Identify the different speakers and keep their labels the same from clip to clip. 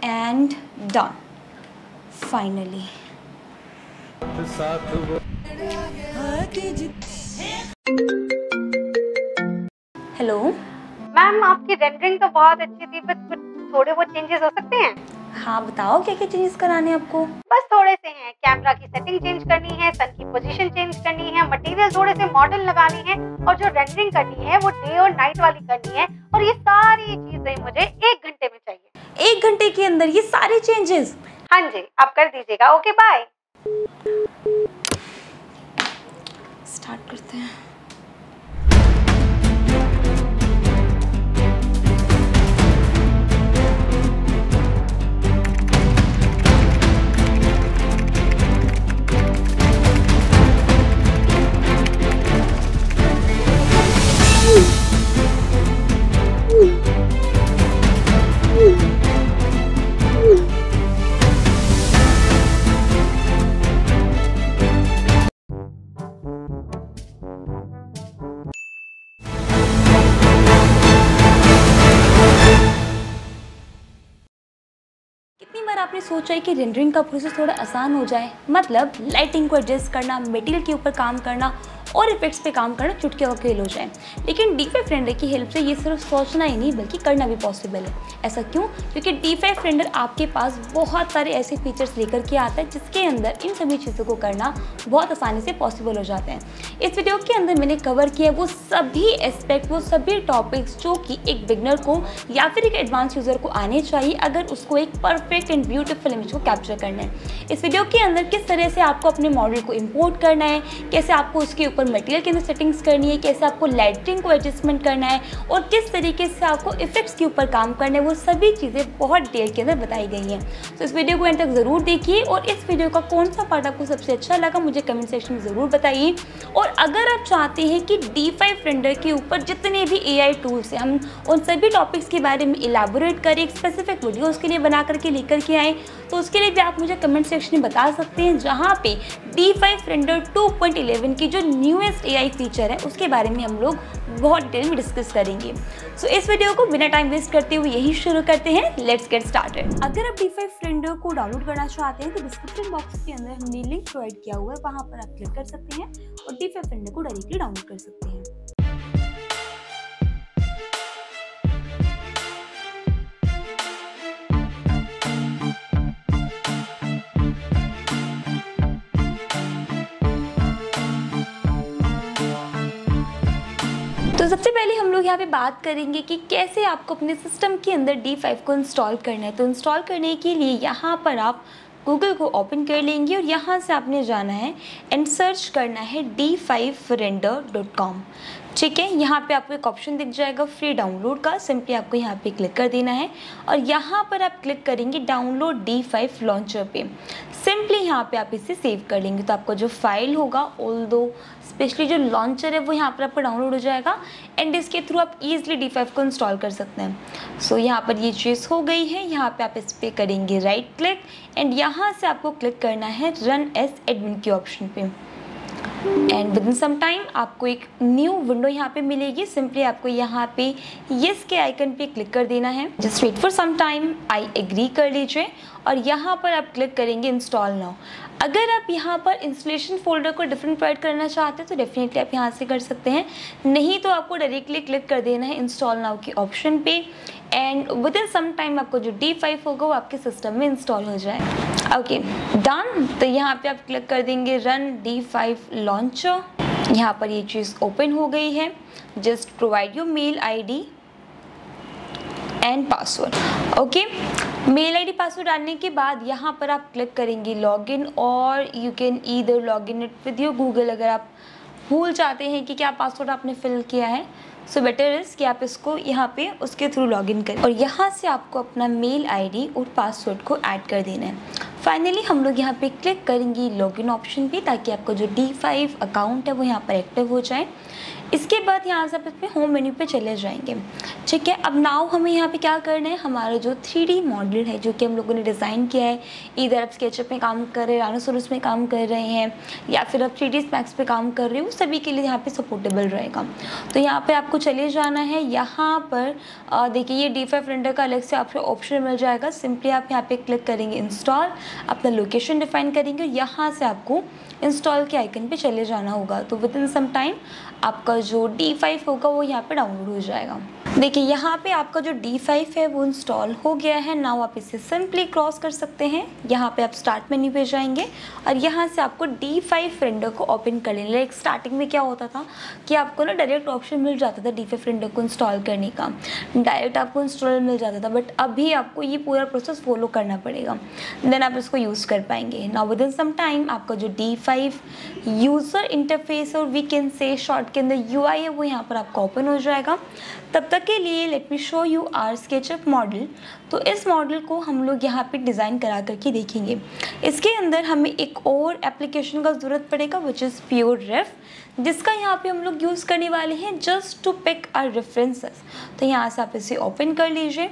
Speaker 1: and done. Finally. Hello
Speaker 2: ma'am, आपकी rendering तो बहुत अच्छी थी, बस कुछ थोड़े बहुत चेंजेस हो सकते हैं?
Speaker 1: हाँ बताओ क्या क्या चेंजेस कराने हैं आपको।
Speaker 2: बस थोड़े से हैं। कैमरा की सेटिंग चेंज करनी है, सन की पोजीशन चेंज करनी है, मटेरियल थोड़े से मॉडर्न लगानी है, और जो रेंडरिंग करनी है वो डे और नाइट वाली करनी है। और ये सारी चीजें मुझे 1 घंटे में चाहिए।
Speaker 1: 1 घंटे के अंदर ये सारे चेंजेस?
Speaker 2: हाँ जी, आप कर दीजिएगा। Okay, bye.
Speaker 1: स्टार्ट करते हैं। कितनी बार आपने सोचा है कि रेंडरिंग का प्रोसेस थोड़ा आसान हो जाए, मतलब लाइटिंग को एडजस्ट करना, मटेरियल के ऊपर काम करना और इफेक्ट्स पे काम करना चुटकी का खेल हो जाए। लेकिन D5 रेंडर की हेल्प से ये सिर्फ सोचना ही नहीं बल्कि करना भी पॉसिबल है। ऐसा क्यों? क्योंकि D5 रेंडर आपके पास बहुत सारे ऐसे फीचर्स लेकर के आता है जिसके अंदर इन सभी चीज़ों को करना बहुत आसानी से पॉसिबल हो जाते हैं। इस वीडियो के अंदर मैंने कवर किया वो सभी एस्पेक्ट, वो सभी टॉपिक्स जो कि एक बिगनर को या फिर एक एडवांस यूज़र को आने चाहिए अगर उसको एक परफेक्ट एंड ब्यूटीफुल इमेज को कैप्चर करना है। इस वीडियो के अंदर किस तरह से आपको अपने मॉडल को इंपोर्ट करना है, कैसे आपको उसके ऊपर मटेरियल के अंदर सेटिंग्स करनी है, कैसे आपको लाइटिंग को एडजस्टमेंट करना है और किस तरीके से आपको इफेक्ट्स के ऊपर काम करना है, वो सभी चीज़ें बहुत डिटेल के अंदर बताई गई हैं। तो इस वीडियो को एंड तक ज़रूर देखिए और इस वीडियो का कौन सा पार्ट आपको सबसे अच्छा लगा मुझे कमेंट सेक्शन में ज़रूर बताइए। और अगर आप चाहते हैं कि D5 रेंडर के ऊपर जितने भी AI टूल्स हैं हम उन सभी टॉपिक्स के बारे में इलाबोरेट करें, एक स्पेसिफिक वीडियो उसके लिए बना करके लेकर के आएँ, तो उसके लिए भी आप मुझे कमेंट सेक्शन में बता सकते हैं, जहाँ पे D5 रेंडर 2.11 की जो न्यूएस्ट AI फीचर है उसके बारे में हम लोग बहुत डिटेल में डिस्कस करेंगे। सो इस वीडियो को बिना टाइम वेस्ट करते हुए यही शुरू करते हैं। Let's get started. अगर आप D5 रेंडर को डाउनलोड करना चाहते हैं तो डिस्क्रिप्शन बॉक्स के अंदर हमने लिंक प्रोवाइड किया हुआ है, वहाँ पर आप क्लिक कर सकते हैं और D5 रेंडर को डायरेक्टली डाउनलोड कर सकते हैं। तो सबसे पहले हम लोग यहाँ पे बात करेंगे कि कैसे आपको अपने सिस्टम के अंदर D5 को इंस्टॉल करना है। तो इंस्टॉल करने के लिए यहाँ पर आप गूगल को ओपन कर लेंगे और यहाँ से आपने जाना है एंड सर्च करना है d5render.com। ठीक है, यहाँ पे आपको एक ऑप्शन दिख जाएगा फ्री डाउनलोड का, सिंपली आपको यहाँ पे क्लिक कर देना है और यहाँ पर आप क्लिक करेंगे डाउनलोड D5 लॉन्चर पे। सिंपली यहाँ पे आप इसे सेव कर लेंगे तो आपका जो फाइल होगा ऑल्दो स्पेशली जो लॉन्चर है वो यहाँ पर आपका डाउनलोड हो जाएगा एंड इसके थ्रू आप इजीली D5 को इंस्टॉल कर सकते हैं। सो यहाँ पर ये चीज़ हो गई है। यहाँ पे आप इस पर करेंगे राइट क्लिक एंड यहाँ से आपको क्लिक करना है रन एज एडमिन के ऑप्शन पे and within some time आपको एक न्यू विंडो यहाँ पे मिलेगी। सिंपली आपको यहाँ पे येस के आइकन पे क्लिक कर देना है। Just wait for some time, I agree कर लीजिए और यहाँ पर आप क्लिक करेंगे इंस्टॉल नाउ। अगर आप यहाँ पर इंस्टॉलेशन फोल्डर को डिफरेंट प्रोवाइड करना चाहते हैं तो डेफिनेटली आप यहाँ से कर सकते हैं, नहीं तो आपको डायरेक्टली क्लिक कर देना है इंस्टॉल नाउ के ऑप्शन पे and within some time आपको जो D5 होगा वो आपके सिस्टम में इंस्टॉल हो जाए। Okay done. तो यहाँ पे आप क्लिक कर देंगे रन D5 लॉन्चर। यहाँ पर ये चीज़ ओपन हो गई है। Just provide your mail ID and password. Okay, mail ID password डालने के बाद यहाँ पर आप क्लिक करेंगे लॉगिन और you can either login it with your Google. अगर आप भूल जाते हैं कि क्या पासवर्ड आपने फिल किया है सो बेटर इज़ कि आप इसको यहाँ पे उसके थ्रू लॉगिन करें और यहाँ से आपको अपना मेल ID और पासवर्ड को ऐड कर देना है। फाइनली हम लोग यहाँ पे क्लिक करेंगे लॉगिन ऑप्शन पे ताकि आपका जो D5 अकाउंट है वो यहाँ पर एक्टिव हो जाए इसके बाद यहाँ से आप इसमें होम मेन्यू पे चले जाएंगे। ठीक है, अब नाउ हमें यहाँ पे क्या करना है, हमारा जो 3D मॉडल है जो कि हम लोगों ने डिज़ाइन किया है, इधर आप स्केचअप में काम कर रहे हैं, राइनोसोरस में काम कर रहे हैं, या फिर आप 3ds मैक्स पे काम कर रहे हो, सभी के लिए यहाँ पे सपोर्टेबल रहेगा। तो यहाँ पे आपको चले जाना है। यहाँ पर देखिए ये D5 रेंडर का अलग से आपको ऑप्शन मिल जाएगा। सिंपली आप यहाँ पे क्लिक करेंगे इंस्टॉल, अपना लोकेशन डिफाइन करेंगे और यहाँ से आपको इंस्टॉल के आइकन पे चले जाना होगा। तो विद इन सम टाइम आपका जो D5 होगा वो यहाँ पे डाउनलोड हो जाएगा। देखिए यहाँ पे आपका जो D5 है वो इंस्टॉल हो गया है। नाउ आप इसे सिंपली क्रॉस कर सकते हैं। यहाँ पे आप स्टार्ट मेन्यू पे जाएंगे और यहाँ से आपको D5 रेंडर को ओपन कर लेना। लाइक स्टार्टिंग में क्या होता था कि आपको ना डायरेक्ट ऑप्शन मिल जाता था D5 रेंडर को इंस्टॉल करने का, डायरेक्ट आपको इंस्टॉल मिल जाता था, बट अभी आपको ये पूरा प्रोसेस फॉलो करना पड़ेगा, देन आप इसको यूज़ कर पाएंगे। Now within some time आपका जो D5 यूज़र इंटरफेस और वी कैन से शॉर्ट के अंदर UI है वो यहाँ पर आपका ओपन हो जाएगा। तब तक के लिए let me show you our SketchUp model. तो इस मॉडल को हम लोग यहाँ पे डिज़ाइन करा करके देखेंगे। इसके अंदर हमें एक और एप्लीकेशन का ज़रूरत पड़ेगा विच इज़ प्योर रेफ, जिसका यहाँ पे हम लोग यूज़ करने वाले हैं just to pick our references. तो यहाँ से आप इसे ओपन कर लीजिए।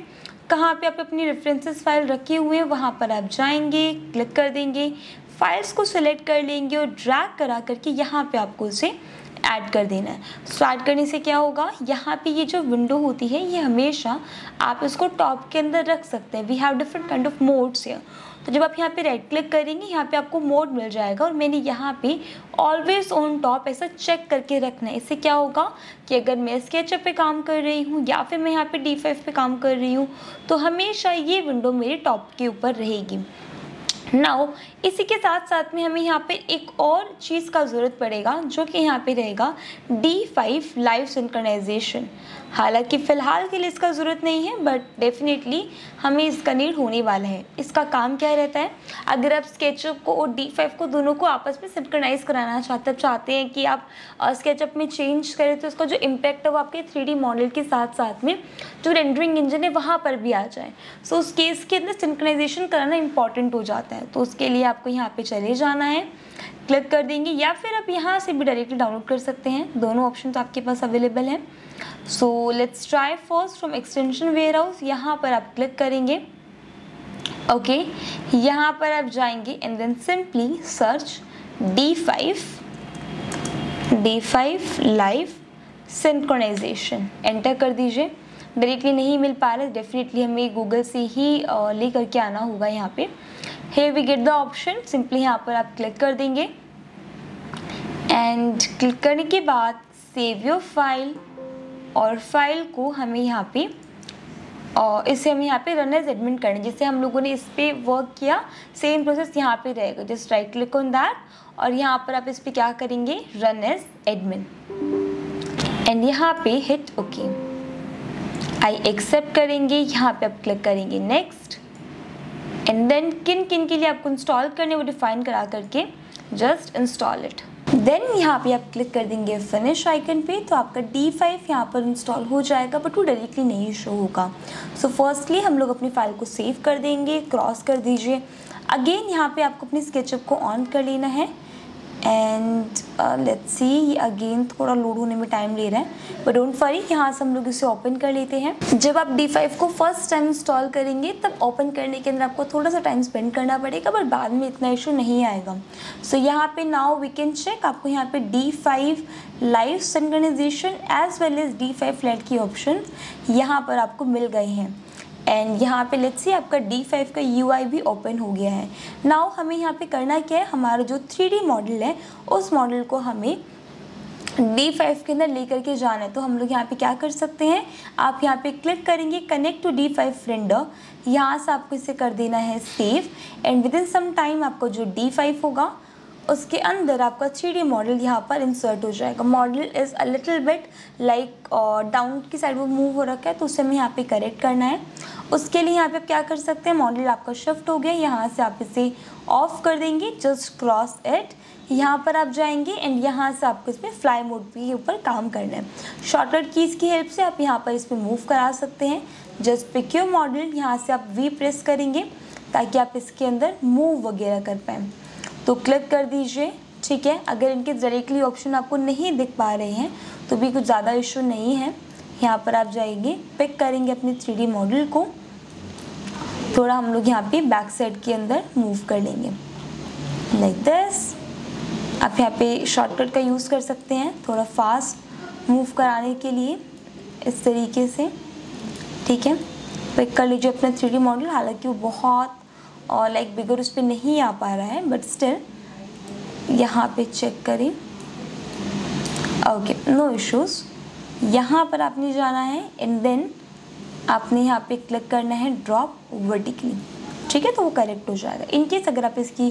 Speaker 1: कहाँ पे आप अपनी रेफरेंसेस फाइल रखे हुए हैं वहाँ पर आप जाएंगे, क्लिक कर देंगे, फाइल्स को सिलेक्ट कर लेंगे और ड्रैग करा करके यहाँ पे आपको उसे ऐड कर देना है। सो ऐड करने से क्या होगा, यहाँ पे ये जो विंडो होती है ये हमेशा आप इसको टॉप के अंदर रख सकते हैं। We have different kind of modes here. तो जब आप यहाँ पे राइट क्लिक करेंगे यहाँ पे आपको मोड मिल जाएगा और मैंने यहाँ पे ऑलवेज ऑन टॉप ऐसा चेक करके रखना है। इससे क्या होगा कि अगर मैं स्केचअप पे काम कर रही हूँ या फिर मैं यहाँ पे D5 पे काम कर रही हूँ तो हमेशा ये विंडो मेरे टॉप के ऊपर रहेगी। नाउ इसी के साथ साथ में हमें यहाँ पे एक और चीज़ का ज़रूरत पड़ेगा जो कि यहाँ पे रहेगा D5 लाइव सिंक्रोनाइजेशन। हालांकि फ़िलहाल के लिए इसका ज़रूरत नहीं है बट डेफिनेटली हमें इसका नीड होने वाला है। इसका काम क्या रहता है, अगर आप स्केचअप को और D5 को दोनों को आपस में सिंक्रोनाइज कराना चाहते हैं कि आप स्केचअप में चेंज करें तो इसका जो इम्पैक्ट है वो आपके 3D मॉडल के साथ साथ में जो रेंडरिंग इंजन है वहाँ पर भी आ जाए। सो उस केस के अंदर सिंक्रोनाइजेशन कराना इंपॉर्टेंट हो जाता है। तो उसके लिए आपको यहाँ पे चले जाना है, क्लिक कर देंगे या फिर आप यहाँ से भी डायरेक्टली डाउनलोड कर सकते हैं। दोनों ऑप्शन तो आपके पास अवेलेबल हैं। So let's try first from extension warehouse. यहाँ पर आप क्लिक करेंगे, ओके यहाँ पर आप जाएंगे and then simply search D5 live synchronisation, enter कर दीजिए। डायरेक्टली नहीं मिल पा रहा है, डेफिनेटली हमें गूगल से ही ले करके आना होगा। यहाँ पे here we get the option, simply यहाँ पर आप क्लिक कर देंगे एंड क्लिक करने के बाद सेव योर फाइल, और फाइल को हमें यहाँ पे और इसे हम यहाँ पे रन एज एडमिन करना है। जिससे हम लोगों ने इस पर वर्क किया सेम प्रोसेस यहाँ पे रहेगा। Just right click on that और यहाँ पर आप इस पर क्या करेंगे, रन एज एडमिन, एंड यहाँ पे हिट ओके, आई एक्सेप्ट करेंगे। यहाँ पे आप क्लिक करेंगे नेक्स्ट, एंड देन किन किन के लिए आपको इंस्टॉल करने वो डिफाइन करा करके जस्ट इंस्टॉल इट। देन यहाँ पे आप क्लिक कर देंगे फिनिश आइकन पे, तो आपका D5 यहाँ पर इंस्टॉल हो जाएगा बट वो डायरेक्टली नहीं शो होगा। सो फर्स्टली हम लोग अपनी फाइल को सेव कर देंगे, क्रॉस कर दीजिए। अगेन यहाँ पे आपको अपनी स्केचअप को ऑन कर लेना है एंड लेट्स सी, ये अगेन थोड़ा लोड होने में टाइम ले रहा है बट डोंट वरी, यहाँ से हम लोग इसे ओपन कर लेते हैं। जब आप D5 को फर्स्ट टाइम इंस्टॉल करेंगे तब ओपन करने के अंदर आपको थोड़ा सा टाइम स्पेंड करना पड़ेगा बट बाद में इतना इशू नहीं आएगा। सो यहाँ पे नाउ वी कैन चेक, आपको यहाँ पे D5 live synchronisation as well as D5 flat की ऑप्शन यहाँ पर आपको मिल गए हैं। एंड यहाँ पे लेट्स सी आपका D5 का UI भी ओपन हो गया है। नाउ हमें यहाँ पे करना क्या है, हमारा जो 3D मॉडल है उस मॉडल को हमें D5 के अंदर लेकर के जाना है। तो हम लोग यहाँ पे क्या कर सकते हैं, आप यहाँ पे क्लिक करेंगे कनेक्ट टू D5 रेंडर, यहाँ से आपको इसे कर देना है save, and within some time आपको जो D5 होगा उसके अंदर आपका 3D मॉडल यहाँ पर इंसर्ट हो जाएगा। Model is a little bit like down की साइड वो मूव हो रखा है तो उसे हमें यहाँ पे करेक्ट करना है। उसके लिए यहाँ पे आप क्या कर सकते हैं, मॉडल आपका शिफ्ट हो गया, यहाँ से आप इसे ऑफ कर देंगे, जस्ट क्रॉस इट, यहाँ पर आप जाएंगे एंड यहाँ से आपको इसमें फ्लाई मोड के ऊपर काम करना है। शॉर्टकट कीज़ की हेल्प से आप यहाँ पर इसमें मूव करा सकते हैं। जस्ट पिक योर मॉडल, यहाँ से आप V प्रेस करेंगे ताकि आप इसके अंदर मूव वगैरह कर पाएँ। तो क्लिक कर दीजिए, ठीक है। अगर इनके डायरेक्टली ऑप्शन आपको नहीं दिख पा रहे हैं तो भी कुछ ज़्यादा इशू नहीं है। यहाँ पर आप जाएंगे, पिक करेंगे अपने 3D मॉडल को, थोड़ा हम लोग यहाँ पे बैक साइड के अंदर मूव कर लेंगे लाइक दिस। आप यहाँ पे शॉर्टकट का यूज़ कर सकते हैं थोड़ा फास्ट मूव कराने के लिए, इस तरीके से, ठीक है। पिक कर लीजिए अपना 3D मॉडल, हालांकि वो बहुत और लाइक बिगर उस पर नहीं आ पा रहा है, बट स्टिल यहाँ पे चेक करें। Okay, no issues. यहाँ पर आपने जाना है एंड देन आपने यहाँ पे क्लिक करना है ड्रॉप वर्टिकली, ठीक है, तो वो करेक्ट हो जाएगा। इन केस अगर आप इसकी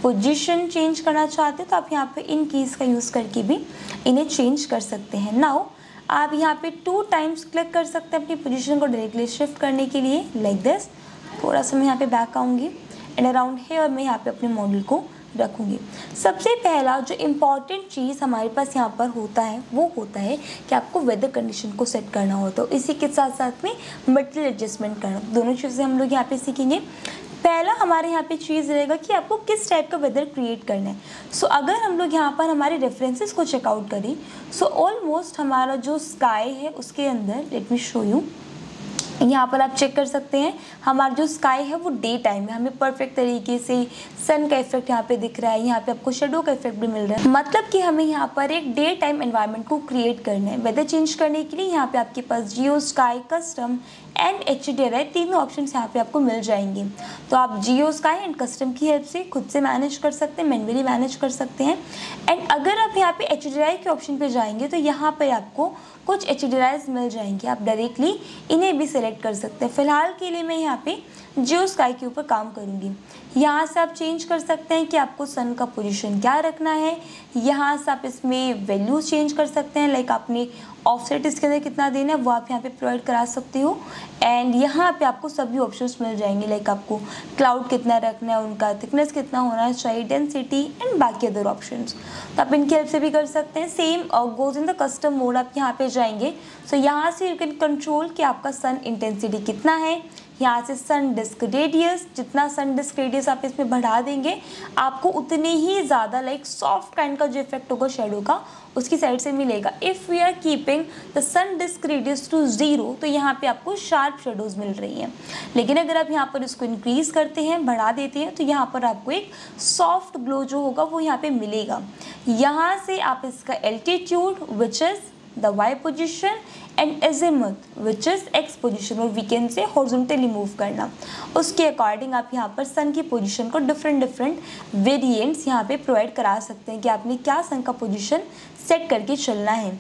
Speaker 1: पोजीशन चेंज करना चाहते हैं तो आप यहाँ पे इन कीज़ का यूज़ करके भी इन्हें चेंज कर सकते हैं। नाउ आप यहाँ पे 2 टाइम्स क्लिक कर सकते हैं अपनी पोजीशन को डायरेक्टली शिफ्ट करने के लिए लाइक दिस। थोड़ा सा मैं यहाँ पे बैक आऊँगी एंड अराउंड हेयर मैं यहाँ पे अपने मॉडल को रखूँगी। सबसे पहला जो इम्पॉर्टेंट चीज़ हमारे पास यहाँ पर होता है वो होता है कि आपको वेदर कंडीशन को सेट करना होता है, इसी के साथ साथ में मटेरियल एडजस्टमेंट करना। दोनों चीज़ें हम लोग यहाँ पे सीखेंगे। पहला हमारे यहाँ पे चीज़ रहेगा कि आपको किस टाइप का वेदर क्रिएट करना है। सो अगर हम लोग यहाँ पर हमारे रेफरेंसेस को चेकआउट करें, सो ऑलमोस्ट हमारा जो स्काई है उसके अंदर, लेट मी शो यू, यहाँ पर आप चेक कर सकते हैं हमारा जो स्काई है वो डे टाइम है, हमें परफेक्ट तरीके से सन का इफेक्ट यहाँ पे दिख रहा है, यहाँ पे आपको शेडो का इफेक्ट भी मिल रहा है। मतलब कि हमें यहाँ पर एक डे टाइम एनवायरनमेंट को क्रिएट करना है। वेदर चेंज करने के लिए यहाँ पे आपके पास जियो स्काई, कस्टम एंड HDRI तीनों ऑप्शंस यहाँ पे आपको मिल जाएंगे। तो आप जियो स्काई एंड कस्टम की हेल्प से खुद से मैनेज कर सकते हैं, मैन्युअली मैनेज कर सकते हैं। एंड अगर आप यहाँ पे HDRI के ऑप्शन पे जाएंगे तो यहाँ पे आपको कुछ HDRIs मिल जाएंगे, आप डायरेक्टली इन्हें भी सिलेक्ट कर सकते हैं। फिलहाल के लिए मैं यहाँ पे जियो स्काई के ऊपर काम करूँगी। यहाँ से आप चेंज कर सकते हैं कि आपको सन का पोजीशन क्या रखना है। यहाँ से आप इसमें वैल्यूज चेंज कर सकते हैं, लाइक आपने ऑफसेट इसके अंदर कितना देना है वो आप यहाँ पे प्रोवाइड करा सकते हो। एंड यहाँ पे आपको सभी ऑप्शंस मिल जाएंगे, लाइक आपको क्लाउड कितना रखना है, उनका थिकनेस कितना होना चाहिए, डेंसिटी एंड बाकी अदर ऑप्शंस, तो आप इनकी हेल्प से भी कर सकते हैं। Same goes in the custom mode, आप यहाँ पे जाएंगे सो यहाँ से यू कैन कंट्रोल कि आपका सन इंटेंसिटी कितना है। यहाँ से सन डिस्क रेडियस, जितना सन डिस्क रेडियस आप इसमें बढ़ा देंगे आपको उतने ही ज़्यादा लाइक सॉफ्ट काइंड का जो इफेक्ट होगा शेडो का उसकी साइड से मिलेगा। If we are keeping the sun disk radius to 0 तो यहाँ पे आपको शार्प शेडोज़ मिल रही हैं। लेकिन अगर आप यहाँ पर इसको इंक्रीज़ करते हैं, बढ़ा देते हैं, तो यहाँ पर आपको एक सॉफ्ट ग्लो जो होगा वो यहाँ पे मिलेगा। यहाँ से आप इसका altitude which is the Y position and azimuth which is X position और we can say horizontally move करना, उसके अकॉर्डिंग आप यहाँ पर सन की पोजीशन को डिफरेंट वेरिएंट्स यहाँ पे प्रोवाइड करा सकते हैं कि आपने क्या सन का पोजीशन सेट करके चलना है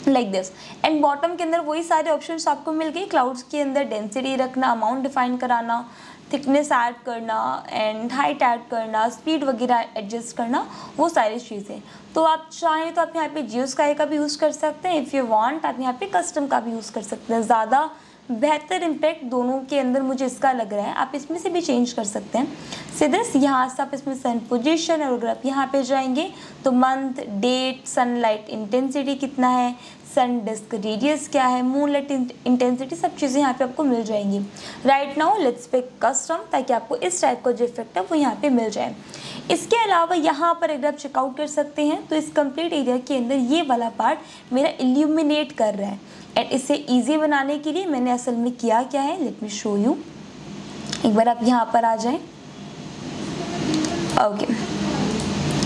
Speaker 1: लाइक दिस। एंड बॉटम के अंदर वही सारे ऑप्शंस आपको मिल गए। क्लाउड्स के अंदर डेंसिटी रखना, अमाउंट डिफाइन कराना, थिकनेस ऐड करना एंड हाइट ऐड करना, स्पीड वगैरह एडजस्ट करना, वो सारी चीज़ें। तो आप चाहें तो आप यहाँ पे जियो स्काई का भी यूज़ कर सकते हैं, इफ़ यू वांट आप यहाँ पे कस्टम का भी यूज़ कर सकते हैं। ज़्यादा बेहतर इम्पैक्ट दोनों के अंदर मुझे इसका लग रहा है, आप इसमें से भी चेंज कर सकते हैं। सीधे यहाँ से आप इसमें सन पोजीशन और अगर आप यहाँ पे जाएंगे तो मंथ, डेट, सनलाइट इंटेंसिटी कितना है, सन डिस्क रेडियस क्या है, मूनलाइट इंटेंसिटी, सब चीज़ें यहाँ पे आपको मिल जाएंगी। Right now let's pick custom, ताकि आपको इस टाइप का जो इफेक्ट है वो यहाँ पे मिल जाए। इसके अलावा यहाँ पर अगर आप चेकआउट कर सकते हैं तो इस कंप्लीट एरिया के अंदर ये वाला पार्ट मेरा इल्यूमिनेट कर रहा है। एंड इसे ईजी बनाने के लिए मैंने असल में किया क्या है, लेट मी शो यू। एक बार आप यहाँ पर आ जाएं, ओके,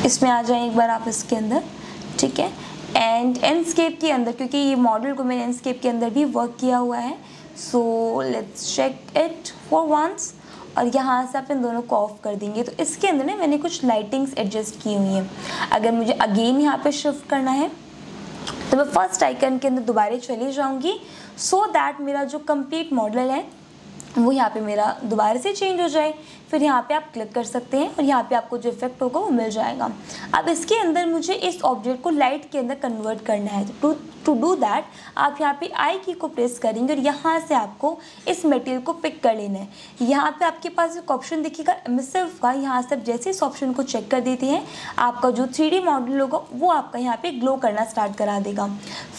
Speaker 1: इसमें आ जाएं एक बार आप इसके अंदर, ठीक है। एंड एंडस्केप के अंदर, क्योंकि ये मॉडल को मैंने एंडस्केप के अंदर भी वर्क किया हुआ है, so let's check it for once. और यहाँ से आप इन दोनों को ऑफ कर देंगे तो इसके अंदर ना मैंने कुछ लाइटिंग्स एडजस्ट की हुई हैं। अगर मुझे अगेन यहाँ पे शिफ्ट करना है तो मैं फर्स्ट आइकन के अंदर दोबारा चली जाऊँगी, सो दैट मेरा जो कंप्लीट मॉडल है वो यहाँ पे मेरा दोबारा से चेंज हो जाए। फिर यहाँ पे आप क्लिक कर सकते हैं और यहाँ पे आपको जो इफेक्ट होगा वो मिल जाएगा। अब इसके अंदर मुझे इस ऑब्जेक्ट को लाइट के अंदर कन्वर्ट करना है, तो टू डू दैट आप यहाँ पे आई की को प्रेस करेंगे और यहाँ से आपको इस मटेरियल को पिक कर लेना है। यहाँ पे आपके पास एक ऑप्शन दिखेगा एमिसिव का, यहाँ से आप जैसे इस ऑप्शन को चेक कर देते हैं आपका जो 3D मॉडल होगा वो आपका यहाँ पे ग्लो करना स्टार्ट करा देगा।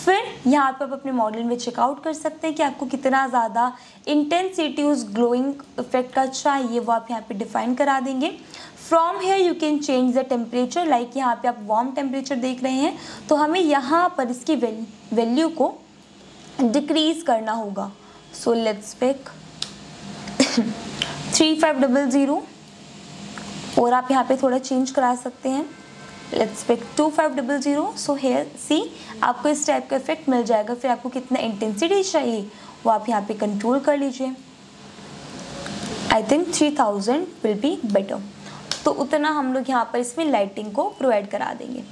Speaker 1: फिर यहाँ पर आप अपने मॉडल में चेकआउट कर सकते हैं कि आपको कितना ज़्यादा इंटेंसिटी उस ग्लोइंग इफेक्ट का चाहिए, वो आप यहाँ पे डिफाइन करा देंगे। From here you can change the temperature, like यहाँ पे आप वार्म टेम्परेचर देख रहे हैं तो हमें यहाँ पर इसकी वैल्यू को डिक्रीज करना होगा। सो लेट्स पिक 3500 और आप यहाँ पे थोड़ा चेंज करा सकते हैं। Let's pick 2500। So here see आपको इस टाइप का इफेक्ट मिल जाएगा। फिर आपको कितना इंटेंसिटी चाहिए वो आप यहाँ पे कंट्रोल कर लीजिए। I think 3000 will be better. तो उतना हम लोग यहाँ पर इसमें लाइटिंग को प्रोवाइड करा देंगे।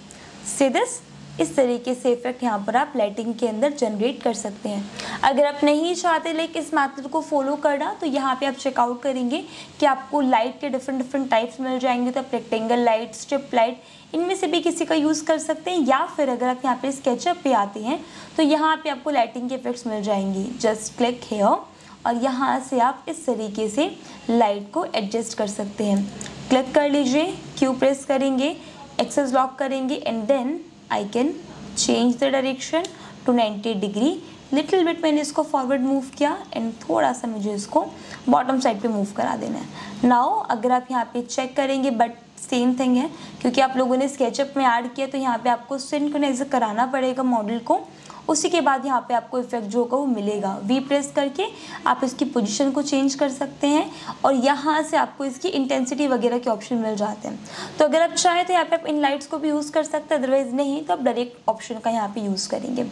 Speaker 1: सी दिस, इस तरीके से इफेक्ट यहाँ पर आप लाइटिंग के अंदर जनरेट कर सकते हैं। अगर आप नहीं चाहते लाइक इस मेथड को फॉलो करना तो यहाँ पे आप चेकआउट करेंगे कि आपको लाइट के डिफरेंट टाइप्स मिल जाएंगे। तो आप रेक्टेंगल लाइट, स्ट्रिप लाइट, इनमें से भी किसी का यूज़ कर सकते हैं, या फिर अगर आप यहाँ पे स्केचअप पे आते हैं तो यहाँ पे आपको लाइटिंग के इफेक्ट्स मिल जाएंगे। जस्ट क्लिक हेयर और यहाँ से आप इस तरीके से लाइट को एडजस्ट कर सकते हैं। क्लिक कर लीजिए, क्यू प्रेस करेंगे, एक्सेस लॉक करेंगे and then I can change the direction to 90 degree. Little bit मैंने इसको फॉरवर्ड मूव किया एंड थोड़ा सा मुझे इसको बॉटम साइड पे मूव करा देना है। नाउ अगर आप यहाँ पे चेक करेंगे, बट सेम थिंग है क्योंकि आप लोगों ने स्केचअप में ऐड किया तो यहाँ पे आपको सिंक्रोनाइज कराना पड़ेगा मॉडल को। उसी के बाद यहाँ पे आपको इफेक्ट जो होगा वो मिलेगा। वी प्रेस करके आप इसकी पोजीशन को चेंज कर सकते हैं और यहाँ से आपको इसकी इंटेंसिटी वगैरह के ऑप्शन मिल जाते हैं। तो अगर आप चाहें तो यहाँ पे आप इन लाइट्स को भी यूज़ कर सकते हैं, अदरवाइज नहीं तो आप डायरेक्ट ऑप्शन का यहाँ पे यूज़ करेंगे।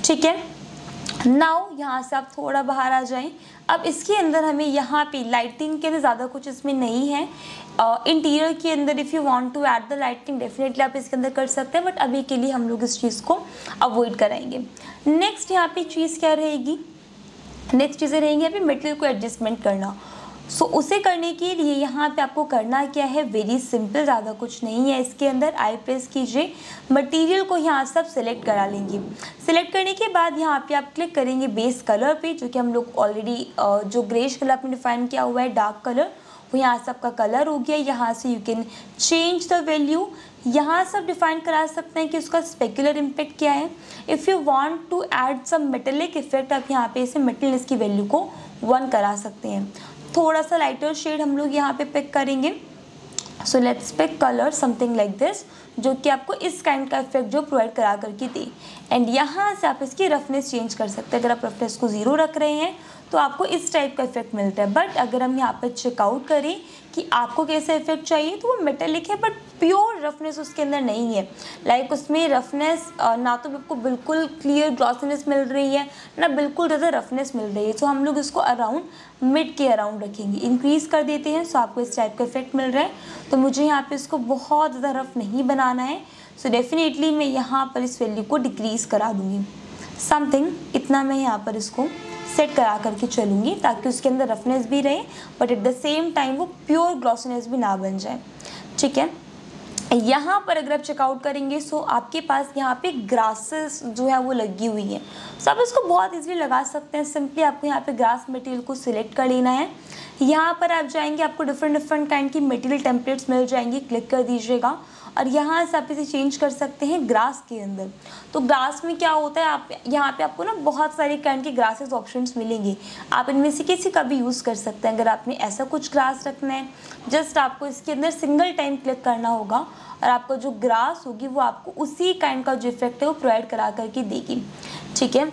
Speaker 1: ठीक है, नाउ यहाँ से आप थोड़ा बाहर आ जाएं। अब इसके अंदर हमें यहाँ पे लाइटिंग के लिए ज़्यादा कुछ इसमें नहीं है। इंटीरियर के अंदर if you want to add the lighting definitely आप इसके अंदर कर सकते हैं, बट अभी के लिए हम लोग इस चीज़ को अवॉइड कराएंगे। नेक्स्ट यहाँ पे चीज़ क्या रहेगी, नेक्स्ट चीज़ें रहेंगी यहाँ पे मटेरियल को एडजस्टमेंट करना। सो उसे करने के लिए यहाँ पे आपको करना क्या है, वेरी सिंपल, ज़्यादा कुछ नहीं है इसके अंदर। आई प्रेस कीजिए, मटेरियल को यहाँ से आप सिलेक्ट करा लेंगे। सिलेक्ट करने के बाद यहाँ पे आप क्लिक करेंगे बेस कलर पे, जो कि हम लोग ऑलरेडी जो ग्रेश कलर आपने डिफाइन किया हुआ है डार्क कलर, वो यहाँ से आपका कलर हो गया। यहाँ से you can change the value, यहाँ से आप डिफाइन करा सकते हैं कि उसका स्पेकुलर इम्पैक्ट क्या है। If you want to add some metallic effect आप यहाँ पे इसे मेटलनेस की वैल्यू को 1 करा सकते हैं। थोड़ा सा लाइटर शेड हम लोग यहाँ पे पिक करेंगे। So let's pick colour something like this, जो कि आपको इस काइंड का इफेक्ट जो प्रोवाइड करा करके दे। एंड यहाँ से आप इसकी रफनेस चेंज कर सकते हैं। अगर आप रफनेस को 0 रख रहे हैं तो आपको इस टाइप का इफेक्ट मिलता है। बट अगर हम यहाँ पर चेकआउट करें कि आपको कैसा इफेक्ट चाहिए, तो वो मेटेलिक है बट प्योर रफनेस उसके अंदर नहीं है। लाइक उसमें रफनेस ना तो आपको बिल्कुल क्लियर ग्लॉसीनेस मिल रही है, ना बिल्कुल ज़्यादा रफनेस मिल रही है। तो हम लोग इसको अराउंड मिड के अराउंड रखेंगे, इंक्रीज़ कर देते हैं। सो आपको इस टाइप का इफेक्ट मिल रहा है। तो मुझे यहाँ पे इसको बहुत ज़्यादा रफ नहीं बनाना है। सो डेफिनेटली मैं यहाँ पर इस वैल्यू को डिक्रीज़ करा दूँगी समथिंग, इतना मैं यहाँ पर इसको सेट करा करके चलूँगी ताकि उसके अंदर रफनेस भी रहे but at the same time वो प्योर ग्लॉसीनेस भी ना बन जाए। ठीक है, यहाँ पर अगर आप चेकआउट करेंगे सो आपके पास यहाँ पे ग्रासेस जो है वो लगी हुई है। सो आप इसको बहुत इजीली लगा सकते हैं। सिंपली आपको यहाँ पे ग्रास मटेरियल को सिलेक्ट कर लेना है। यहाँ पर आप जाएंगे, आपको डिफरेंट काइंड की मटेरियल टेम्पलेट्स मिल जाएंगी, क्लिक कर दीजिएगा और यहाँ से आप इसे चेंज कर सकते हैं ग्रास के अंदर। तो ग्रास में क्या होता है, आप यहाँ पे आपको ना बहुत सारे काइंड के ग्रासेस ऑप्शंस मिलेंगे, आप इनमें से किसी का भी यूज़ कर सकते हैं। अगर आपने ऐसा कुछ ग्रास रखना है, जस्ट आपको इसके अंदर सिंगल टाइम क्लिक करना होगा और आपका जो ग्रास होगी वो आपको उसी काइंड का जो इफेक्ट है वो प्रोवाइड करा करके देगी। ठीक है,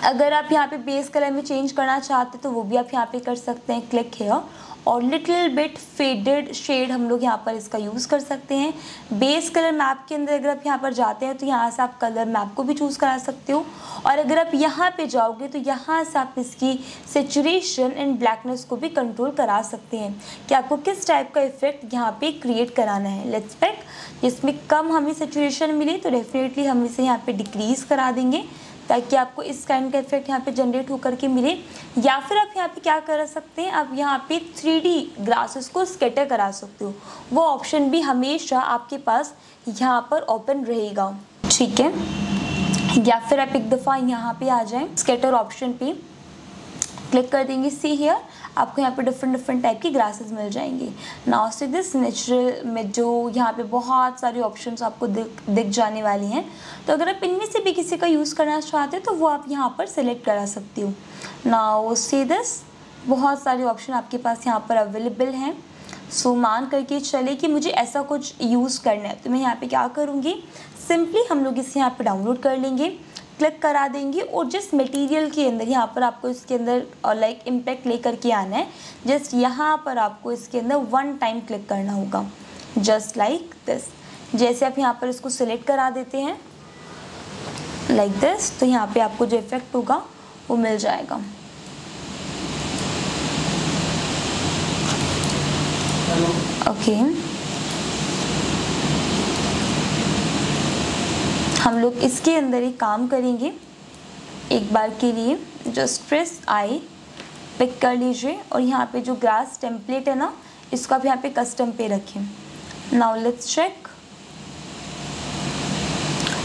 Speaker 1: अगर आप यहाँ पे बेस कलर में चेंज करना चाहते हैं तो वो भी आप यहाँ पे कर सकते हैं, क्लिक हेयर। और लिटिल बिट फेडेड शेड हम लोग यहाँ पर इसका यूज़ कर सकते हैं। बेस कलर मैप के अंदर अगर आप यहाँ पर जाते हैं तो यहाँ से आप कलर मैप को भी चूज़ करा सकते हो। और अगर आप यहाँ पे जाओगे तो यहाँ से आप इसकी सेचुरेशन एंड ब्लैकनेस को भी कंट्रोल करा सकते हैं कि आपको किस टाइप का इफेक्ट यहाँ पे क्रिएट कराना है। लेट्स पिक, जिसमें कम हमें सेचुरेशन मिले तो डेफिनेटली हम इसे यहाँ पे डिक्रीज़ करा देंगे ताकि आपको इस काइंड का इफेक्ट यहाँ पे जनरेट होकर के मिले। या फिर आप यहाँ पे क्या कर सकते हैं, आप यहाँ पे 3D ग्रासेस को स्कैटर करा सकते हो, वो ऑप्शन भी हमेशा आपके पास यहाँ पर ओपन रहेगा। ठीक है, या फिर आप एक दफ़ा यहाँ पे आ जाएं, स्कैटर ऑप्शन पे क्लिक कर देंगे। सी हियर, आपको यहाँ पे डिफरेंट टाइप की ग्रासेस मिल जाएंगी। नाउ से दिस नेचुरल में जो यहाँ पे बहुत सारी ऑप्शंस आपको दिख जाने वाली हैं। तो अगर आप इनमें से भी किसी का यूज़ करना चाहते हैं तो वो आप यहाँ पर सिलेक्ट करा सकती हो। नाउ सी दिस, बहुत सारे ऑप्शन आपके पास यहाँ पर अवेलेबल हैं। सो मान करके चले कि मुझे ऐसा कुछ यूज़ करना है, तो मैं यहाँ पे क्या करूँगी, सिंपली हम लोग इसे यहाँ पे डाउनलोड कर लेंगे, क्लिक करा देंगे और जिस मटेरियल के अंदर यहाँ पर आपको इसके अंदर लाइक इम्पैक्ट लेकर के आना है, जस्ट यहाँ पर आपको इसके अंदर 1 टाइम क्लिक करना होगा, जस्ट लाइक दिस। जैसे आप यहाँ पर इसको सिलेक्ट करा देते हैं लाइक दिस, तो यहाँ पे आपको जो इफेक्ट होगा वो मिल जाएगा। ओके, हम लोग इसके अंदर एक काम करेंगे, एक बार के लिए जस्ट प्रेस आई, पिक कर लीजिए और यहाँ पे जो ग्रास टेम्पलेट है ना, इसको आप यहाँ पे कस्टम पे रखें। नाउ लेट्स चेक,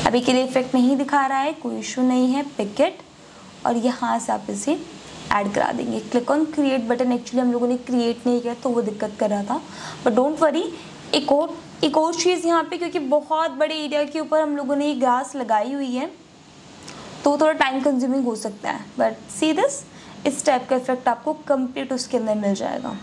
Speaker 1: अभी के लिए इफेक्ट नहीं दिखा रहा है, कोई इशू नहीं है, पिक इट और यहाँ से आप इसे ऐड करा देंगे। Click on create button, actually हम लोगों ने क्रिएट नहीं किया तो वो दिक्कत कर रहा था, बट डोंट वरी। एक और चीज़ यहाँ पे, क्योंकि बहुत बड़े एरिया के ऊपर हम लोगों ने ये ग्रास लगाई हुई है तो थोड़ा टाइम कंज्यूमिंग हो सकता है, बट सी दिस, इस टाइप का इफेक्ट आपको कंप्लीट उसके अंदर मिल जाएगा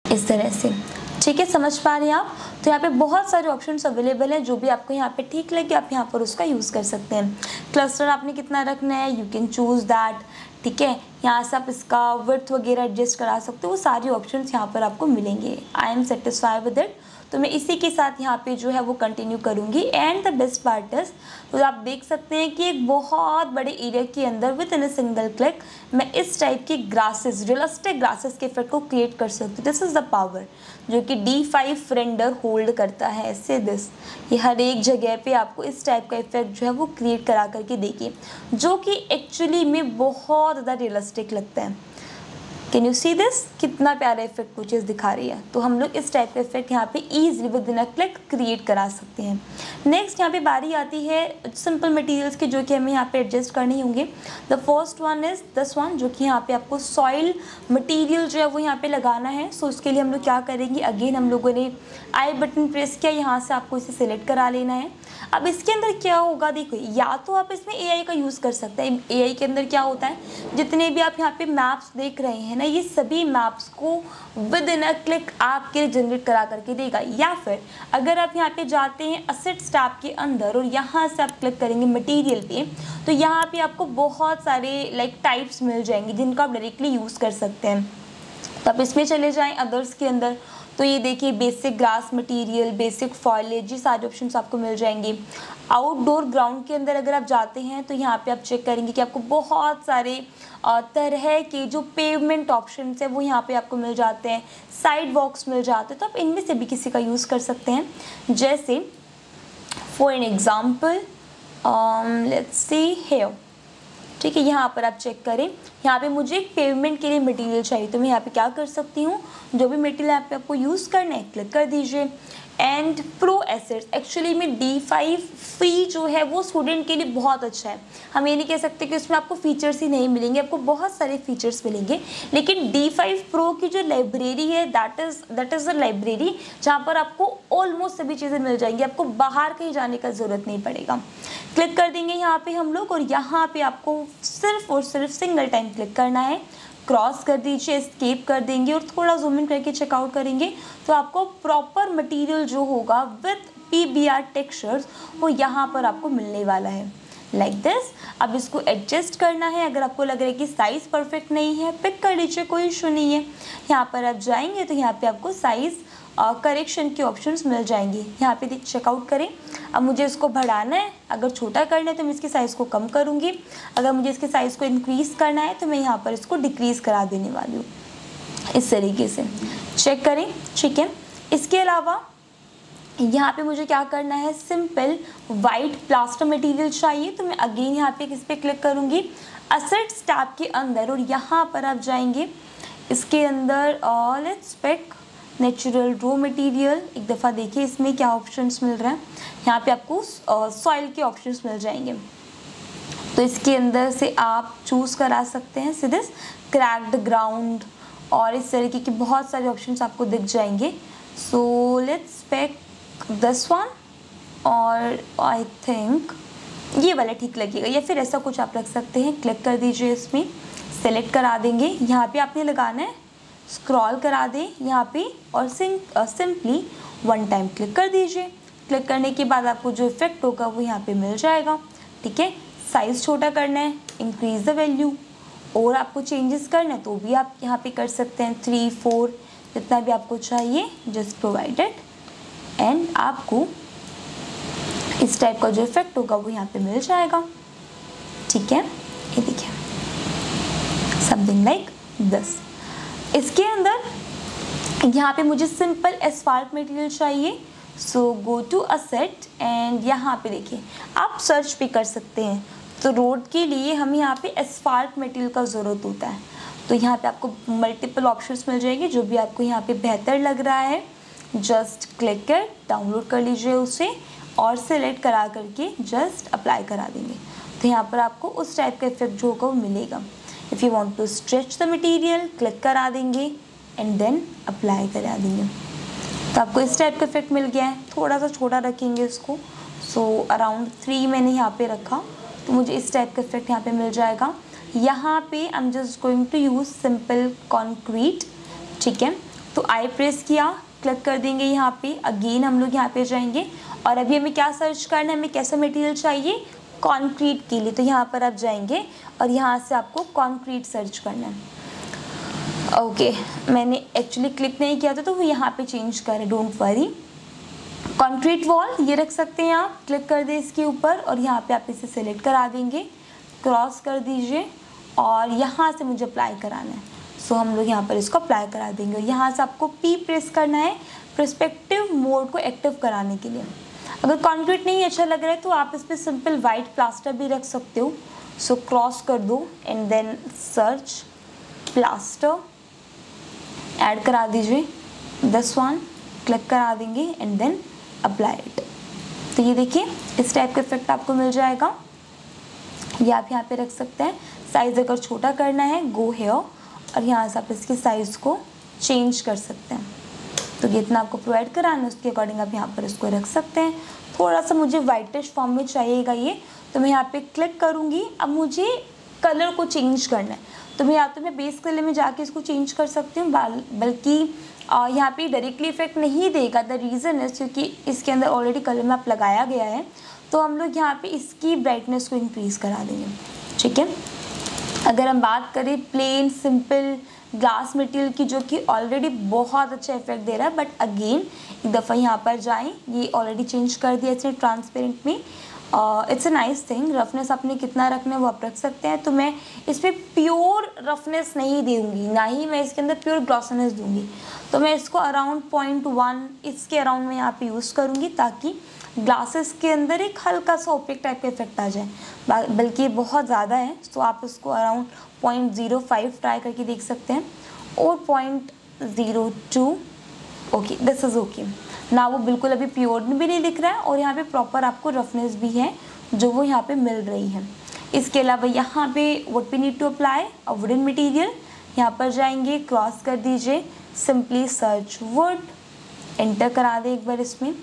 Speaker 1: इस तरह से। ठीक है, समझ पा रहे हैं आप? तो यहाँ पे बहुत सारे ऑप्शंस अवेलेबल हैं, जो भी आपको यहाँ पे ठीक लगे आप यहाँ पर उसका यूज़ कर सकते हैं। क्लस्टर आपने कितना रखना है, यू कैन चूज़ दैट। ठीक है, यहाँ से आप इसका विड्थ वगैरह एडजस्ट करा सकते हो, वो सारे ऑप्शंस यहाँ पर आपको मिलेंगे। I am satisfied with it, तो मैं इसी के साथ यहाँ पे जो है वो कंटिन्यू करूँगी। And the best part is, तो आप देख सकते हैं कि एक बहुत बड़े एरिया के अंदर with in a single click मैं इस टाइप की ग्रासेस, रियलिस्टिक ग्रासेस के इफेक्ट को क्रिएट कर सकती हूँ। दिस इज़ द पावर जो कि D5 रेंडर होल्ड करता है, ऐसे दिस, ये हर एक जगह पे आपको इस टाइप का इफेक्ट जो है वो क्रिएट करा करके देखिए, जो कि एक्चुअली में बहुत ज़्यादा रियलिस्टिक लगता है। कैन यू सी दिस, कितना प्यारा इफेक्ट कुछ चीज़ दिखा रही है। तो हम लोग इस टाइप का इफेक्ट यहाँ पे easily with in a click create करा सकते हैं। नेक्स्ट यहाँ पे बारी आती है सिंपल मटेरियल्स की, जो कि हमें यहाँ पे एडजस्ट करने होंगे। The first one is this one, जो कि यहाँ पे आपको सॉइल मटेरियल जो है वो यहाँ पे लगाना है। सो उसके लिए हम लोग क्या करेंगे, अगेन हम लोगों ने आई बटन प्रेस किया, यहाँ से आपको इसे सिलेक्ट करा लेना है। अब इसके अंदर क्या होगा, देखो, या तो आप इसमें AI का यूज़ कर सकते हैं। AI के अंदर क्या होता है, जितने भी आप यहाँ पे मैप्स देख रहे हैं ना, ये सभी मैप्स को विद इन अ क्लिक आपके जनरेट करा करके देगा। या फिर अगर आप यहाँ पे जाते हैं असेट्स टैब के अंदर और यहाँ से आप क्लिक करेंगे मटेरियल पे, तो यहाँ पे आपको बहुत सारे लाइक टाइप्स मिल जाएंगे जिनका आप डायरेक्टली यूज़ कर सकते हैं। तो आप इसमें चले जाएँ अदर्स के अंदर, तो ये देखिए बेसिक ग्रास मटेरियल, बेसिक फॉइलेज, ये सारे ऑप्शंस आपको मिल जाएंगे। आउटडोर ग्राउंड के अंदर अगर आप जाते हैं तो यहाँ पे आप चेक करेंगे कि आपको बहुत सारे तरह के जो पेवमेंट ऑप्शंस है वो यहाँ पे आपको मिल जाते हैं, साइड वॉक्स मिल जाते हैं। तो आप इनमें से भी किसी का यूज़ कर सकते हैं। जैसे for an example let's see here, ठीक है, यहाँ पर आप चेक करें, यहाँ पे मुझे एक पेवमेंट के लिए मटेरियल चाहिए, तो मैं यहाँ पे क्या कर सकती हूँ, जो भी मटेरियल यहाँ पे आपको यूज़ करना है क्लिक कर दीजिए। एंड प्रो एसेट्स, एक्चुअली में D5 फ्री जो है वो स्टूडेंट के लिए बहुत अच्छा है। हम ये नहीं कह सकते कि उसमें आपको फीचर्स ही नहीं मिलेंगे, आपको बहुत सारे फीचर्स मिलेंगे, लेकिन D5 प्रो की जो लाइब्रेरी है दैट इज़ द लाइब्रेरी जहाँ पर आपको ऑलमोस्ट सभी चीज़ें मिल जाएंगी, आपको बाहर कहीं जाने का ज़रूरत नहीं पड़ेगा। क्लिक कर देंगे यहाँ पे हम लोग, और यहाँ पे आपको सिर्फ और सिर्फ सिंगल टाइम क्लिक करना है, क्रॉस कर दीजिए, एस्केप कर देंगे और थोड़ा जूम इन करके चेकआउट करेंगे, तो आपको प्रॉपर मटेरियल जो होगा विद PBR टेक्सचर्स वो यहाँ पर आपको मिलने वाला है लाइक दिस। अब इसको एडजस्ट करना है, अगर आपको लग रहा है कि साइज़ परफेक्ट नहीं है पिक कर लीजिए, कोई इशू नहीं है। यहाँ पर आप जाएंगे तो यहाँ पे आपको साइज़ करेक्शन के ऑप्शंस मिल जाएंगे, यहाँ पे चेकआउट करें। अब मुझे इसको बढ़ाना है, अगर छोटा करना है तो मैं इसकी साइज़ को कम करूँगी, अगर मुझे इसकी साइज़ को इंक्रीज़ करना है तो मैं यहाँ पर इसको डिक्रीज़ करा देने वाली हूँ, इस तरीके से चेक करें। ठीक है, इसके अलावा यहाँ पे मुझे क्या करना है, सिंपल वाइट प्लास्टर मटेरियल चाहिए, तो मैं अगेन यहाँ पे किस पे क्लिक करूँगी, असेट्स टैब के अंदर, और यहाँ पर आप जाएंगे इसके अंदर let's pick natural raw material. एक दफ़ा देखिए इसमें क्या ऑप्शंस मिल रहे हैं, यहाँ पे आपको सॉइल के ऑप्शंस मिल जाएंगे, तो इसके अंदर से आप चूज़ करा सकते हैं सीधे क्रैक्ड ग्राउंड, और इस तरीके के बहुत सारे ऑप्शंस आपको दिख जाएंगे। So let's pick this one, और आई थिंक ये वाला ठीक लगेगा, या फिर ऐसा कुछ आप रख सकते हैं। क्लिक कर दीजिए, इसमें सेलेक्ट करा देंगे, यहाँ पे आपने लगाना है स्क्रॉल करा दें यहाँ पे और सिंपली वन टाइम क्लिक कर दीजिए। क्लिक करने के बाद आपको जो इफेक्ट होगा वो यहाँ पे मिल जाएगा। ठीक है, साइज़ छोटा करना है, इंक्रीज द वैल्यू, और आपको चेंजेस करना है तो भी आप यहाँ पे कर सकते हैं, 3 4 जितना भी आपको चाहिए, जस्ट प्रोवाइडेड, एंड आपको इस टाइप का जो इफेक्ट होगा वो यहाँ पे मिल जाएगा। ठीक है, ये देखिए समथिंग लाइक दिस। इसके अंदर यहाँ पे मुझे सिंपल एस्फाल्ट मटेरियल चाहिए, सो गो टू असेट एंड यहाँ पे देखिए आप सर्च भी कर सकते हैं। तो रोड के लिए हमें यहाँ पे एस्फाल्ट मटेरियल का ज़रूरत होता है, तो यहाँ पे आपको मल्टीपल ऑप्शंस मिल जाएंगे, जो भी आपको यहाँ पे बेहतर लग रहा है जस्ट क्लिक कर डाउनलोड कर लीजिए उसे और सेलेक्ट करा करके जस्ट अप्लाई करा देंगे। तो यहाँ पर आपको उस टाइप का इफेक्ट जो होगा वो मिलेगा। If you want to stretch the material click करा देंगे एंड देन अप्लाई करा देंगे। तो आपको इस टाइप का इफेक्ट मिल गया है। थोड़ा सा छोटा रखेंगे इसको, सो अराउंड 3 मैंने यहाँ पे रखा, तो मुझे इस टाइप का इफेक्ट यहाँ पे मिल जाएगा। यहाँ पे I am just going to use simple concrete. ठीक है, तो आई प्रेस किया, क्लिक कर देंगे यहाँ पे, अगेन हम लोग यहाँ पे जाएंगे और अभी हमें क्या सर्च करना है, हमें कैसा मटेरियल चाहिए, कंक्रीट के लिए। तो यहाँ पर आप जाएंगे और यहाँ से आपको कंक्रीट सर्च करना है। ओके, मैंने एक्चुअली क्लिक नहीं किया था तो वो यहाँ पे चेंज करें, डोंट वरी। कंक्रीट वॉल ये रख सकते हैं आप, क्लिक कर दें इसके ऊपर और यहाँ पे आप इसे सेलेक्ट करा देंगे, क्रॉस कर दीजिए और यहाँ से मुझे अप्लाई कराना है। सो हम लोग यहाँ पर इसको अप्लाई करा देंगे और यहाँ से आपको P प्रेस करना है पर्सपेक्टिव मोड को एक्टिव कराने के लिए। अगर कंक्रीट नहीं अच्छा लग रहा है तो आप इस पर सिंपल वाइट प्लास्टर भी रख सकते हो। सो क्रॉस कर दो and then search plaster, add करा दीजिए दिस वन, क्लिक करा देंगे एंड देन अप्लाई इट। तो ये देखिए इस टाइप का इफेक्ट आपको मिल जाएगा। ये आप यहाँ पे रख सकते हैं। साइज़ अगर छोटा करना है गो हेयर और यहाँ से आप इसके साइज़ को चेंज कर सकते हैं। तो जितना आपको प्रोवाइड कराना है उसके अकॉर्डिंग आप यहाँ पर इसको रख सकते हैं। थोड़ा सा मुझे वाइटिश फॉर्म में चाहिएगा ये, तो मैं यहाँ पे क्लिक करूँगी। अब मुझे कलर को चेंज करना है तो मैं या तो मैं बेस कलर में जाके इसको चेंज कर सकती हूँ, बल्कि यहाँ पे डायरेक्टली इफेक्ट नहीं देगा। द रीज़न है क्योंकि इसके अंदर ऑलरेडी कलर मैप लगाया गया है, तो हम लोग यहाँ पे इसकी ब्राइटनेस को इंक्रीज़ करा देंगे। ठीक है, अगर हम बात करें प्लेन सिंपल ग्लास मटेरियल की जो कि ऑलरेडी बहुत अच्छा इफेक्ट दे रहा है, बट अगेन एक दफ़ा यहाँ पर जाएं, ये ऑलरेडी चेंज कर दिया इसने ट्रांसपेरेंट में। It's a nice thing. Roughness आपने कितना रखना है वो आप रख सकते हैं। तो मैं इस पर प्योर रफनेस नहीं दूँगी, ना ही मैं इसके अंदर प्योर ग्लॉसीनेस दूँगी। तो मैं इसको अराउंड 0.1 इसके अराउंड में यहाँ पे यूज़ करूँगी ताकि ग्लासेस के अंदर एक हल्का सा ओपेक टाइप का इफेक्ट आ जाए, बल्कि बहुत ज़्यादा है तो आप इसको अराउंड 0.05 ट्राई करके देख सकते हैं और 0.02। ओके, दिस इज़ ओके ना। वो बिल्कुल अभी प्योर भी नहीं दिख रहा है और यहाँ पे प्रॉपर आपको रफनेस भी है जो वो यहाँ पे मिल रही है। इसके अलावा यहाँ पे what we need to apply a wooden material, यहाँ पर जाएंगे, क्रॉस कर दीजिए, सिंपली सर्च वुड, एंटर करा दे एक बार, इसमें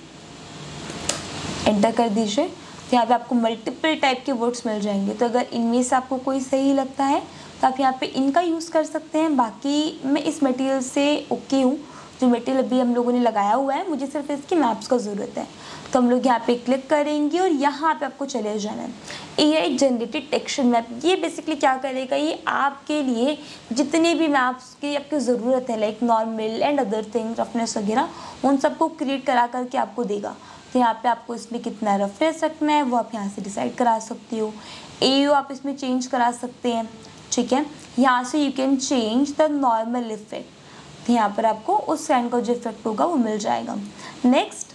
Speaker 1: एंटर कर दीजिए। तो यहाँ पे आपको मल्टीपल टाइप के वर्ड्स मिल जाएंगे। तो अगर इनमें से आपको कोई सही लगता है तो आप यहाँ पे इनका यूज़ कर सकते हैं। बाकी मैं इस मटेरियल से ओके हूँ। जो मटेरियल अभी हम लोगों ने लगाया हुआ है, मुझे सिर्फ इसकी मैप्स का ज़रूरत है। तो हम लोग यहाँ पे क्लिक करेंगे और यहाँ पे आपको चले जाना है AI जनरेटेड टेक्सचर मैप। ये बेसिकली क्या करेगा, ये आपके लिए जितने भी मैप्स की आपकी ज़रूरत है, like normal and other thing, roughness वगैरह, उन सबको क्रिएट करा करके आपको देगा। तो यहाँ पे आपको इसमें कितना रफनेस रखना है वो आप यहाँ से डिसाइड करा सकती हो। AO आप इसमें चेंज करा सकते हैं। ठीक है, यहाँ से you can change the normal effect. तो यहाँ पर आपको उस काइंड का जो इफेक्ट होगा वो मिल जाएगा। नेक्स्ट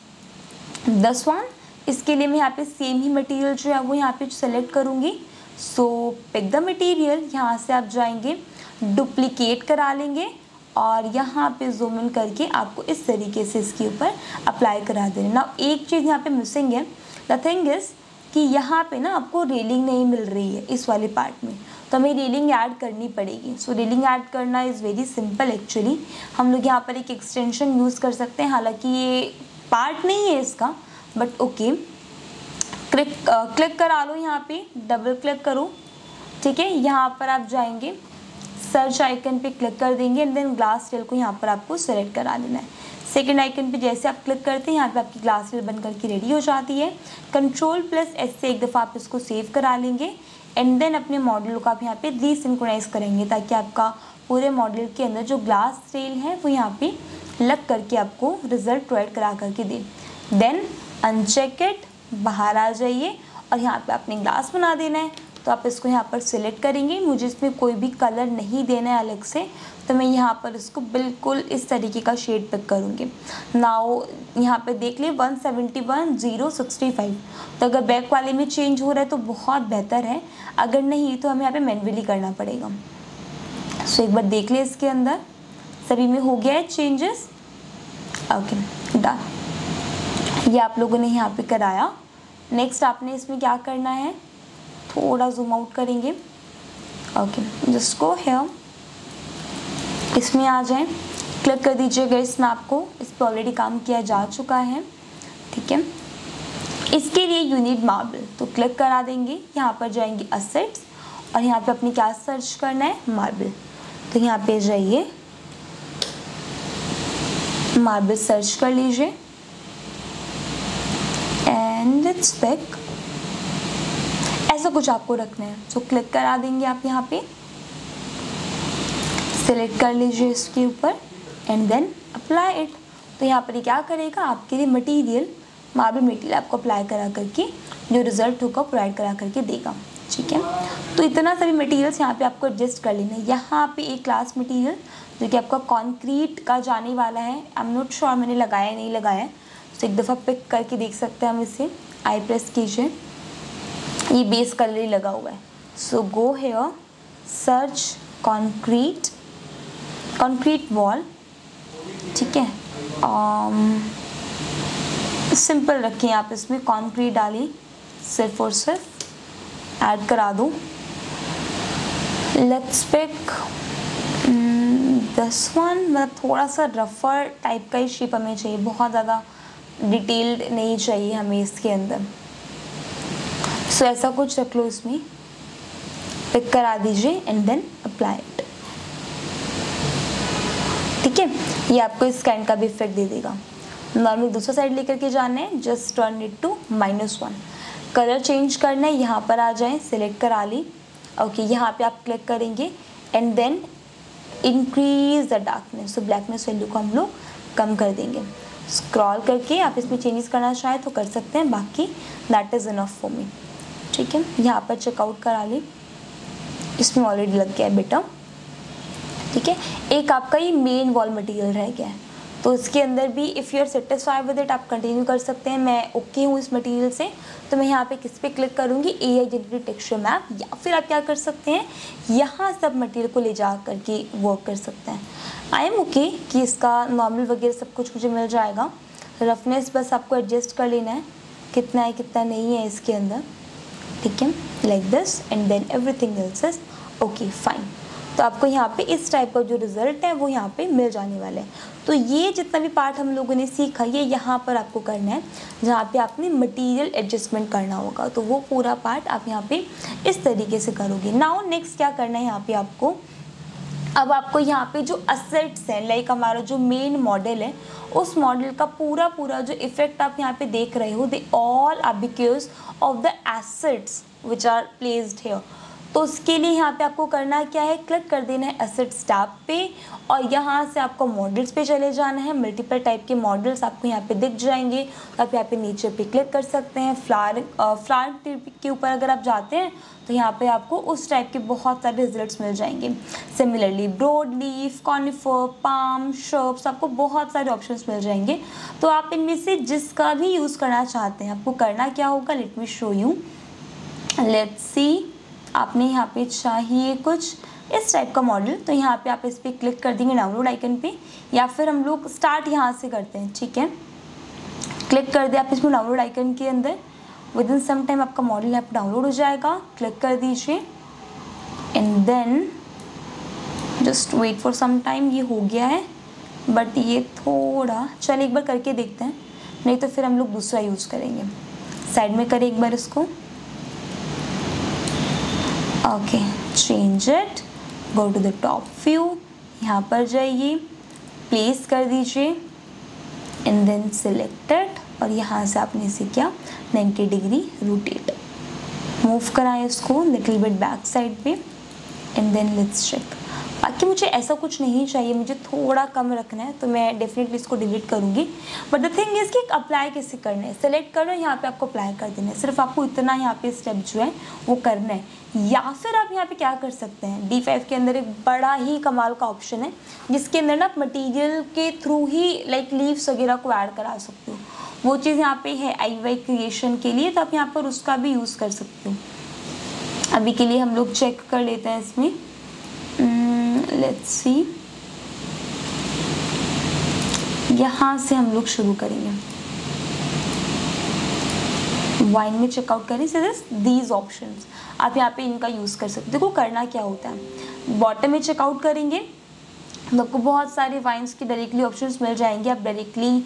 Speaker 1: दिस वन, इसके लिए मैं यहाँ पे सेम ही मटेरियल जो है वो यहाँ पे सेलेक्ट करूँगी। सो पिक द मटेरियल, यहाँ से आप जाएंगे, डुप्लीकेट करा लेंगे और यहाँ पे जूम इन करके आपको इस तरीके से इसके ऊपर अप्लाई करा देना। ना एक चीज़ यहाँ पे मिसिंग है, द थिंग इज़ कि यहाँ पे ना आपको रेलिंग नहीं मिल रही है इस वाले पार्ट में, तो हमें रेलिंग ऐड करनी पड़ेगी। सो रेलिंग ऐड करना इज़ वेरी सिंपल एक्चुअली। हम लोग यहाँ पर एक एक्सटेंशन यूज़ कर सकते हैं, हालांकि ये पार्ट नहीं है इसका, बट ओके। क्लिक करा लो, यहाँ पे डबल क्लिक करो। ठीक है, यहाँ पर आप जाएंगे, सर्च आइकन पे क्लिक कर देंगे एंड देन ग्लास टेल को यहाँ पर आपको सेलेक्ट करा लेना है। सेकेंड आइकन पे जैसे आप क्लिक करते हैं यहाँ पे आपकी ग्लास टेल बन करके रेडी हो जाती है। Ctrl+S से एक दफ़ा आप इसको सेव करा लेंगे एंड देन अपने मॉडल को आप यहाँ पे रीसिंक्रोनाइज करेंगे ताकि आपका पूरे मॉडल के अंदर जो ग्लास टेल है वो यहाँ पे लग करके आपको रिजल्ट प्रोवाइड करा करके दे। देन अनचेक इट, बाहर आ जाइए और यहाँ पे आपने ग्लास बना देना है। तो आप इसको यहाँ पर सिलेक्ट करेंगे। मुझे इसमें कोई भी कलर नहीं देना है अलग से, तो मैं यहाँ पर इसको बिल्कुल इस तरीके का शेड पिक करूँगी। नाउ यहाँ पे देख लिए 171,065। तो अगर बैक वाले में चेंज हो रहा है तो बहुत बेहतर है, अगर नहीं तो हमें यहाँ पे मैन्युअली करना पड़ेगा। सो एक बार देख ले, इसके अंदर सभी में हो गया है चेंजेस। ओके डन, ये आप लोगों ने यहाँ पे कराया। नेक्स्ट आपने इसमें क्या करना है, थोड़ा जूम आउट करेंगे। ओके जस्ट गो हियर, इसमें आ जाएं, क्लिक कर दीजिएगा इस मैप को। इस पर ऑलरेडी काम किया जा चुका है, ठीक है। इसके लिए यू नीड मार्बल, तो क्लिक करा देंगे। यहाँ पर जाएंगे असेट्स और यहाँ पे अपने क्या सर्च करना है, मार्बल। तो यहाँ पे जाइए, मार्बल सर्च कर लीजिए एंड इट्स पिक। ऐसा कुछ आपको रखना है, तो क्लिक करा देंगे आप यहाँ पे, सिलेक्ट कर लीजिए इसके ऊपर एंड देन अप्लाई इट। तो यहाँ पर ये क्या करेगा, आपके लिए मटेरियल, मार्बल मटेरियल आपको अप्लाई करा करके जो रिजल्ट होगा प्रोवाइड करा करके देगा, ठीक है। तो इतना सारी मटेरियल्स यहाँ पे आपको एडजस्ट कर लेना है। यहाँ पे एक क्लास मटेरियल जो कि आपका कंक्रीट का जाने वाला है, आई एम नॉट श्योर मैंने लगाया नहीं लगाया, तो एक दफ़ा पिक करके देख सकते हैं हम इसे। आई प्रेस कीजिए, ये बेस कलर ही लगा हुआ है। So go here, search concrete, concrete wall, ठीक है। सिंपल रखें आप, इसमें कंक्रीट डाली, सिर्फ और सिर्फ ऐड करा दो। लेट्स पिक दिस वन, मतलब थोड़ा सा रफर टाइप का ही शेप हमें चाहिए, बहुत ज़्यादा डिटेल्ड नहीं चाहिए हमें इसके अंदर। सो ऐसा कुछ रख लो, इसमें पिक करा दीजिए एंड देन अप्लाई इट, ठीक है। ये आपको इस काइंड का भी इफेक्ट दे देगा। नॉर्मल दूसरा साइड लेकर के जाना है, just turn it to -1। Colour change करना है, यहाँ पर आ जाएं, सिलेक्ट करा ली। ओके यहाँ पे आप क्लिक करेंगे and then increase the darkness, तो ब्लैकनेस वैल्यू को हम लोग कम कर देंगे। स्क्रॉल करके आप इसमें चेंजेस करना चाहें तो कर सकते हैं, बाकी that is enough for me, ठीक है। यहाँ पर चेकआउट करा ली, इसमें ऑलरेडी लग गया है बेटा, ठीक है। एक आपका ये मेन वॉल मटेरियल रह गया है, तो इसके अंदर भी if you are satisfied with it आप कंटिन्यू कर सकते हैं। मैं ओके हूँ इस मटेरियल से, तो मैं यहाँ पे किस पे क्लिक करूँगी, AI जनरेटेड टेक्सचर मैप, या फिर आप क्या कर सकते हैं, यहाँ सब मटेरियल को ले जा करके वर्क कर सकते हैं। आई एम ओके कि इसका नॉर्मल वगैरह सब कुछ मुझे मिल जाएगा। रफनेस बस आपको एडजस्ट कर लेना है, कितना है कितना नहीं है इसके अंदर, ठीक है, like this and then everything else is okay fine. तो आपको यहाँ पे इस टाइप का जो रिजल्ट है वो यहाँ पे मिल जाने वाला है। तो ये जितना भी पार्ट हम लोगों ने सीखा ये यहाँ पर आपको करना है, जहाँ पे आपने मटेरियल एडजस्टमेंट करना होगा, तो वो पूरा पार्ट आप यहाँ पे इस तरीके से करोगे। नाउ नेक्स्ट क्या करना है यहाँ पे आपको, अब आपको यहाँ पे जो असेट्स हैं, लाइक हमारा जो मेन मॉडल है उस मॉडल का पूरा जो इफेक्ट आप यहाँ पे देख रहे हो, they all are because of the assets which are placed here. तो उसके लिए यहाँ पे आपको करना क्या है, क्लिक कर देना है एसेट्स टैब पे और यहाँ से आपको मॉडल्स पे चले जाना है। मल्टीपल टाइप के मॉडल्स आपको यहाँ पे दिख जाएंगे, तो आप यहाँ पे नीचे पे क्लिक कर सकते हैं। फ्लावर के ऊपर अगर आप जाते हैं तो यहाँ पे आपको उस टाइप के बहुत सारे रिजल्ट्स मिल जाएंगे। Similarly broad leaf, conifer, palm, shrubs, आपको बहुत सारे ऑप्शंस मिल जाएंगे। तो आप इनमें से जिसका भी यूज़ करना चाहते हैं, आपको करना क्या होगा, late me show you. Let's see, आपने यहाँ पे चाहिए कुछ इस टाइप का मॉडल, तो यहाँ पे आप इस पर क्लिक कर देंगे डाउनलोड आइकन पे, या फिर हम लोग स्टार्ट यहाँ से करते हैं, ठीक है। क्लिक कर दिया आप इसमें डाउनलोड आइकन के अंदर, विद इन सम टाइम आपका मॉडल यहाँ पे डाउनलोड हो जाएगा। क्लिक कर दीजिए and then just wait for some time. ये हो गया है बट ये थोड़ा, चल एक बार करके देखते हैं, नहीं तो फिर हम लोग दूसरा यूज़ करेंगे। साइड में करें एक बार इसको, okay, change it, go to the top view, यहाँ पर जाइए, प्लेस कर दीजिए एंड देन सिलेक्टेड, और यहाँ से आपने इसे क्या 90 डिग्री रोटेट, मूव कराएं इसको लिटिल बिट बैक साइड पे एंड देन लेट्स चेक। बाकी मुझे ऐसा कुछ नहीं चाहिए, मुझे थोड़ा कम रखना है, तो मैं डेफिनेटली इसको डिलीट करूँगी। बट द थिंग इज़ कि अप्लाई कैसे करना है, सेलेक्ट करो, यहाँ पे आपको अप्लाई कर देना है, सिर्फ आपको इतना यहाँ पे स्टेप जो है वो करना है। या फिर आप यहाँ पे क्या कर सकते हैं, D5 के अंदर एक बड़ा ही कमाल का ऑप्शन है जिसके अंदर ना आप मटीरियल के थ्रू ही लाइक लीव्स वगैरह को ऐड करा सकते हो। वो चीज़ यहाँ पे है IY क्रिएशन के लिए, तो आप यहाँ पर उसका भी यूज़ कर सकते हो। अभी के लिए हम लोग चेक कर लेते हैं इसमें, लेट्स सी, यहाँ से हम लोग शुरू करेंगे। वाइन में चेकआउट करें, दीज ऑप्शंस आप यहाँ पे इनका यूज़ कर सकते हो। देखो करना क्या होता है, बॉटम में चेकआउट करेंगे तो आपको बहुत सारे वाइन्स के डायरेक्टली ऑप्शंस मिल जाएंगे। आप डायरेक्टली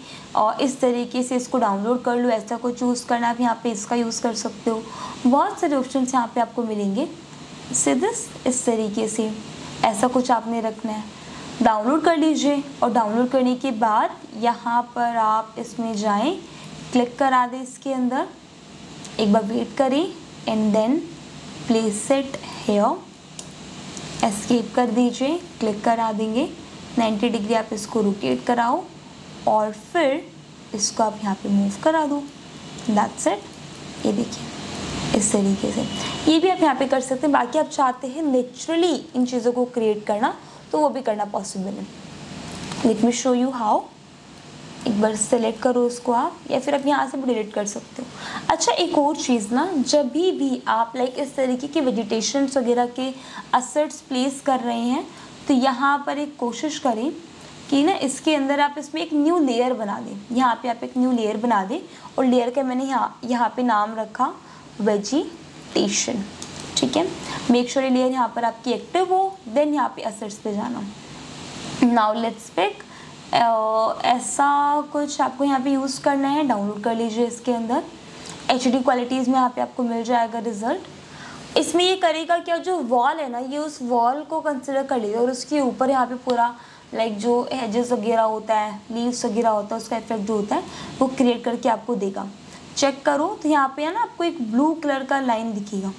Speaker 1: इस तरीके से इसको डाउनलोड कर लो, ऐसा को चूज़ करना, आप यहाँ पे इसका यूज़ कर सकते हो। बहुत सारे ऑप्शंस यहाँ पे आपको मिलेंगे। इस तरीके से ऐसा कुछ आपने रखना है, डाउनलोड कर लीजिए, और डाउनलोड करने के बाद यहाँ पर आप इसमें जाएं, क्लिक करा दें इसके अंदर, एक बार वेट करें and then place it here, escape कर दीजिए, क्लिक करा देंगे, 90 डिग्री आप इसको रोटेट कराओ और फिर इसको आप यहाँ पे मूव करा दो, दैट्स इट। ये देखिए इस तरीके से ये भी आप यहाँ पे कर सकते हैं। बाकी आप चाहते हैं नेचुरली इन चीज़ों को क्रिएट करना तो वो भी करना पॉसिबल है। Late me show you how. एक बार सेलेक्ट करो उसको आप, या फिर आप यहाँ से भी डिलीट कर सकते हो। अच्छा एक और चीज़ ना, जब भी आप लाइक इस तरीके के वेजिटेशंस वगैरह के असर्ट्स प्लेस कर रहे हैं तो यहाँ पर एक कोशिश करें कि ना इसके अंदर आप इसमें एक न्यू लेयर बना दें। यहाँ पे आप एक न्यू लेयर बना दें और लेयर का मैंने यहाँ पे नाम रखा वेजिटेशन, ठीक है। मेक श्योर ये लेयर यहाँ पर आपकी एक्टिव हो, देन यहाँ पे असर्ट्स पे जाना। नाउ लेट्स पिक ऐसा कुछ आपको यहाँ पे यूज़ करना है, डाउनलोड कर लीजिए इसके अंदर। HD क्वालिटीज़ में यहाँ पे आपको मिल जाएगा रिजल्ट। इसमें ये करेगा क्या, जो वॉल है ना ये उस वॉल को कंसिडर कर लेगा और उसके ऊपर यहाँ पे पूरा लाइक जो एजेस वगैरह होता है, लीव्स वगैरह होता है, उसका इफेक्ट जो होता है वो क्रिएट करके आपको देगा। चेक करो तो यहाँ पे है ना आपको एक ब्लू कलर का लाइन दिखेगा।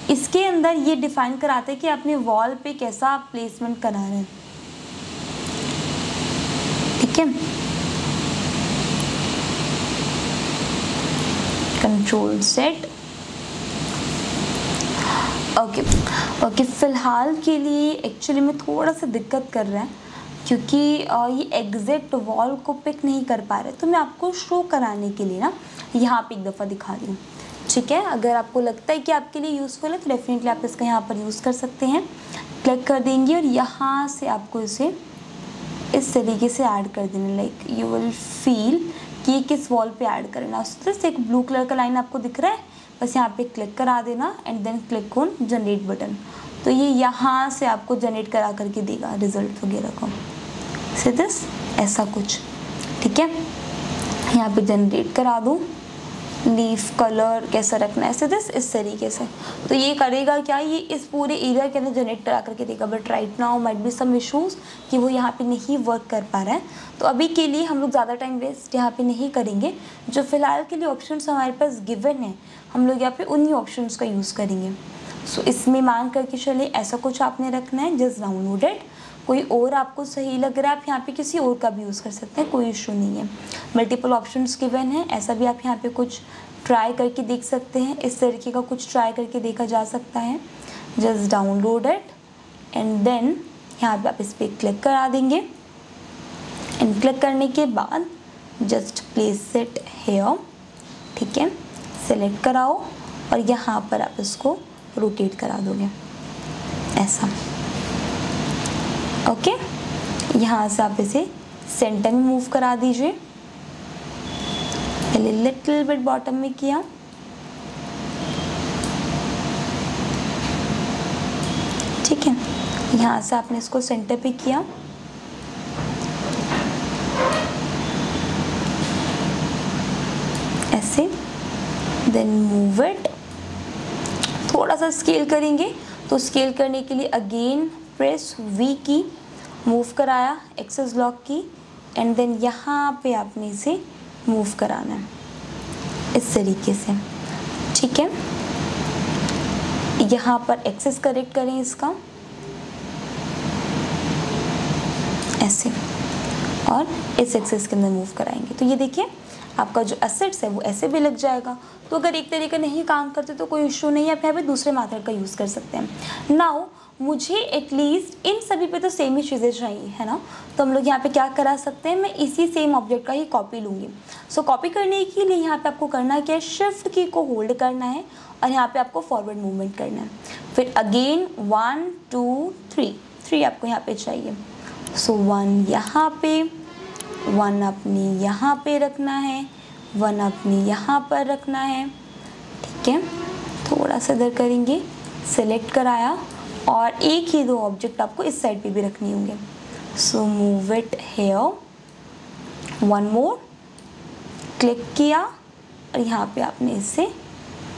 Speaker 1: इसके अंदर ये डिफाइन कराते हैं कि आपने वॉल पे कैसा प्लेसमेंट करा रहे हैं, ठीक है। Control set, okay. फिलहाल के लिए एक्चुअली में थोड़ा सा दिक्कत कर रहा है क्योंकि ये एग्जैक्ट वॉल को पिक नहीं कर पा रहे, तो मैं आपको शो कराने के लिए ना यहाँ पे एक दफ़ा दिखा रही हूँ, ठीक है। अगर आपको लगता है कि आपके लिए यूज़फुल है तो डेफिनेटली आप इसका यहाँ पर यूज़ कर सकते हैं। क्लिक कर देंगे और यहाँ से आपको इसे इस तरीके से ऐड कर देना, लाइक यू विल फील कि ये किस वॉल पे ऐड करना। उससे एक ब्लू कलर का लाइन आपको दिख रहा है, बस यहाँ पे क्लिक करा देना and then click on generate button, तो ये यहाँ से आपको जनरेट करा करके देगा रिजल्ट वगैरह को। दिस ऐसा कुछ, ठीक है। यहाँ पे जनरेट करा दूँ, लीफ कलर कैसा रखना है दिस इस तरीके से, तो ये करेगा क्या, ये इस पूरे एरिया के अंदर जनरेट करा करके देगा। But right now might be some issues कि वो यहाँ पे नहीं वर्क कर पा रहा है, तो अभी के लिए हम लोग ज़्यादा टाइम वेस्ट यहाँ पे नहीं करेंगे। जो फ़िलहाल के लिए ऑप्शंस हमारे पास गिवन है हम लोग यहाँ पे उन्हीं ऑप्शंस का यूज़ करेंगे। सो इसमें मान करके चले ऐसा कुछ आपने रखना है, जस्ट डाउनलोडेड। कोई और आपको सही लग रहा है आप यहाँ पे किसी और का भी यूज़ कर सकते हैं, कोई इशू नहीं है। मल्टीपल ऑप्शंस गिवन है, ऐसा भी आप यहाँ पे कुछ ट्राई करके देख सकते हैं। इस तरीके का कुछ ट्राई करके देखा जा सकता है। Just download it and then यहाँ पे आप इस पर क्लिक करा देंगे एंड क्लिक करने के बाद जस्ट प्लेस इट हियर, ठीक है। सेलेक्ट कराओ और यहाँ पर आप इसको रोटेट करा दोगे ऐसा, ओके। यहाँ से आप इसे सेंटर में मूव करा दीजिए, पहले लिटिल बिट बॉटम में किया, ठीक है। यहाँ से आपने इसको सेंटर पे किया, ऐसे, देन मूव इट। थोड़ा सा स्केल करेंगे तो स्केल करने के लिए अगेन प्रेस वी की, मूव कराया एक्सेस लॉक की, एंड देन यहाँ पे आपने इसे मूव कराना है इस तरीके से, ठीक है। यहाँ पर एक्सेस करेक्ट करें इसका ऐसे, और इस एक्सेस के अंदर मूव कराएंगे। तो ये देखिए आपका जो एसेट्स है वो ऐसे भी लग जाएगा। तो अगर एक तरीका नहीं काम करते तो कोई इशू नहीं है, आप यहाँ पे दूसरे मेथड का यूज़ कर सकते हैं। नाउ मुझे एटलीस्ट इन सभी पे तो सेम ही चीज़ें चाहिए, है ना। तो हम लोग यहाँ पे क्या करा सकते हैं, मैं इसी सेम ऑब्जेक्ट का ही कॉपी लूँगी। सो कॉपी करने के लिए यहाँ पे आपको करना क्या है, शिफ्ट की को होल्ड करना है और यहाँ पे आपको फॉरवर्ड मूवमेंट करना है। फिर अगेन 1 2 3 आपको यहाँ पे चाहिए। सो 1 यहाँ पे, 1 अपनी यहाँ पे रखना है, 1 अपनी यहाँ पर रखना है, ठीक है। थोड़ा सा इधर करेंगे, सेलेक्ट कराया, और एक ही 2 ऑब्जेक्ट आपको इस साइड पे भी रखनी होंगे। So move it here, 1 more, click किया और यहाँ पे आपने इसे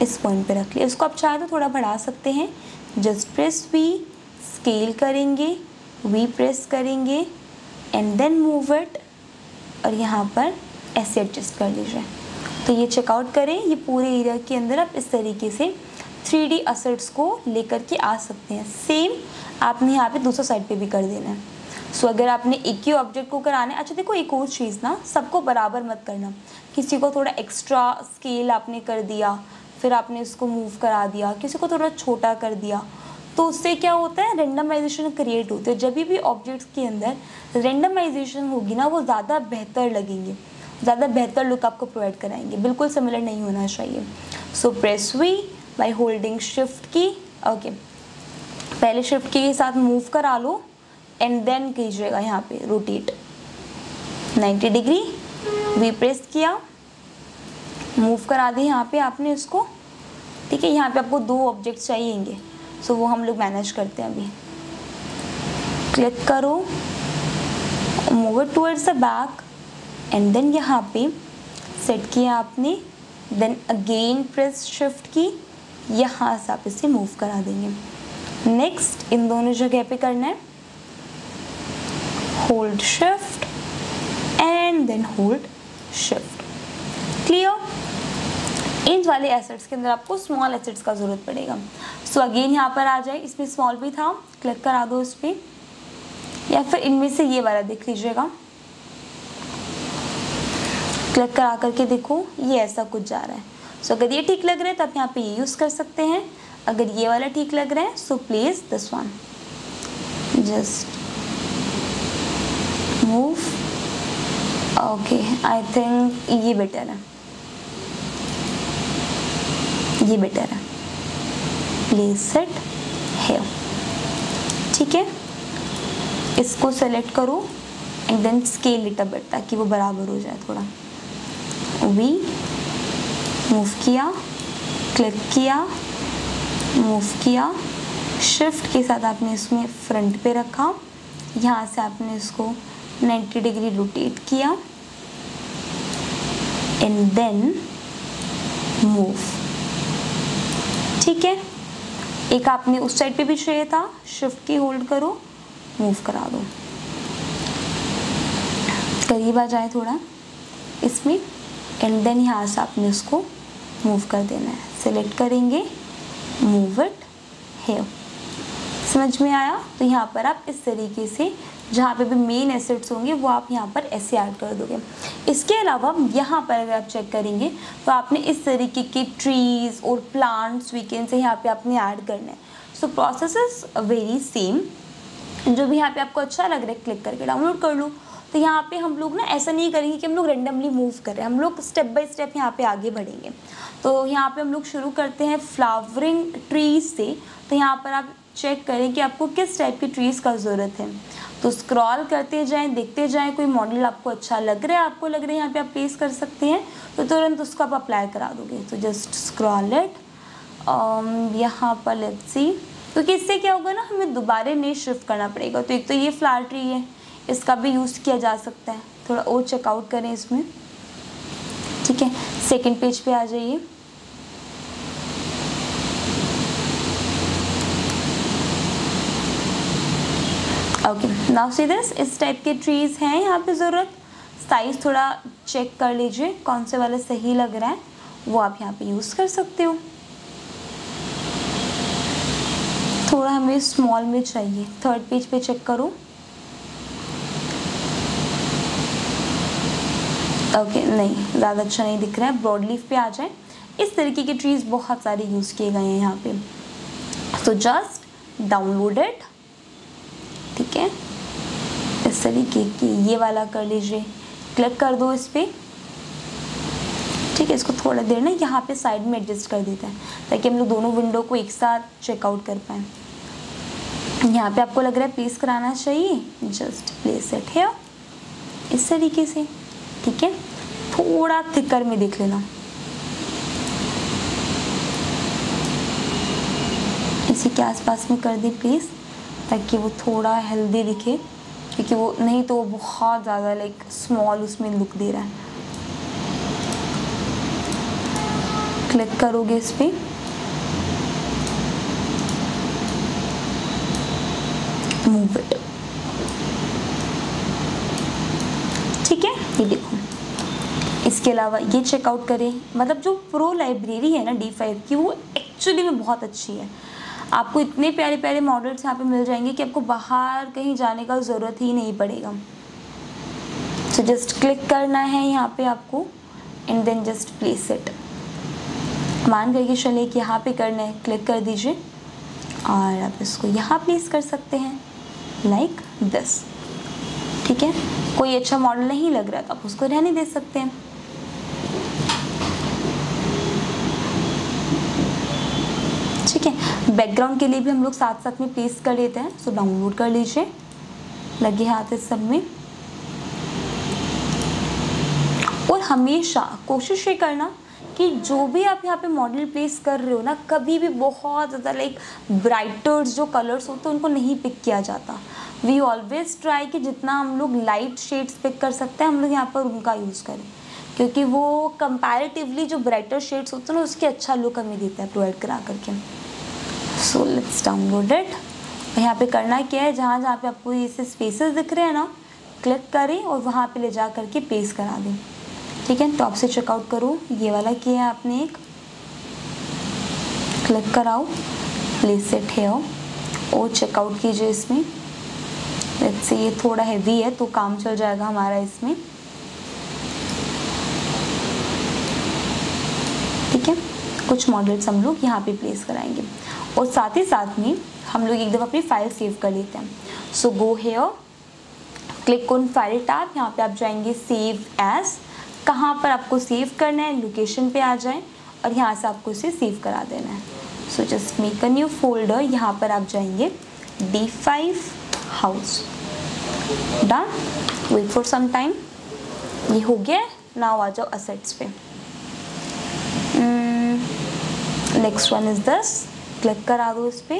Speaker 1: इस पॉइंट पे रख लिया। इसको आप चाहे तो थोड़ा बढ़ा सकते हैं, जस्ट प्रेस वी, स्केल करेंगे, वी प्रेस करेंगे एंड देन मूव इट, और यहाँ पर ऐसे एडजस्ट कर लीजिए। तो ये चेकआउट करें, ये पूरे एरिया के अंदर आप इस तरीके से 3D एसेट्स को लेकर के आ सकते हैं। सेम आपने यहाँ पे दूसरा साइड पे भी कर देना है। सो अगर आपने एक ही ऑब्जेक्ट को कराना है, अच्छा देखो एक और चीज़ ना, सबको बराबर मत करना। किसी को थोड़ा एक्स्ट्रा स्केल आपने कर दिया, फिर आपने इसको मूव करा दिया, किसी को थोड़ा छोटा कर दिया, तो उससे क्या होता है, रेंडमाइजेशन क्रिएट होती है। जब भी ऑब्जेक्ट्स के अंदर रेंडमाइजेशन होगी ना, वो ज़्यादा बेहतर लगेंगे, ज़्यादा बेहतर लुक आपको प्रोवाइड कराएंगे। बिल्कुल सिमिलर नहीं होना चाहिए। So press V by holding shift key, okay. पहले शिफ्ट की के साथ मूव करा लो एंड देन कीजिएगा यहाँ पे रोटेट 90 डिग्री, वी प्रेस किया, मूव करा दी यहाँ पे आपने इसको, ठीक है। यहाँ पे आपको 2 ऑब्जेक्ट्स चाहिएंगे, सो वो हम लोग मैनेज करते हैं अभी। क्लिक करो, move it towards the back and then यहाँ पे सेट किया आपने, then again press shift key, यहाँ से आप इसे मूव करा देंगे। नेक्स्ट इन दोनों जगह पे करना है, hold shift and then hold shift. Clear. इन वाले एसेट्स के अंदर आपको स्मॉल एसेट्स का जरूरत पड़ेगा। सो अगेन यहाँ पर आ जाए, इसमें स्मॉल भी था, क्लिक करा दो इस पर, या फिर इनमें से ये वाला देख लीजिएगा, क्लिक करा करके देखो ये ऐसा कुछ जा रहा है। सो अगर ये ठीक लग रहा है तो आप यहाँ पे ये यूज़ कर सकते हैं। अगर ये वाला ठीक लग रहा है so place this one, just move, okay. I think ये बेटर है, ये बेटर है, प्लेस इट हियर, ठीक है। इसको सेलेक्ट करो and then scale it a bit ताकि वो बराबर हो जाए थोड़ा। वी मूव किया, क्लिक किया, मूव किया, शिफ्ट के साथ आपने इसमें फ्रंट पे रखा, यहाँ से आपने इसको 90 डिग्री रोटेट किया एंड देन मूव, ठीक है। एक आपने उस साइड पे भी चाहिए था, शिफ्ट की होल्ड करो, मूव करा दो, करीब आ जाए थोड़ा इसमें, एंड देन यहाँ से आपने उसको मूव कर देना है। सेलेक्ट करेंगे, मूव इट हियर। समझ में आया? तो यहाँ पर आप इस तरीके से जहाँ पे भी मेन एसेट्स होंगे वो आप यहाँ पर ऐसे ऐड कर दोगे। इसके अलावा यहाँ पर अगर आप चेक करेंगे तो आपने इस तरीके के ट्रीज और प्लांट्स वीकेंड से यहाँ पे आपने ऐड करना है। So process is very same. जो भी यहाँ पे आपको अच्छा लग रहा है क्लिक करके डाउनलोड कर लो। तो यहाँ पे हम लोग ना ऐसा नहीं करेंगे कि हम लोग रेंडमली मूव कर रहे हैं, हम लोग स्टेप बाय स्टेप यहाँ पे आगे बढ़ेंगे। तो यहाँ पे हम लोग शुरू करते हैं फ्लावरिंग ट्रीज से। तो यहाँ पर आप चेक करें कि आपको किस टाइप की ट्रीज़ का ज़रूरत है। तो स्क्रॉल करते जाएं, देखते जाएं, कोई मॉडल आपको अच्छा लग रहा है, आपको लग रहा है यहाँ पे आप प्लेस कर सकते हैं, तो तुरंत उसको आप अप्लाई करा दोगे। तो जस्ट स्क्रॉल इट, यहाँ पर लेट्स सी, क्योंकि इससे क्या होगा ना, हमें दोबारा नहीं शिफ्ट करना पड़ेगा। तो एक तो ये फ्लावर ट्री है, इसका भी यूज़ किया जा सकता है। थोड़ा और चेकआउट करें इसमें, ठीक है। सेकेंड पेज पे आ जाइए। ओके, नाउ सी दिस, इस टाइप के ट्रीज हैं यहाँ पे ज़रूरत। साइज थोड़ा चेक कर लीजिए कौन से वाला सही लग रहा है, वो आप यहाँ पे यूज़ कर सकते हो। थोड़ा हमें स्मॉल में चाहिए, थर्ड पेज पे चेक करो। ओके, नहीं ज़्यादा अच्छा नहीं दिख रहा है, ब्रॉड लीफ पे आ जाए। इस तरीके के ट्रीज बहुत सारे यूज़ किए गए हैं यहाँ पे, तो जस्ट डाउनलोड इट। ठीक है, इस तरीके की ये वाला कर लीजिए, क्लिक कर दो इस पर। ठीक है, इसको थोड़ा देर ना यहाँ पे साइड में एडजस्ट कर देते हैं ताकि हम लोग दोनों विंडो को एक साथ चेकआउट कर पाएँ। यहाँ पे आपको लग रहा है प्लेस कराना चाहिए, जस्ट प्लेस इट हियर इस तरीके से। ठीक है, थोड़ा थिकर में देख लेना, इसी के आसपास में कर दी प्लीज, ताकि वो थोड़ा हेल्दी दिखे, क्योंकि वो नहीं तो वो बहुत ज़्यादा लाइक स्मॉल उसमें लुक दे रहा है। क्लिक करोगे इस पर, मूव इट। ठीक है, ये देखो। इसके अलावा ये चेकआउट करें, मतलब जो प्रो लाइब्रेरी है ना D5 की, वो एक्चुअली में बहुत अच्छी है। आपको इतने प्यारे प्यारे मॉडल्स यहाँ पे मिल जाएंगे कि आपको बाहर कहीं जाने का ज़रूरत ही नहीं पड़ेगा। सो जस्ट क्लिक करना है यहाँ पे आपको, and then just place it. मान करके चले कि यहाँ पे करना है, क्लिक कर दीजिए और आप इसको यहाँ प्लेस कर सकते हैं लाइक दिस। ठीक है, कोई अच्छा मॉडल नहीं लग रहा तो आप उसको रहने दे सकते हैं। ठीक है, बैकग्राउंड के लिए भी हम लोग साथ साथ में प्लेस कर लेते हैं। सो डाउनलोड कर लीजिए, लगे हाथ इस सब में। और हमेशा कोशिश ये करना कि जो भी आप यहाँ पे मॉडल प्लेस कर रहे हो ना, कभी भी बहुत ज़्यादा लाइक ब्राइटर्स जो कलर्स होते हैं उनको नहीं पिक किया जाता। वी ऑलवेज ट्राई कि जितना हम लोग लाइट शेड्स पिक कर सकते हैं हम लोग यहाँ पर उनका यूज़ करें, क्योंकि वो कंपैरेटिवली जो ब्राइटर शेड्स होते हैं ना उसके अच्छा लुक हमें देता है प्रोवाइड करा करके। So let's download it. यहाँ पे करना क्या है, जहाँ जहाँ पे आपको ये स्पेसेस दिख रहे हैं ना, क्लिक करें और वहाँ पे ले जा करके पेस्ट करा दें। ठीक है, टॉप से चेकआउट करो, ये वाला किया है आपने एक, क्लिक कराओ, प्लेस इट हियर और चेकआउट कीजिए इसमें। लेट्स से ये थोड़ा हैवी है तो काम चल जाएगा हमारा इसमें। ठीक है, कुछ मॉडल्स हम लोग यहाँ पे प्लेस कराएंगे और साथ ही साथ में हम लोग एकदम अपनी फाइल सेव कर लेते हैं। So go here, click on file tab, यहाँ पे आप जाएंगे सेव एज। कहाँ पर आपको सेव करना है, लोकेशन पे आ जाएं और यहाँ से आपको इसे सेव करा देना है। So just make a new folder, यहाँ पर आप जाएंगे D5 house, done. Wait for some time, ये हो गया। नाउ आ जाओ असेट्स पे। Next one is this, click करा दो इस पे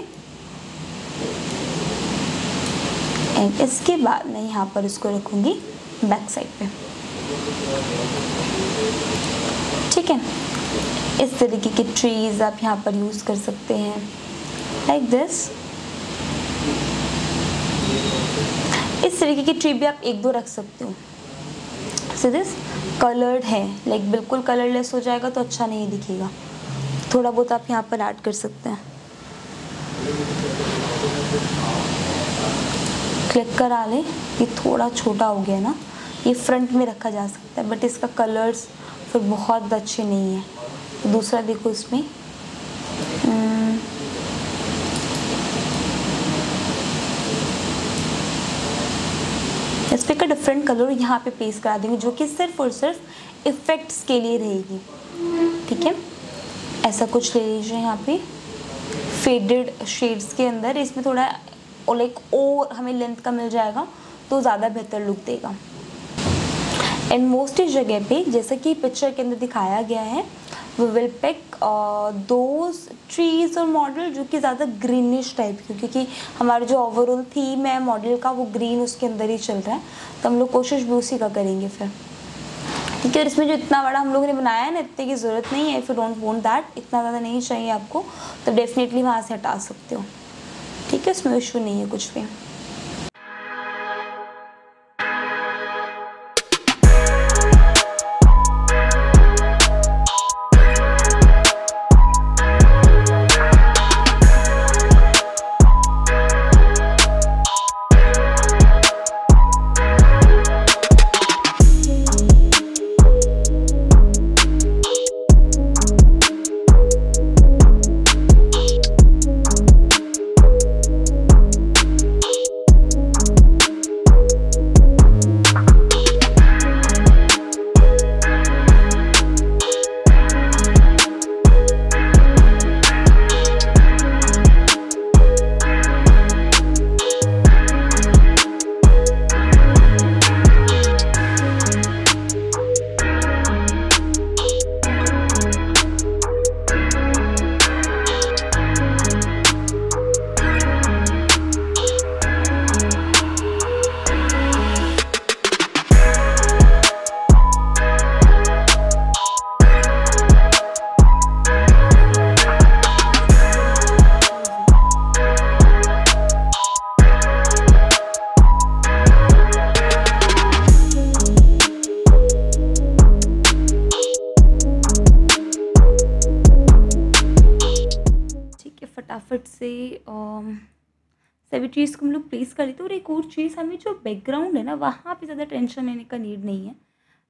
Speaker 1: एंड इसके बाद मैं यहाँ पर इसको रखूँगी बैक साइड पे। ठीक है, इस तरीके के ट्रीज आप यहाँ पर यूज़ कर सकते हैं लाइक दिस। इस तरीके की ट्री भी आप एक दो रख सकते हो। सो दिस कलर्ड है, लाइक बिल्कुल कलरलेस हो जाएगा तो अच्छा नहीं दिखेगा, थोड़ा बहुत आप यहाँ पर ऐड कर सकते हैं। क्लिक करा ले, ये थोड़ा छोटा हो गया ना, ये फ्रंट में रखा जा सकता है बट इसका कलर्स फिर बहुत अच्छे नहीं है। तो दूसरा देखो इसमें, इस पे का डिफरेंट कलर यहाँ पे पेस्ट करा देंगे जो कि सिर्फ और सिर्फ इफेक्ट्स के लिए रहेगी। ठीक है, ऐसा कुछ ले लीजिए यहाँ पे फेडेड शेड्स के अंदर, इसमें थोड़ा लाइक और हमें लेंथ का मिल जाएगा तो ज़्यादा बेहतर लुक देगा। एंड मोस्ट इस जगह पे जैसा कि पिक्चर के अंदर दिखाया गया है, we will pick those trees और मॉडल जो कि ज़्यादा ग्रीनिश टाइप के, क्योंकि हमारा जो ओवरऑल थीम है मॉडल का वो ग्रीन उसके अंदर ही चल रहा है, तो हम लोग कोशिश भी उसी का करेंगे फिर। ठीक है, और इसमें जो इतना बड़ा हम लोगों ने बनाया है ना, इतने की ज़रूरत नहीं है। If you don't want that, इतना ज़्यादा नहीं चाहिए आपको, तो डेफिनेटली वहाँ से हटा सकते हो। ठीक है, इसमें इशू नहीं है कुछ भी। फटाफट से सभी चीज़ को हम लोग प्लेस कर लेते हैं। और एक और चीज़, हमें जो बैकग्राउंड है ना वहाँ पे ज़्यादा टेंशन लेने का नीड नहीं है,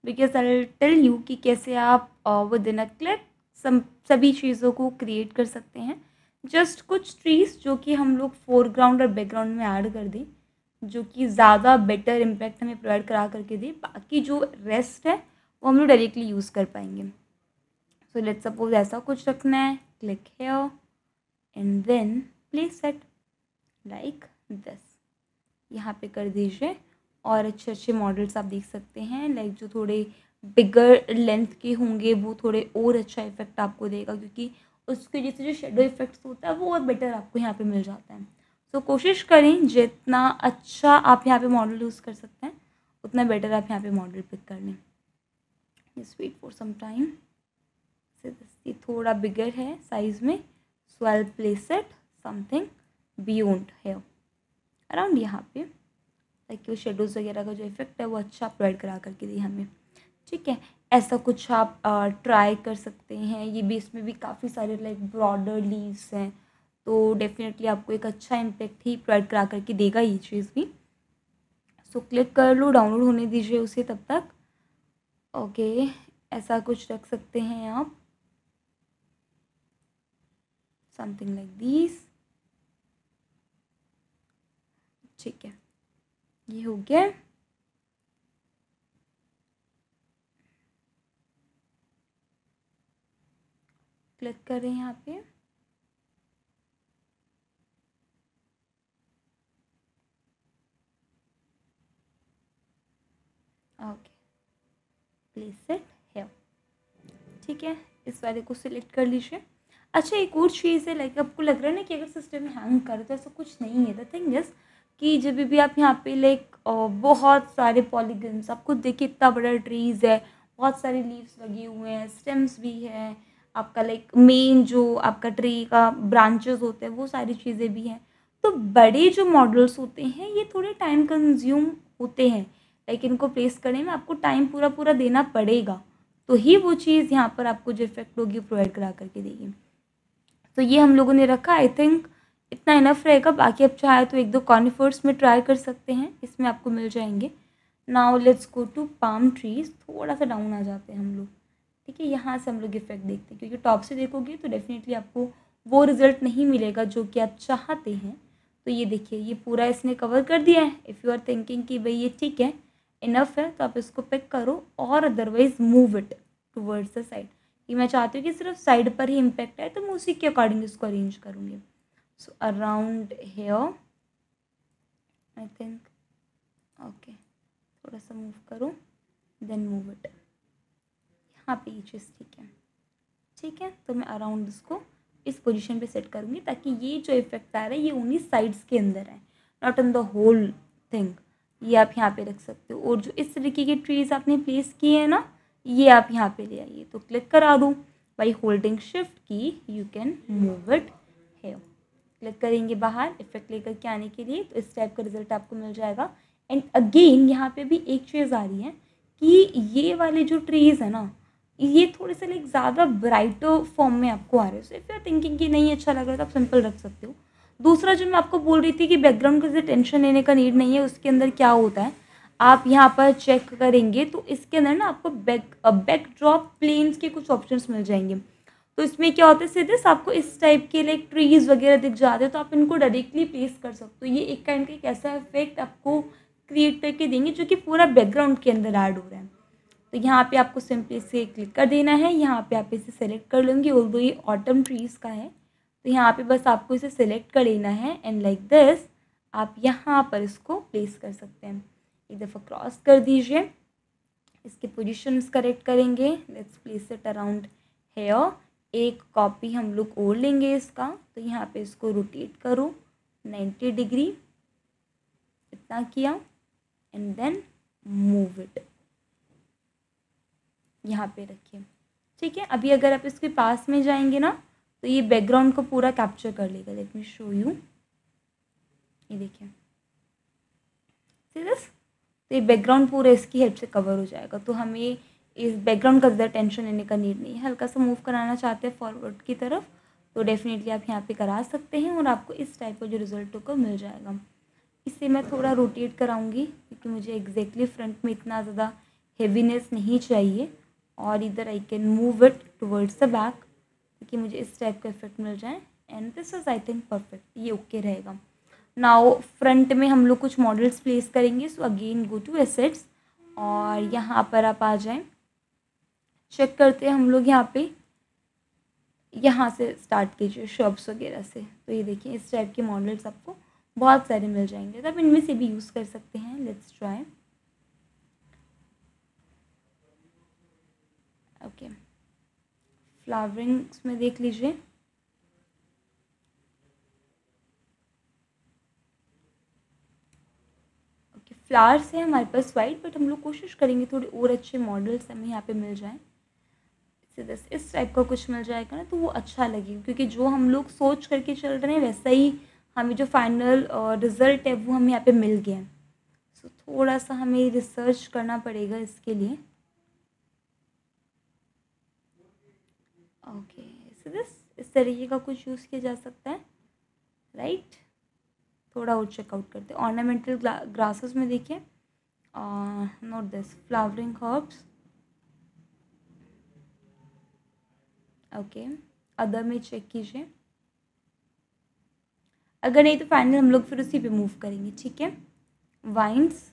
Speaker 1: because I will tell you कि कैसे आप विद इन अ क्लिक सभी चीज़ों को क्रिएट कर सकते हैं। जस्ट कुछ ट्रीज जो कि हम लोग फोरग्राउंड और बैकग्राउंड में ऐड कर दें, जो कि ज़्यादा बेटर इम्पैक्ट हमें प्रोवाइड करा करके दे। बाकी जो रेस्ट है वो हम लोग डायरेक्टली यूज़ कर पाएंगे। सो लेट्स सपोज ऐसा कुछ रखना है, click here and then place it like this, यहाँ पे कर दीजिए। और अच्छे अच्छे मॉडल्स आप देख सकते हैं, लाइक जो थोड़े बिगर लेंथ के होंगे वो थोड़े और अच्छा इफेक्ट आपको देगा, क्योंकि उसके जैसे जो शेडो इफेक्ट्स होता है वो और बेटर आपको यहाँ पे मिल जाता है। सो कोशिश करें जितना अच्छा आप यहाँ पे मॉडल यूज़ कर सकते हैं उतना बेटर आप यहाँ पे मॉडल पिक कर लें। Just wait for some time. ये थोड़ा बिगर है साइज़ में, so I will place it something beyond here around यहाँ पे, ताकि वो शेडोज़ वगैरह का जो इफेक्ट है वो अच्छा प्रोवाइड करा करके दी हमें। ठीक है, ऐसा कुछ आप ट्राई कर सकते हैं। ये भी, इसमें भी काफ़ी सारे लाइक ब्रॉडर लीव्स हैं, तो डेफिनेटली आपको एक अच्छा इम्पैक्ट ही प्रोवाइड करा करके देगा ये चीज़ भी। सो क्लिक कर लो, डाउनलोड होने दीजिए उसे तब तक। ओके, ऐसा कुछ रख सकते हैं आप, समथिंग लाइक दिस। ठीक है, ये हो गया। क्लिक करें यहाँ पे, ओके, प्लेस इट हेयर। ठीक है, इस वाले को सिलेक्ट कर लीजिए। अच्छा, एक और चीज़ है, लाइक आपको लग रहा है ना कि अगर सिस्टम हैंग करे तो ऐसा कुछ नहीं है। द थिंग इज कि जब भी आप यहाँ पे लाइक बहुत सारे पॉलीगन्स, आप खुद देखिए इतना बड़ा ट्रीज़ है, बहुत सारे लीव्स लगे हुए हैं, स्टेम्स भी है आपका, लाइक मेन जो आपका ट्री का ब्रांचेस होते हैं वो सारी चीज़ें भी हैं। तो बड़े जो मॉडल्स होते हैं ये थोड़े टाइम कंज्यूम होते हैं, लाइक इनको प्लेस करने में आपको टाइम पूरा पूरा देना पड़ेगा, तो ही वो चीज़ यहाँ पर आपको जो इफेक्ट होगी प्रोवाइड करा करके देगी। तो ये हम लोगों ने रखा, आई थिंक इतना इनफ रहेगा। बाकी आप चाहे तो एक दो कॉनिफर्स में ट्राई कर सकते हैं, इसमें आपको मिल जाएंगे। Now let's go to palm trees. थोड़ा सा डाउन आ जाते हैं हम लोग, ठीक है, यहाँ से हम लोग इफेक्ट देखते हैं, क्योंकि टॉप से देखोगे तो डेफिनेटली आपको वो रिजल्ट नहीं मिलेगा जो कि आप चाहते हैं। तो ये देखिए, ये पूरा इसने कवर कर दिया है। इफ़ यू आर थिंकिंग कि भाई ये ठीक है, इनफ है, तो आप इसको पिक करो, और otherwise move it towards the side. कि मैं चाहती हूँ कि सिर्फ साइड पर ही इम्पैक्ट है, तो मैं उसी के अकॉर्डिंग इसको अरेंज करूँगी। So around here I think, okay, थोड़ा सा मूव करो, देन मूव इट, यहाँ पे ये चीज़ ठीक है। ठीक है, तो मैं अराउंड इसको इस पोजीशन पे सेट करूँगी, ताकि ये जो इफेक्ट आ रहा है ये उन्हीं साइड्स के अंदर है, not on the whole thing. ये आप यहाँ पे रख सकते हो। और जो इस तरीके के ट्रीज आपने प्लेस किए हैं ना, ये आप यहाँ पे ले आइए। तो क्लिक करा दूँ, by holding shift key you can move it here. Click करेंगे बाहर इफेक्ट लेकर के आने के लिए, तो इस टाइप का रिजल्ट आपको मिल जाएगा। एंड अगेन यहाँ पे भी एक चीज़ आ रही है कि ये वाले जो ट्रीज़ है ना, ये थोड़े से लाइक ज़्यादा ब्राइटर फॉर्म में आपको आ रहे हो। So if you are thinking कि नहीं अच्छा लग रहा है तो आप सिंपल रख सकते हो। दूसरा जो मैं आपको बोल रही थी कि बैकग्राउंड की टेंशन लेने का नीड नहीं है, उसके अंदर क्या होता है आप यहाँ पर चेक करेंगे तो इसके अंदर ना आपको बैकड्रॉप प्लेन्स के कुछ ऑप्शंस मिल जाएंगे। तो इसमें क्या होता है, सीधे आपको इस टाइप के लाइक ट्रीज़ वगैरह दिख जाते हैं, तो आप इनको डायरेक्टली प्लेस कर सकते हो। ये एक काइंड का एक ऐसा इफेक्ट आपको क्रिएट करके देंगे जो कि पूरा बैकग्राउंड के अंदर ऐड हो रहा है। तो यहाँ पे आपको सिंपली से क्लिक कर देना है, यहाँ पे आप इसे सेलेक्ट कर लेंगे। और ये ऑटम ट्रीज़ का है, तो यहाँ पे बस आपको इसे सेलेक्ट कर लेना है, एंड लाइक दिस आप यहाँ पर इसको प्लेस कर सकते हैं। एक दफ़ा क्रॉस कर दीजिए, इसके पोजीशंस करेक्ट करेंगे। Let's place it around hair. एक कॉपी हम लोग और लेंगे इसका, तो यहाँ पे इसको रोटेट करो 90 डिग्री, इतना किया, एंड देन मूव इट, यहाँ पे रखिए। ठीक है, अभी अगर आप इसके पास में जाएंगे ना तो ये बैकग्राउंड को पूरा कैप्चर कर लेगा। लेट मी शो यू, ये देखिए, सी दिस, तो ये बैकग्राउंड पूरा इसकी हेल्प से कवर हो जाएगा। तो हमें इस बैकग्राउंड का ज़्यादा टेंशन लेने का नीड नहीं है। हल्का सा मूव कराना चाहते हैं फॉरवर्ड की तरफ, तो डेफिनेटली आप यहाँ पे करा सकते हैं और आपको इस टाइप का जो रिज़ल्ट होगा मिल जाएगा। इसे मैं थोड़ा रोटेट कराऊंगी क्योंकि मुझे एग्जैक्टली फ्रंट में इतना ज़्यादा हेवीनेस नहीं चाहिए, और इधर I can move it towards the back क्योंकि मुझे इस टाइप का इफेक्ट मिल जाए। And this is I think perfect, ये ओके रहेगा। नाउ फ्रंट में हम लोग कुछ मॉडल्स प्लेस करेंगे। So again go to assets और यहाँ पर आप आ जाएं, चेक करते हैं हम लोग यहाँ पे, यहाँ से स्टार्ट कीजिए शॉप्स वगैरह से। तो ये देखिए इस टाइप के मॉडल्स आपको बहुत सारे मिल जाएंगे, तो आप इनमें से भी यूज़ कर सकते हैं। Let's try. ओके, फ्लावरिंग्स में देख लीजिए। ओके, फ्लावर्स है हमारे पास वाइट, बट हम लोग कोशिश करेंगे थोड़े और अच्छे मॉडल्स हमें यहाँ पे मिल जाएं। इस टाइप का कुछ मिल जाएगा ना तो वो अच्छा लगेगा, क्योंकि जो हम लोग सोच करके चल रहे हैं वैसा ही हमें जो फाइनल रिज़ल्ट है वो हमें यहाँ पे मिल गया। सो थोड़ा सा हमें रिसर्च करना पड़ेगा इसके लिए। ओके, सो इस तरीके का कुछ यूज़ किया जा सकता है, राइट। थोड़ा और चेकआउट करते हैं। ऑर्नामेंटल ग्रासेस में देखिए, not this, flowering herbs. Okay, other में चेक कीजिए, अगर नहीं तो फाइनल हम लोग फिर उसी पे मूव करेंगे, ठीक है। वाइन्स,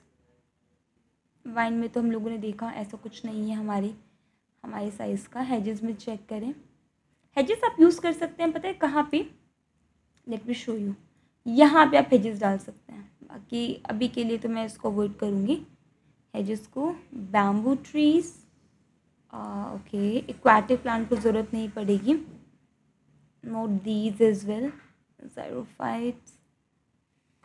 Speaker 1: वाइन में तो हम लोगों ने देखा ऐसा कुछ नहीं है हमारे साइज़ का। हेजेस में चेक करें, हेजेस आप यूज़ कर सकते हैं, पता है कहाँ पे, लेट मी शो यू। यहाँ पे आप हेजेस डाल सकते हैं, बाकी अभी के लिए तो मैं इसको अवॉइड करूँगी हेजेस को। Bamboo trees, okay, aquatic plant को ज़रूरत नहीं पड़ेगी। Note these as well, xerophytes,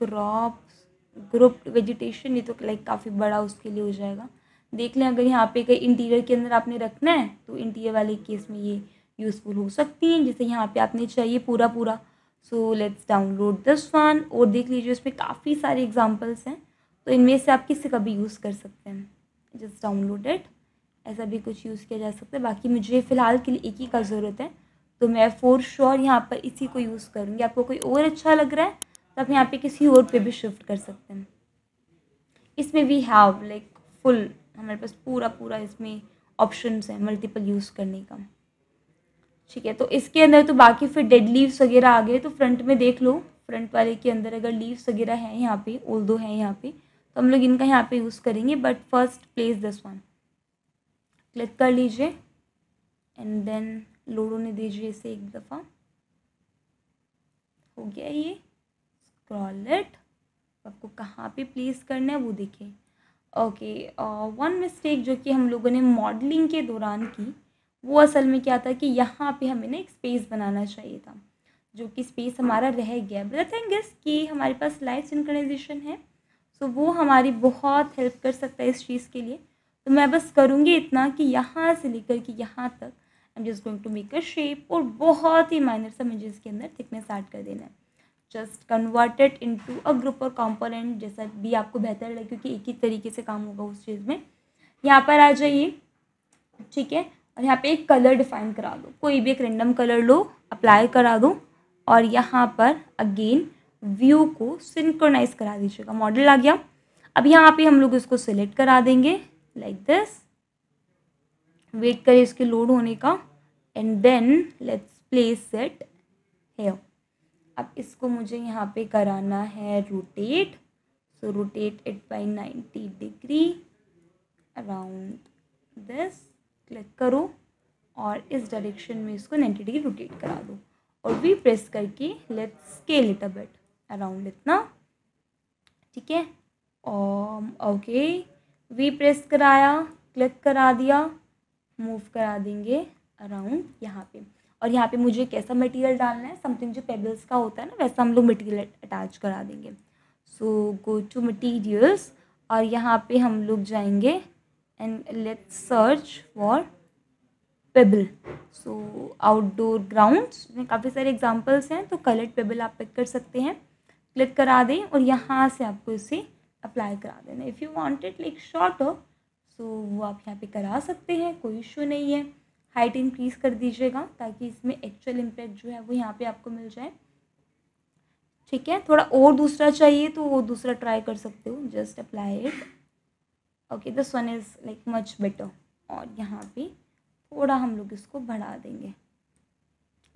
Speaker 1: crops, group vegetation, ये तो लाइक काफ़ी बड़ा उसके लिए हो जाएगा। देख लें अगर यहाँ पे कहीं इंटीरियर के अंदर आपने रखना है तो इंटीरियर वाले केस में ये यूज़फुल हो सकती हैं, जैसे यहाँ पे आपने चाहिए पूरा पूरा। So let's download this one, और देख लीजिए इसमें काफ़ी सारे एग्जांपल्स हैं, तो इनमें से आप किसी का भी यूज़ कर सकते हैं। जस्ट डाउनलोड इट, ऐसा भी कुछ यूज़ किया जा सकता है। बाकी मुझे फ़िलहाल के लिए एक ही का ज़रूरत है, तो मैं फॉर श्योर यहाँ पर इसी को यूज़ करूँगी। आपको कोई और अच्छा लग रहा है तो आप यहाँ पे किसी और पे भी शिफ्ट कर सकते हैं। इसमें वी हैव लाइक फुल, हमारे पास पूरा इसमें ऑप्शंस हैं मल्टीपल यूज़ करने का, ठीक है। तो इसके अंदर तो बाकी फिर डेड लीव्स वगैरह आ गए, तो फ्रंट में देख लो, फ्रंट वाले के अंदर अगर लीव्स वगैरह हैं यहाँ पे, ऑल्दो हैं यहाँ पे, तो हम लोग इनका यहाँ पे यूज़ करेंगे। But first place this one, click कर लीजिए एंड देन लोड होने दीजिए इसे एक दफ़ा। हो गया ये, स्क्रॉल इट, आपको कहाँ पे प्लेस करना है वो देखिए। ओके, वन मिस्टेक जो कि हम लोगों ने मॉडलिंग के दौरान की, वो असल में क्या था कि यहाँ पे हमें ना एक स्पेस बनाना चाहिए था, जो कि स्पेस हमारा रह गया। बट द थिंग इज़ कि हमारे पास लाइव सिंक्रोनाइजेशन है, सो वो हमारी बहुत हेल्प कर सकता है इस चीज़ के लिए। तो मैं बस करूँगी इतना कि यहाँ से लेकर के यहाँ तक I am just going to make a shape, और बहुत ही माइनर सा मुझे इसके अंदर थिकनेस ऐड कर देना है। Just converted into a group और कंपोनेंट, जैसा भी आपको बेहतर लगे, क्योंकि एक ही तरीके से काम होगा उस चीज़ में। यहाँ पर आ जाइए, ठीक है, और यहाँ पे एक कलर डिफाइन करा दो, कोई भी एक रेंडम कलर लो, अप्लाई करा दो, और यहाँ पर अगेन व्यू को सिंक्रोनाइज करा दीजिएगा। मॉडल आ गया। अब यहाँ पे हम लोग इसको सिलेक्ट करा देंगे लाइक दिस, वेट करें इसके लोड होने का, and then let's place it here. अब इसको मुझे यहाँ पे कराना है rotate, so rotate it by 90 degree around this, click करो और इस डायरेक्शन में इसको 90 डिग्री रोटेट करा दो, और वी प्रेस करके let's scale it a bit around इतना, ठीक है। ओके, वी प्रेस कराया, क्लिक करा दिया, मूव करा देंगे अराउंड यहाँ पे। और यहाँ पे मुझे कैसा मटेरियल डालना है, समथिंग जो पेबल्स का होता है ना, वैसा हम लोग मटेरियल अटैच करा देंगे। सो गो टू मटेरियल्स, और यहाँ पे हम लोग जाएंगे and let's search for payable. So outdoor grounds में काफ़ी सारे एग्जांपल्स हैं, तो कलर्ड पेबल आप पिक कर सकते हैं, क्लिक करा दें, और यहाँ से आपको इसे अप्लाई करा देना। If you want it like shorter, so वो आप यहाँ पे करा सकते हैं, कोई इशू नहीं है। हाइट इंक्रीज़ कर दीजिएगा ताकि इसमें एक्चुअल इम्पैक्ट जो है वो यहाँ पे आपको मिल जाए। ठीक है, थोड़ा और दूसरा चाहिए तो वो दूसरा ट्राई कर सकते हो, just apply it. Okay, this one is like much better. और यहाँ पे थोड़ा हम लोग इसको बढ़ा देंगे,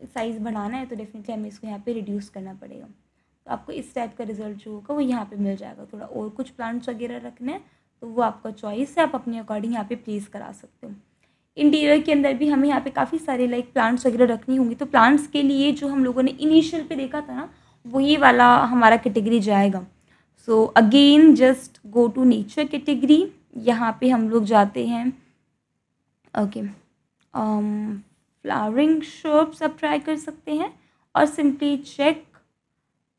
Speaker 1: साइज़ बढ़ाना है तो डेफिनेटली हमें इसको यहाँ पे रिड्यूस करना पड़ेगा। तो आपको इस टाइप का रिजल्ट जो होगा वो यहाँ पे मिल जाएगा। थोड़ा और कुछ प्लांट्स वगैरह रखने हैं तो वो आपका चॉइस है, आप अपने अकॉर्डिंग यहाँ पे प्लेस करा सकते हो। इंटीरियर के अंदर भी हमें यहाँ पे काफ़ी सारे लाइक प्लांट्स वगैरह रखनी होंगी, तो प्लांट्स के लिए जो हम लोगों ने इनिशियल पे देखा था ना, वही वाला हमारा कैटेगरी जाएगा। So again just go to nature category, यहाँ पे हम लोग जाते हैं। ओके, फ्लावरिंग श्रब्स आप ट्राई कर सकते हैं और simply check,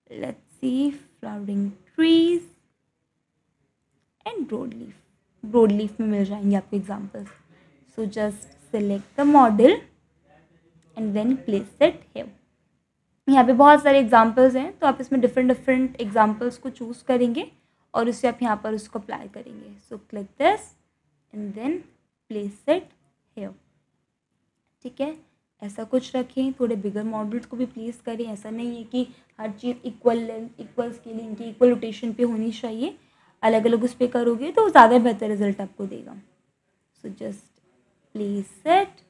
Speaker 1: let's see, flowering trees and broad leaf में मिल जाएंगे आपको examples. So just select the model and then place it here. यहाँ पे बहुत सारे एग्जांपल्स हैं तो आप इसमें डिफरेंट एग्जांपल्स को चूज़ करेंगे और उससे आप यहाँ पर उसको अप्लाई करेंगे। So click this and then place it here. ठीक है, ऐसा कुछ रखें, थोड़े बिगर मॉडल्स को भी प्लेस करें। ऐसा नहीं है कि हर चीज़ इक्वल लेंथ, इक्वल स्केलिंग की, इक्वल रोटेशन पे होनी चाहिए। अलग अलग उस पर करोगे तो ज़्यादा बेहतर रिजल्ट आपको देगा। सो जस्ट प्लेस इट,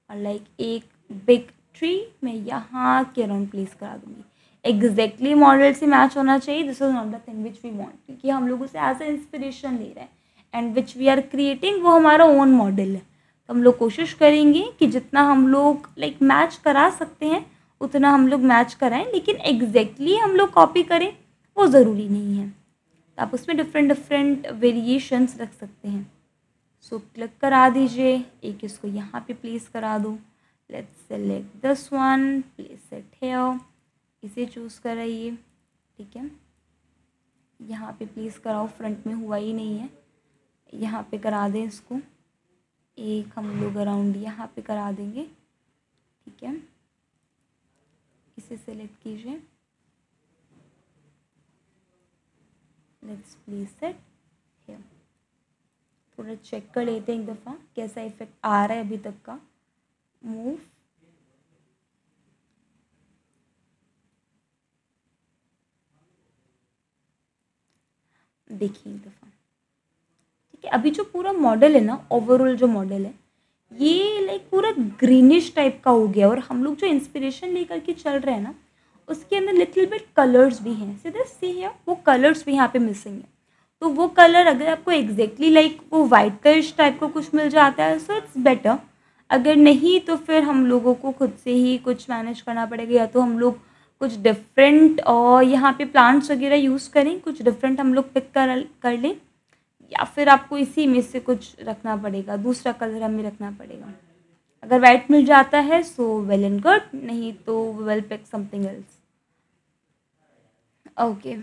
Speaker 1: और लाइक एक बिग ट्री मैं यहाँ के अराउंड प्लेस करा दूँगी। एग्जैक्टली मॉडल से मैच होना चाहिए, this is not the thing which we want, क्योंकि हम लोग उसे एज ए इंस्पिरेशन ले रहे हैं and which we are creating वो हमारा ओन मॉडल है। तो हम लोग कोशिश करेंगे कि जितना हम लोग लाइक मैच करा सकते हैं उतना हम लोग मैच कराएं, लेकिन एग्जैक्टली हम लोग कॉपी करें वो ज़रूरी नहीं है। तो आप उसमें डिफरेंट वेरिएशंस रख सकते हैं। सो क्लिक करा दीजिए, एक इसको यहाँ पे प्लेस करा दो। Let's select this one, place it here, इसे चूज़ कराइए। ठीक है, यहाँ पे प्लेस कराओ, फ्रंट में हुआ ही नहीं है, यहाँ पे करा दें इसको। एक हम लोग अराउंड यहाँ पे करा देंगे। ठीक है, इसे सेलेक्ट कीजिए, लेट्स प्लेस इट हियर। थोड़ा चेक कर लेते हैं एक दफ़ा कैसा इफेक्ट आ रहा है अभी तक का। मूव, देखिए एक दफ़ा। ठीक है, अभी जो पूरा मॉडल है ना, ओवरऑल जो मॉडल है ये लाइक पूरा ग्रीनिश टाइप का हो गया, और हम लोग जो इंस्पिरेशन लेकर के चल रहे हैं ना उसके अंदर लिटिल बिट कलर्स भी हैं। सीधे सी है, वो कलर्स भी यहाँ पे मिसिंग है। तो वो कलर अगर आपको एग्जैक्टली लाइक वो वाइट कलर्स टाइप का कुछ मिल जाता है सो इट्स बेटर, अगर नहीं तो फिर हम लोगों को खुद से ही कुछ मैनेज करना पड़ेगा। या तो हम लोग कुछ डिफरेंट और यहाँ पे प्लांट्स वगैरह यूज़ करें, कुछ डिफरेंट हम लोग पिक कर लें, या फिर आपको इसी में से कुछ रखना पड़ेगा, दूसरा कलर हमें रखना पड़ेगा। अगर वाइट मिल जाता है सो वेल एंड गुड, नहीं तो will pick something else. Okay,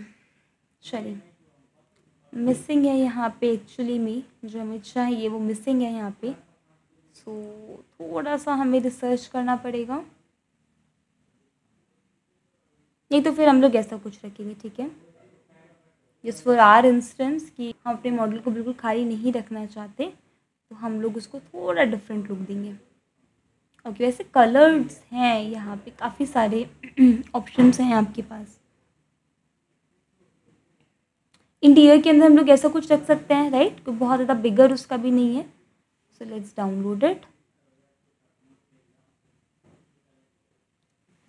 Speaker 1: चलिए, मिसिंग है यहाँ पे एक्चुअली में जो हमें चाहिए वो मिसिंग है यहाँ पे। सो थोड़ा सा हमें रिसर्च करना पड़ेगा, नहीं तो फिर हम लोग ऐसा कुछ रखेंगे। ठीक है, जस्ट फॉर आर इंस्टेंस कि हम अपने मॉडल को बिल्कुल खाली नहीं रखना चाहते तो हम लोग उसको थोड़ा डिफरेंट लुक देंगे। ओके, वैसे कलर्स हैं यहाँ पे काफ़ी सारे ऑप्शंस हैं आपके पास। इंटीरियर के अंदर हम लोग ऐसा कुछ रख सकते हैं, राइट, तो बहुत ज़्यादा बिगर उसका भी नहीं है। So let's download it.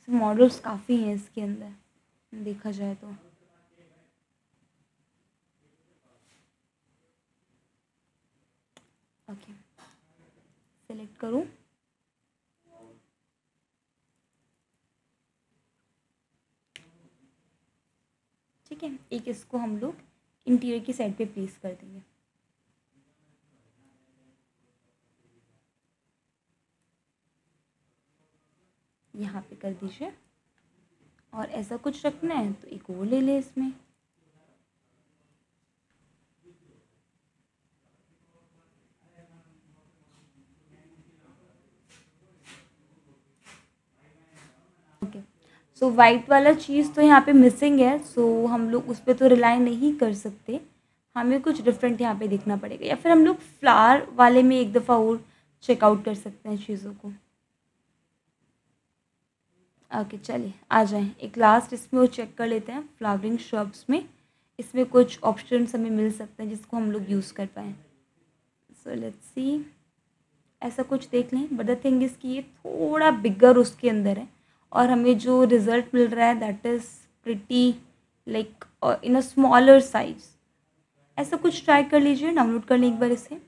Speaker 1: Models काफ़ी हैं इसके अंदर देखा जाए तो। ओके, सेलेक्ट करूँ, ठीक है, एक इसको हम लोग इंटीरियर की साइड पे प्लेस कर देंगे। यहाँ पे कर दीजिए, और ऐसा कुछ रखना है तो एक और ले ले इसमें। ओके, सो वाइट वाला चीज़ तो यहाँ पे मिसिंग है, सो हम लोग उस पर तो रिलाई नहीं कर सकते, हमें कुछ डिफरेंट यहाँ पे देखना पड़ेगा। या फिर हम लोग फ्लावर वाले में एक दफ़ा और चेकआउट कर सकते हैं चीज़ों को। ओके चलिए आ जाएं, एक लास्ट इसमें वो चेक कर लेते हैं फ्लावरिंग श्रब्स में, इसमें कुछ ऑप्शंस हमें मिल सकते हैं जिसको हम लोग यूज़ कर पाएँ। सो लेट्स सी, ऐसा कुछ देख लें, बट द थिंग इज़ कि ये थोड़ा बिगर उसके अंदर है और हमें जो रिज़ल्ट मिल रहा है that is pretty like in a smaller size. ऐसा कुछ ट्राई कर लीजिए, डाउनलोड कर लें एक बार इसे,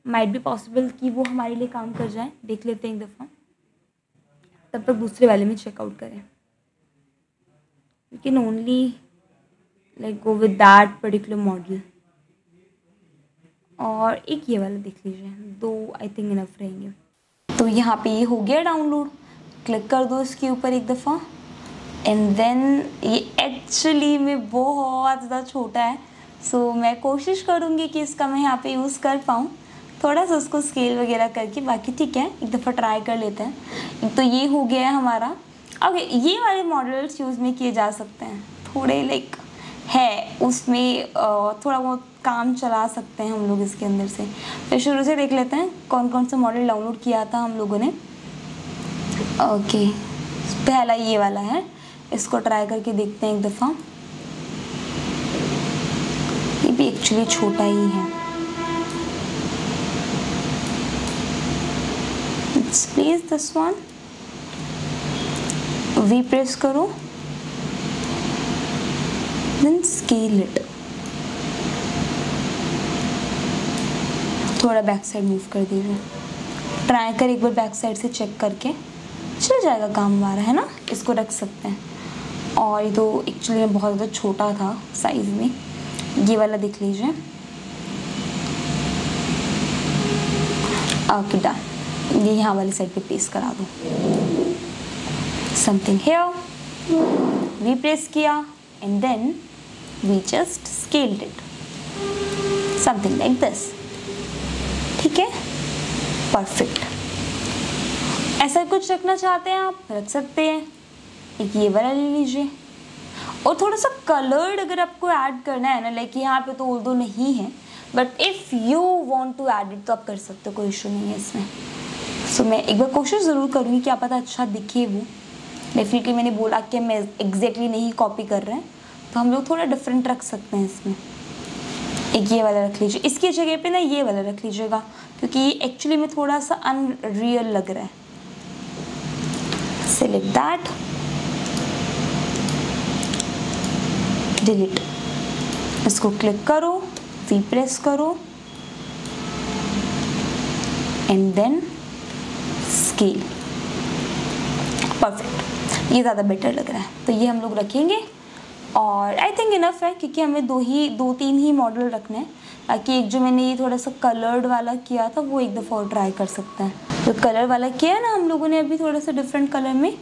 Speaker 1: माइट बी पॉसिबल कि वो हमारे लिए काम कर जाए। देख लेते हैं एक दफ़ा, तब तक दूसरे वाले में चेकआउट करें। You can only like go with that particular model. और एक ये वाला देख लीजिए, 2 आई थिंक इनफ रहेंगे। तो यहाँ पे ये हो गया डाउनलोड, क्लिक कर दो इसके ऊपर एक दफ़ा एंड देन ये एक्चुअली में बहुत ज़्यादा छोटा है, सो मैं कोशिश करूँगी कि इसका मैं यहाँ पे यूज़ कर पाऊँ, थोड़ा सा उसको स्केल वगैरह करके। बाकी ठीक है, एक दफ़ा ट्राई कर लेते हैं। तो ये हो गया है हमारा। ओके, ये वाले मॉडल्स यूज़ में किए जा सकते हैं, थोड़े लाइक है उसमें थोड़ा बहुत काम चला सकते हैं हम लोग इसके अंदर से। तो शुरू से देख लेते हैं कौन कौन सा मॉडल डाउनलोड किया था हम लोगों ने। ओके, पहला ये वाला है, इसको ट्राई करके देखते हैं एक दफ़ा। ये भी एक्चुअली छोटा ही है। Let's place this one, V press करो, देन स्केल इट, थोड़ा बैक साइड मूव कर दीजिए। ट्राई कर एक बार बैक साइड से चेक करके, चल जाएगा काम हमारा, है ना। इसको रख सकते हैं। और ये तो एक्चुअली बहुत ज़्यादा छोटा था साइज़ में। ये वाला देख लीजिए। ओके डन, ये यहाँ वाली साइड पे प्लेस करा दो। समथिंग हियर, वी प्रेस किया and then we just scaled it, something like this. ठीक है, परफेक्ट। ऐसा कुछ रखना चाहते हैं आप, रख सकते हैं। एक ये वाला ले लीजिए। और थोड़ा सा कलर्ड अगर आपको ऐड करना है ना, लाइक यहाँ पे तो उर्दू नहीं है, but if you want to add it तो आप कर सकते हो, कोई इशू नहीं है इसमें। सो मैं एक बार कोशिश ज़रूर करूँगी, क्या पता अच्छा दिखे वो। डेफिनेटली मैंने बोला कि मैं एग्जैक्टली नहीं कॉपी कर रहे हैं, तो हम लोग थोड़ा डिफरेंट रख सकते हैं इसमें। एक ये वाला रख लीजिए, इसकी जगह पे ना ये वाला रख लीजिएगा, क्योंकि ये एक्चुअली में थोड़ा सा अनरियल लग रहा है। सेलेक्ट दैट, डिलीट, इसको क्लिक करो, वी प्रेस करो एंड देन स्केल। परफेक्ट, ये ज़्यादा बेटर लग रहा है, तो ये हम लोग रखेंगे। और आई थिंक इनफ है, क्योंकि हमें दो तीन ही मॉडल रखने हैं। बाकी एक जो मैंने ये थोड़ा सा कलर्ड वाला किया था वो एक दफ़ा और ट्राई कर सकते हैं। जो कलर वाला किया है ना हम लोगों ने अभी थोड़ा सा डिफरेंट कलर में,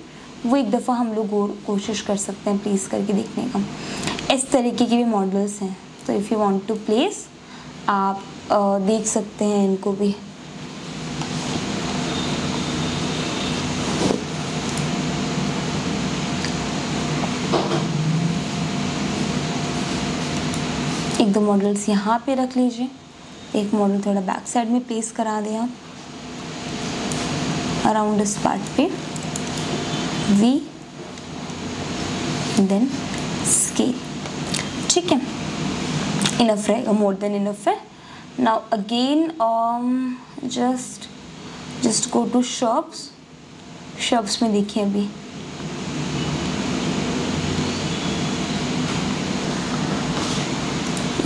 Speaker 1: वो एक दफ़ा हम लोग और कोशिश कर सकते हैं प्लेस करके देखने का। इस तरीके के भी मॉडल्स हैं, तो if you want to place आप देख सकते हैं इनको भी। एक दो मॉडल्स यहाँ पे रख लीजिए, एक मॉडल थोड़ा बैक साइड में प्लेस करा दें आप अराउंड इस पार्ट पे, वी देन स्केल। ठीक है, इनफ रहेगा, मोर देन इनफ है। Now again just go to shops में देखिए अभी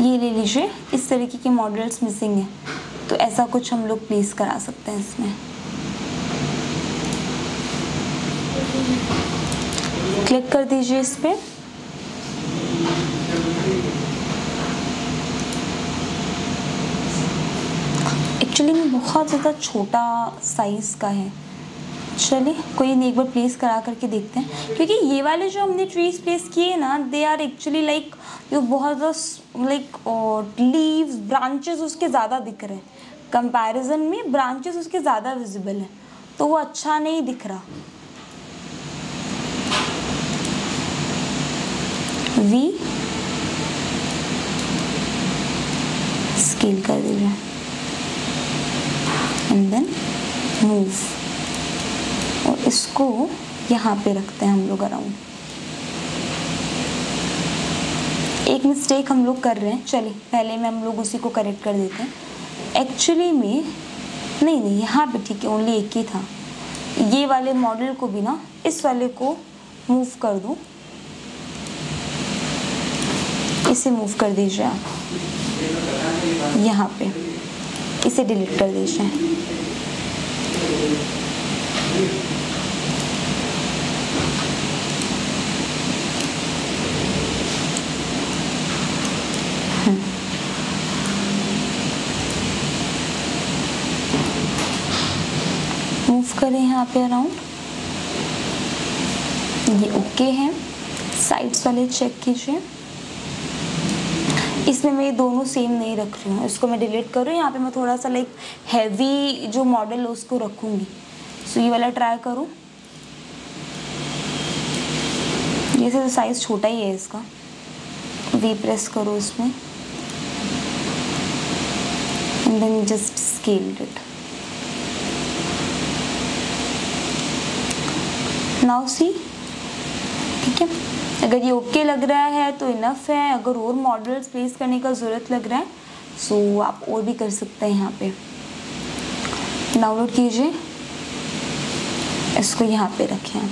Speaker 1: ये ले लीजिए। इस तरीके के मॉडल्स मिसिंग हैं, तो ऐसा कुछ हम लोग प्लेस करा सकते हैं इसमें। क्लिक कर दीजिए इस पे, एक्चुअली में बहुत ज़्यादा छोटा साइज़ का है। चलिए कोई नहीं, एक बार प्लेस करा करके देखते हैं, क्योंकि ये वाले जो हमने ट्रीज प्लेस किए ना, दे आर एक्चुअली लाइक जो बहुत ज़्यादा लाइक लीव्स ब्रांचेस उसके ज़्यादा दिख रहे हैं, कंपैरिजन में ब्रांचेस उसके ज़्यादा विजिबल हैं, तो वो अच्छा नहीं दिख रहा। वी स्केल कर दीजिए एंड देन मूव, और इसको यहाँ पे रखते हैं हम लोग अराउंड। एक मिस्टेक हम लोग कर रहे हैं, चलिए पहले में हम लोग उसी को करेक्ट कर देते हैं। एक्चुअली में नहीं, यहाँ पे ठीक है, ओनली एक ही था। ये वाले मॉडल को भी ना इस वाले को मूव कर दूँ, इसे मूव कर दीजिए आप यहाँ पे, इसे डिलीट कर दीजिए। मूव करें यहाँ पे अराउंड, ये ओके है। साइड्स वाले चेक कीजिए, इसमें मैं ये दोनों सेम नहीं रख रही हूँ, इसको मैं डिलीट कर रही हूँ। यहाँ पे मैं थोड़ा सा लाइक हैवी जो मॉडल है उसको रखूँगी। सो ये वाला ट्राई करूँ, ये तो साइज़ छोटा ही है इसका। वी प्रेस करो इसमें and then just scale it. Now see, ठीक है, अगर ये ओके लग रहा है तो इनफ है। अगर और मॉडल्स प्लेस करने का ज़रूरत लग रहा है सो आप और भी कर सकते हैं। यहाँ पे डाउनलोड कीजिए, इसको यहाँ पे रखें। आप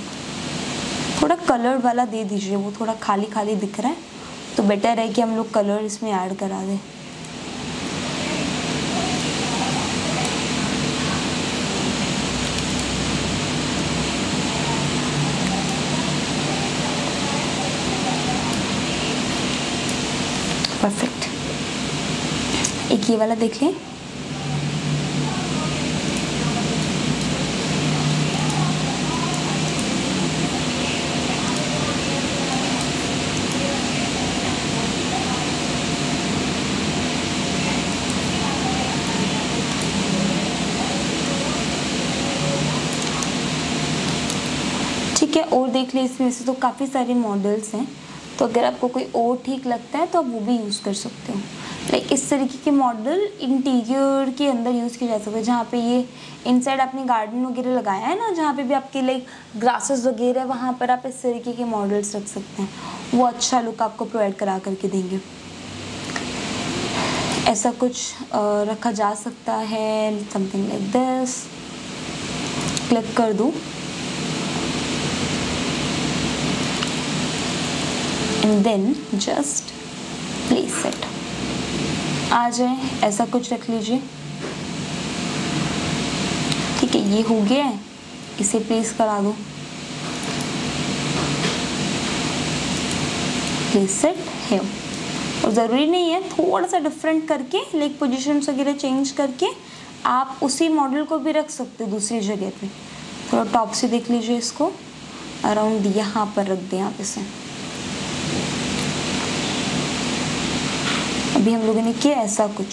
Speaker 1: थोड़ा कलर वाला दे दीजिए, वो थोड़ा खाली खाली दिख रहा है तो बेटर है कि हम लोग कलर इसमें ऐड करा दें। परफेक्ट, एक ये वाला देख लें। ठीक है, और देख ले, इसमें से तो काफ़ी सारे मॉडल्स हैं, तो अगर आपको कोई और ठीक लगता है तो आप वो भी यूज़ कर सकते हो। लाइक इस तरीके के मॉडल इंटीरियर के अंदर यूज़ किए जा सकते हैं, जहाँ पे ये इनसाइड आपने गार्डन वगैरह लगाया है ना, जहाँ पे भी आपके लाइक ग्रासेस वगैरह, वहाँ पर आप इस तरीके के मॉडल्स रख सकते हैं, वो अच्छा लुक आपको प्रोवाइड करा करके देंगे। ऐसा कुछ रखा जा सकता है, समथिंग लाइक दिस। क्लिक कर दूँ and then just place it। आ जाए, ऐसा कुछ रख लीजिए। ठीक है, ये हो गया है, इसे प्लेस करा दो। Place it here. और ज़रूरी नहीं है, थोड़ा सा डिफरेंट करके लाइक पोजीशंस वगैरह चेंज करके आप उसी मॉडल को भी रख सकते हो दूसरी जगह पे। थोड़ा टॉप से देख लीजिए, इसको अराउंड यहाँ पर रख दें आप इसे। अभी हम लोगों ने किया ऐसा कुछ,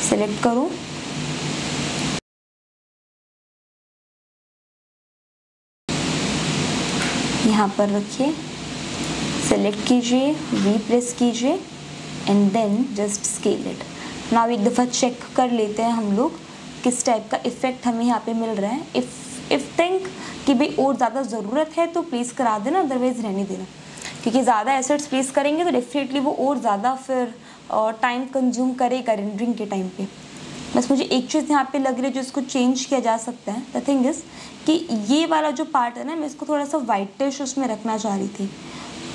Speaker 1: सेलेक्ट करो, यहाँ पर रखिए, सेलेक्ट कीजिए, वी प्रेस कीजिए and then just scale it. Now एक दफ़ा चेक कर लेते हैं हम लोग किस टाइप का इफ़ेक्ट हमें यहाँ पे मिल रहा है। इफ़ थिंक कि भाई और ज़्यादा ज़रूरत है तो प्लीज़ करा देना, अदरवाइज़ रहने देना, क्योंकि ज़्यादा एसेट्स प्लेस करेंगे तो डेफिनेटली वो और ज़्यादा फिर टाइम कंज्यूम करेगा रेंडरिंग के टाइम पे। बस मुझे एक चीज़ यहाँ पे लग रही है जो इसको चेंज किया जा सकता है। द थिंग इज़ कि ये वाला जो पार्ट है ना, मैं इसको थोड़ा सा वाइटिश उसमें रखना चाह रही थी,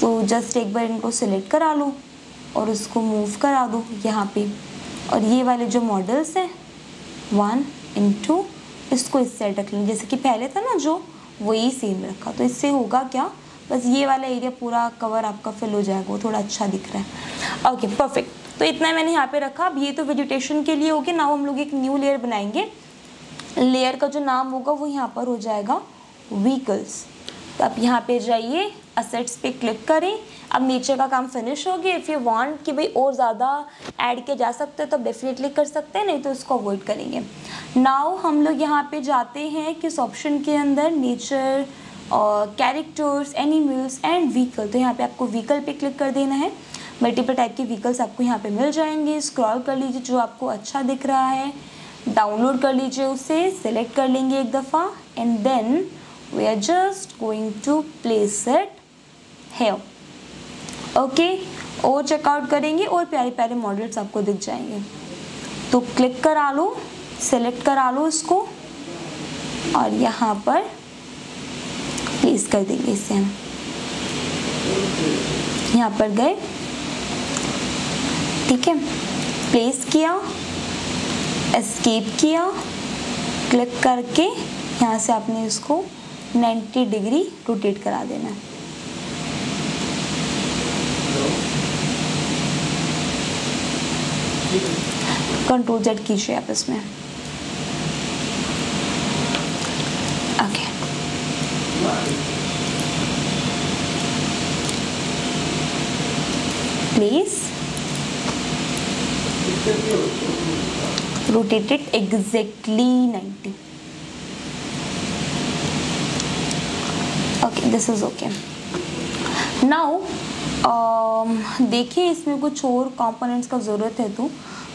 Speaker 1: तो जस्ट एक बार इनको सिलेक्ट करा लो और उसको मूव करा दो यहाँ पे। और ये वाले जो मॉडल्स हैं 1 and 2, इसको इस साइड रख लें, जैसे कि पहले था ना जो, वही सेम रखा। तो इससे होगा क्या, बस ये वाला एरिया पूरा कवर आपका फिल हो जाएगा, वो थोड़ा अच्छा दिख रहा है। ओके परफेक्ट, तो इतना मैंने यहाँ पे रखा। अब ये तो वेजिटेशन के लिए हो गया। नाउ हम लोग एक न्यू लेयर बनाएंगे। लेयर का जो नाम होगा वो यहाँ पर हो जाएगा व्हीकल्स। तो आप यहाँ पे जाइए, असेट्स पे क्लिक करें। अब नेचर का काम फिनिश हो गया। इफ़ यू वांट कि भाई और ज़्यादा ऐड किया जा सकता है तो डेफिनेटली कर सकते हैं, नहीं तो इसको अवॉइड करेंगे। नाउ हम लोग यहाँ पे जाते हैं किस ऑप्शन के अंदर, नेचर और कैरेक्टर्स, एनिमल्स एंड व्हीकल। तो यहाँ पे आपको व्हीकल पे क्लिक कर देना है। मल्टीपल टाइप के व्हीकल्स आपको यहाँ पे मिल जाएंगे। स्क्रॉल कर लीजिए जो आपको अच्छा दिख रहा है, डाउनलोड कर लीजिए उसे, सिलेक्ट कर लेंगे एक दफ़ा and then we are just going to place it here. Okay, और चेकआउट करेंगे और प्यारे प्यारे मॉडल्स आपको दिख जाएंगे। तो क्लिक करा लो, सेलेक्ट करा लो इसको और यहाँ पर प्लेस कर देंगे इसे हम। यहाँ पर गए, ठीक है, प्लेस किया, एस्केप किया, क्लिक करके यहाँ से आपने इसको 90 डिग्री रोटेट करा देना है। कंट्रोल जेड कीजिए आप इसमें। Okay, please rotate it exactly 90. Okay, this is okay. Now देखिए इसमें कुछ और कंपोनेंट्स का ज़रूरत है, तो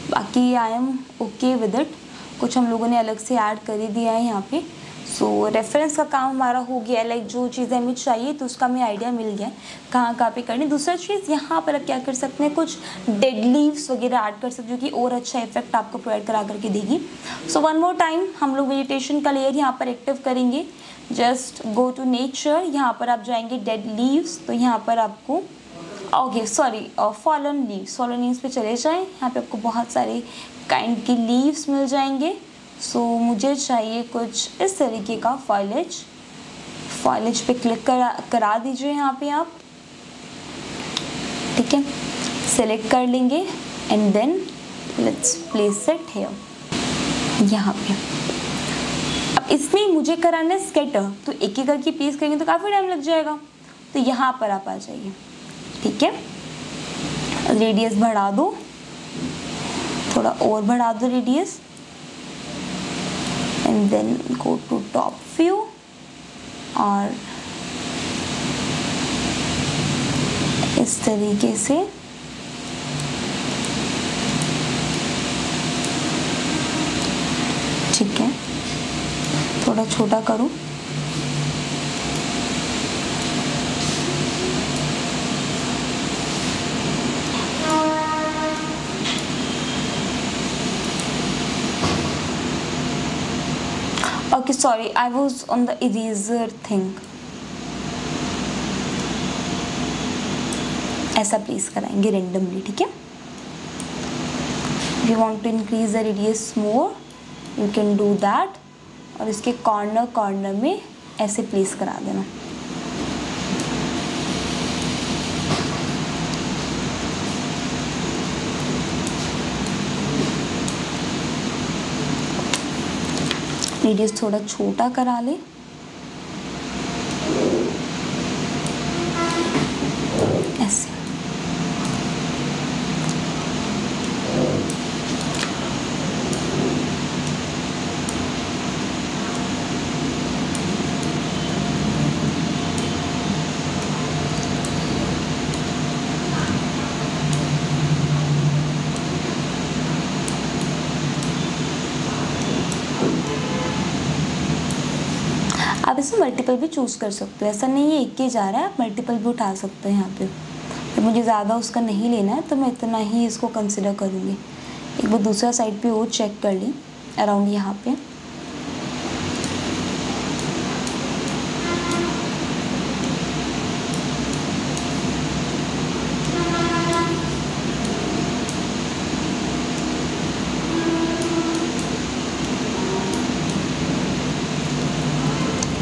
Speaker 1: बाकी I am okay with it. कुछ हम लोगों ने अलग से ऐड कर ही दिया है यहाँ पे। सो रेफरेंस का काम हमारा हो गया, लाइक जो चीज़ें हमें चाहिए तो उसका हमें आइडिया मिल गया कहाँ कहाँ पे करनी। दूसरा चीज़ यहाँ पर आप क्या कर सकते हैं, कुछ डेड लीव्स वगैरह ऐड कर सकते हो जो कि और अच्छा इफेक्ट आपको प्रोवाइड करा करके देगी। सो वन मोर टाइम हम लोग वेजिटेशन का लेयर यहाँ पर एक्टिव करेंगे। जस्ट गो टू नेचर, यहाँ पर आप जाएंगे डेड लीव्स, तो यहाँ पर आपको ओके सॉरी फॉलन लीव्स पे चले जाएँ। यहाँ पे आपको बहुत सारे काइंड की लीव्स मिल जाएंगे। सो मुझे चाहिए कुछ इस तरीके का फॉइलेज पे क्लिक करा दीजिए यहाँ पे आप, ठीक है, सेलेक्ट कर लेंगे and then let's place it here यहाँ पे। अब इसमें मुझे कराना है स्कैटर, तो एक एक करके प्लेस करेंगे तो काफ़ी टाइम लग जाएगा। तो यहाँ पर आप आ जाइए, ठीक है, रेडियस बढ़ा दो, थोड़ा और बढ़ा दो radius and then go to top view और इस तरीके से ठीक है, थोड़ा छोटा करूँ। Okay, sorry, I was on the eraser thing. ऐसा प्लेस कराएंगे रेंडमली, ठीक है। If you want to increase the radius more, you can do that. और इसके कॉर्नर में ऐसे प्लेस करा देना। रेडियस थोड़ा छोटा करा ले, ऐसे। आप इसमें मल्टीपल भी चूज़ कर सकते हो, ऐसा नहीं है एक ही जा रहा है, आप मल्टीपल भी उठा सकते हैं यहाँ पे। तो मुझे ज़्यादा उसका नहीं लेना है तो मैं इतना ही इसको कंसिडर करूँगी। एक बार दूसरा साइड पे और चेक कर ली अराउंड यहाँ पे।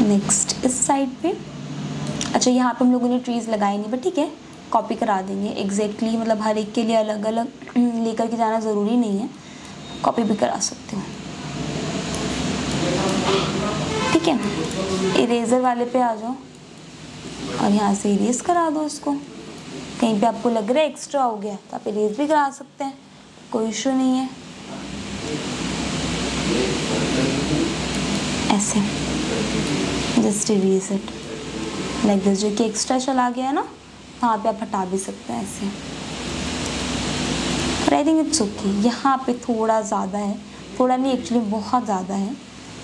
Speaker 1: नेक्स्ट इस साइड पे, अच्छा यहाँ पे हम लोगों ने ट्रीज लगाए नहीं, बट ठीक है कॉपी करा देंगे एग्जैक्टली, मतलब हर एक के लिए अलग अलग लेकर के जाना ज़रूरी नहीं है, कॉपी भी करा सकते हो, ठीक है। इरेजर वाले पे आ जाओ और यहाँ से इरेज करा दो इसको। कहीं पे आपको लग रहा है एक्स्ट्रा हो गया तो आप इरेज भी करा सकते हैं, कोई इशू नहीं है। ऐसे just erase it like this, जो कि एक्स्ट्रा चला गया ना वहाँ पे आप हटा भी सकते हैं ऐसे। आई थिंक इट्स ओके। यहाँ पे थोड़ा ज़्यादा है थोड़ा नहीं, एक्चुअली बहुत ज़्यादा है,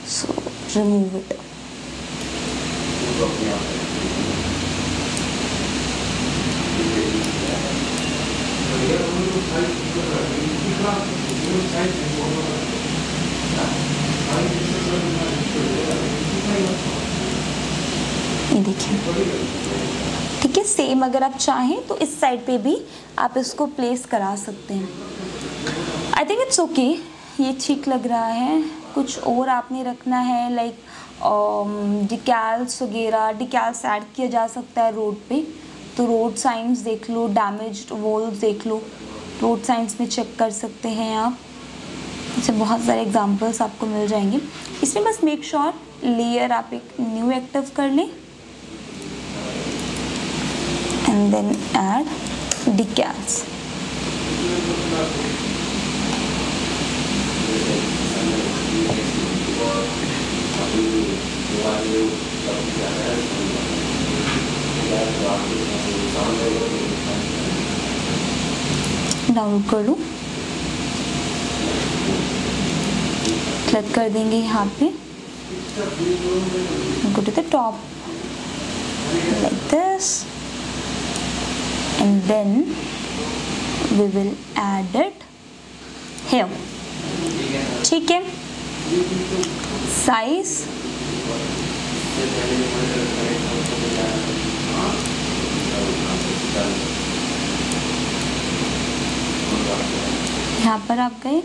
Speaker 1: सो रिमूव इट। ये देखिए, ठीक है। सेम अगर आप चाहें तो इस साइड पे भी आप इसको प्लेस करा सकते हैं। आई थिंक इट्स ओके, ये ठीक लग रहा है। कुछ और आपने रखना है लाइक डिकैल्स वगैरह, डिकैल्स ऐड किया जा सकता है रोड पे, तो रोड साइंस देख लो, डैमेज्ड वॉल्स देख लो, रोड साइंस में चेक कर सकते हैं आप। इससे बहुत सारे एग्जांपल्स आपको मिल जाएंगे। इसमें बस मेक श्योर लेयर आप एक न्यू एक्टिव कर लें एंड देन ऐड डिकैल्स। डाउनलोड कर लूँ, क्लिक कर देंगे यहाँ पे, go to the top like this and then we will add it here, ठीक है। साइज यहाँ पर आप गए,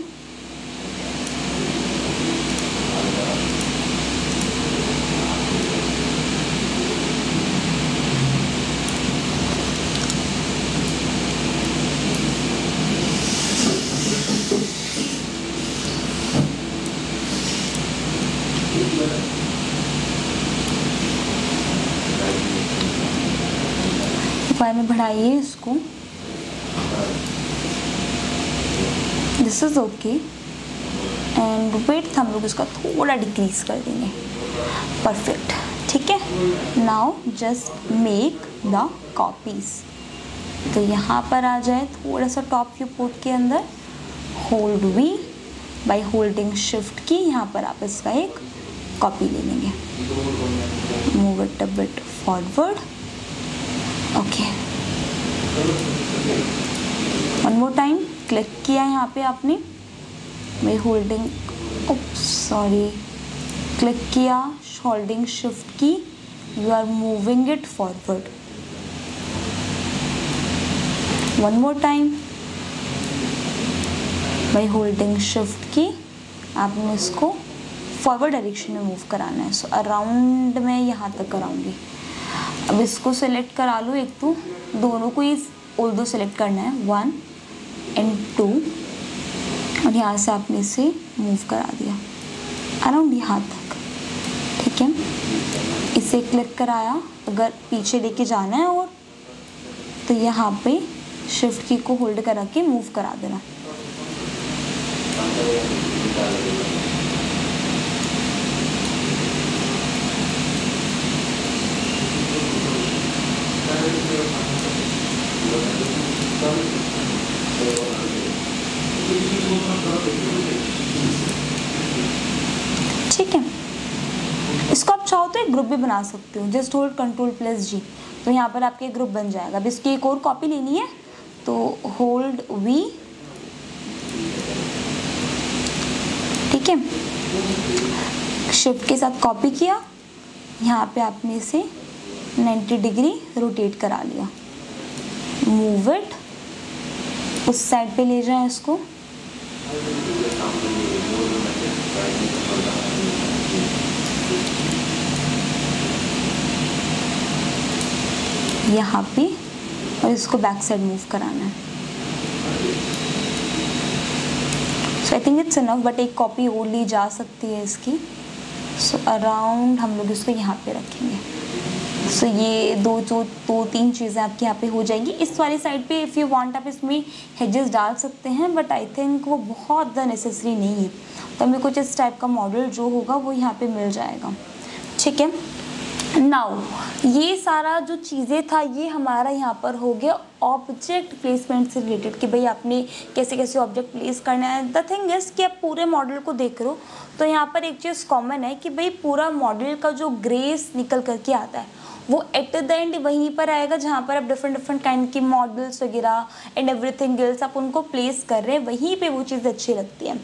Speaker 1: में बढ़ाइए इसको, this is okay and wait हम लोग इसका थोड़ा डिक्रीज कर देंगे, परफेक्ट, ठीक है। Now just make the copies, तो यहाँ पर आ जाए थोड़ा सा टॉप व्यू पोर्ट के अंदर, hold V, by holding shift key यहाँ पर आप इसका एक कॉपी ले लेंगे, move it a bit forward, okay. One more time, click किया यहाँ पे आपने, बाय होल्डिंग, सॉरी, क्लिक किया, holding shift key, you are moving it forward. One more time, by holding shift key आपने इसको फॉरवर्ड डायरेक्शन में move कराना है। सो अराउंड मैं यहाँ तक कराऊंगी। अब इसको सेलेक्ट करा लो, एक तो दोनों को ही दो सेलेक्ट करना है, 1 and 2, और यहाँ से आपने इसे मूव करा दिया अराउंड यहाँ तक, ठीक है। इसे क्लिक कराया, अगर पीछे लेके जाना है और तो यहाँ पे शिफ्ट की को होल्ड करा के मूव करा देना। ठीक है, इसको आप चाहो तो एक ग्रुप भी बना सकते हो, जस्ट होल्ड Ctrl+G, तो यहाँ पर आपके ग्रुप बन जाएगा। अब इसकी एक और कॉपी लेनी है तो होल्ड V, ठीक है, शिफ्ट के साथ कॉपी किया, यहाँ पे आपने इसे 90 डिग्री रोटेट करा लिया, मूव इट, उस साइड पे ले जाए इसको, यहाँ पे, और इसको बैक साइड मूव कराना है। So I think it's enough, but एक कॉपी और ली जा सकती है इसकी। सो अराउंड हम लोग इसको यहाँ पे रखेंगे। सो ये दो तीन चीज़ें आपके यहाँ पे हो जाएंगी। इस वाली साइड पे इफ़ यू वांट आप इसमें हेजेस डाल सकते हैं, बट आई थिंक वो बहुत ज़्यादा नेसेसरी नहीं है। तो हमें कुछ इस टाइप का मॉडल जो होगा वो यहाँ पे मिल जाएगा, ठीक है। नाउ ये सारा जो चीज़ें था ये हमारा यहाँ पर हो गया ऑब्जेक्ट प्लेसमेंट से रिलेटेड कि भाई आपने कैसे कैसे ऑब्जेक्ट प्लेस करना है। द थिंग इज़ कि आप पूरे मॉडल को देख रहे हो तो यहाँ पर एक चीज़ कॉमन है कि भाई पूरा मॉडल का जो ग्रेस निकल करके आता है वो एट द एंड वहीं पर आएगा जहाँ पर आप डिफरेंट काइंड की मॉडल्स वगैरह एंड एवरीथिंग एल्स आप उनको प्लेस कर रहे हैं, वहीं पे वो चीज़ अच्छी लगती है।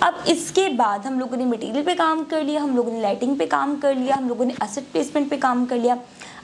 Speaker 1: अब इसके बाद हम लोगों ने मटेरियल पे काम कर लिया, हम लोगों ने लाइटिंग पे काम कर लिया, हम लोगों ने एसेट प्लेसमेंट पे काम कर लिया।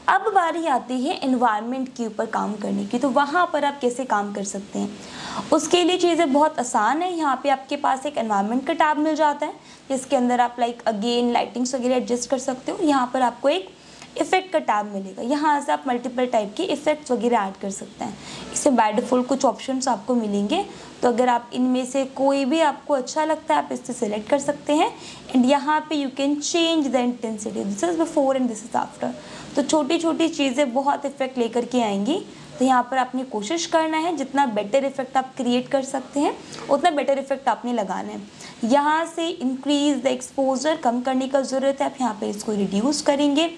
Speaker 1: अब बारी आती है एनवायरनमेंट के ऊपर काम करने की, तो वहाँ पर आप कैसे काम कर सकते हैं। उसके लिए चीज़ें बहुत आसान है। यहाँ पे आपके पास एक एनवायरनमेंट का टैब मिल जाता है जिसके अंदर आप लाइक अगेन लाइटिंग्स वगैरह एडजस्ट कर सकते हो। यहाँ पर आपको एक इफ़ेक्ट का टैब मिलेगा, यहाँ से आप मल्टीपल टाइप के इफ़ेक्ट्स वगैरह ऐड कर सकते हैं। इससे बाय डिफ़ॉल्ट कुछ ऑप्शंस आपको मिलेंगे, तो अगर आप इनमें से कोई भी आपको अच्छा लगता है आप इससे सिलेक्ट कर सकते हैं। एंड यहाँ पे you can change the intensity, this is before and this is after. तो छोटी छोटी चीज़ें बहुत इफेक्ट लेकर के आएंगी। तो यहाँ पर आपने कोशिश करना है जितना बेटर इफेक्ट आप क्रिएट कर सकते हैं उतना बेटर इफेक्ट आपने लगाना है। यहाँ से इंक्रीज द एक्सपोजर कम करने का ज़रूरत है, आप यहाँ पे इसको रिड्यूस करेंगे।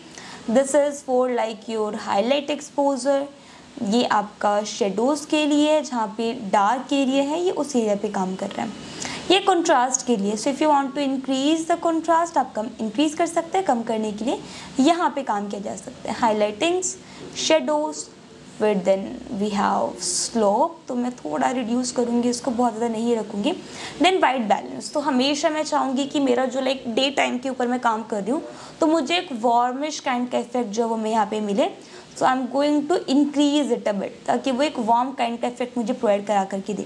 Speaker 1: This is for like your highlight exposure, ये आपका शेडोज़ के लिए है, जहाँ पे डार्क एरिया है ये उस एरिया पे काम कर रहा है। ये कंट्रास्ट के लिए, so if you want to increase the contrast आप कम इंक्रीज कर सकते हैं, कम करने के लिए यहाँ पे काम किया जा सकता है। हाईलाइटिंग्स, शेडोज़, फिर देन वी हैव स्लोप, तो मैं थोड़ा रिड्यूस करूँगी इसको, बहुत ज़्यादा नहीं रखूँगी। देन वाइट बैलेंस, तो हमेशा मैं चाहूँगी कि मेरा जो लाइक डे टाइम के ऊपर मैं काम कर रही हूँ तो मुझे एक वार्मिश काइंड का इफेक्ट जो वो मैं यहाँ पे मिले। So I am going to increase it a bit, ताकि वो एक वार्म काइंड का इफेक्ट मुझे प्रोवाइड करा करके दे।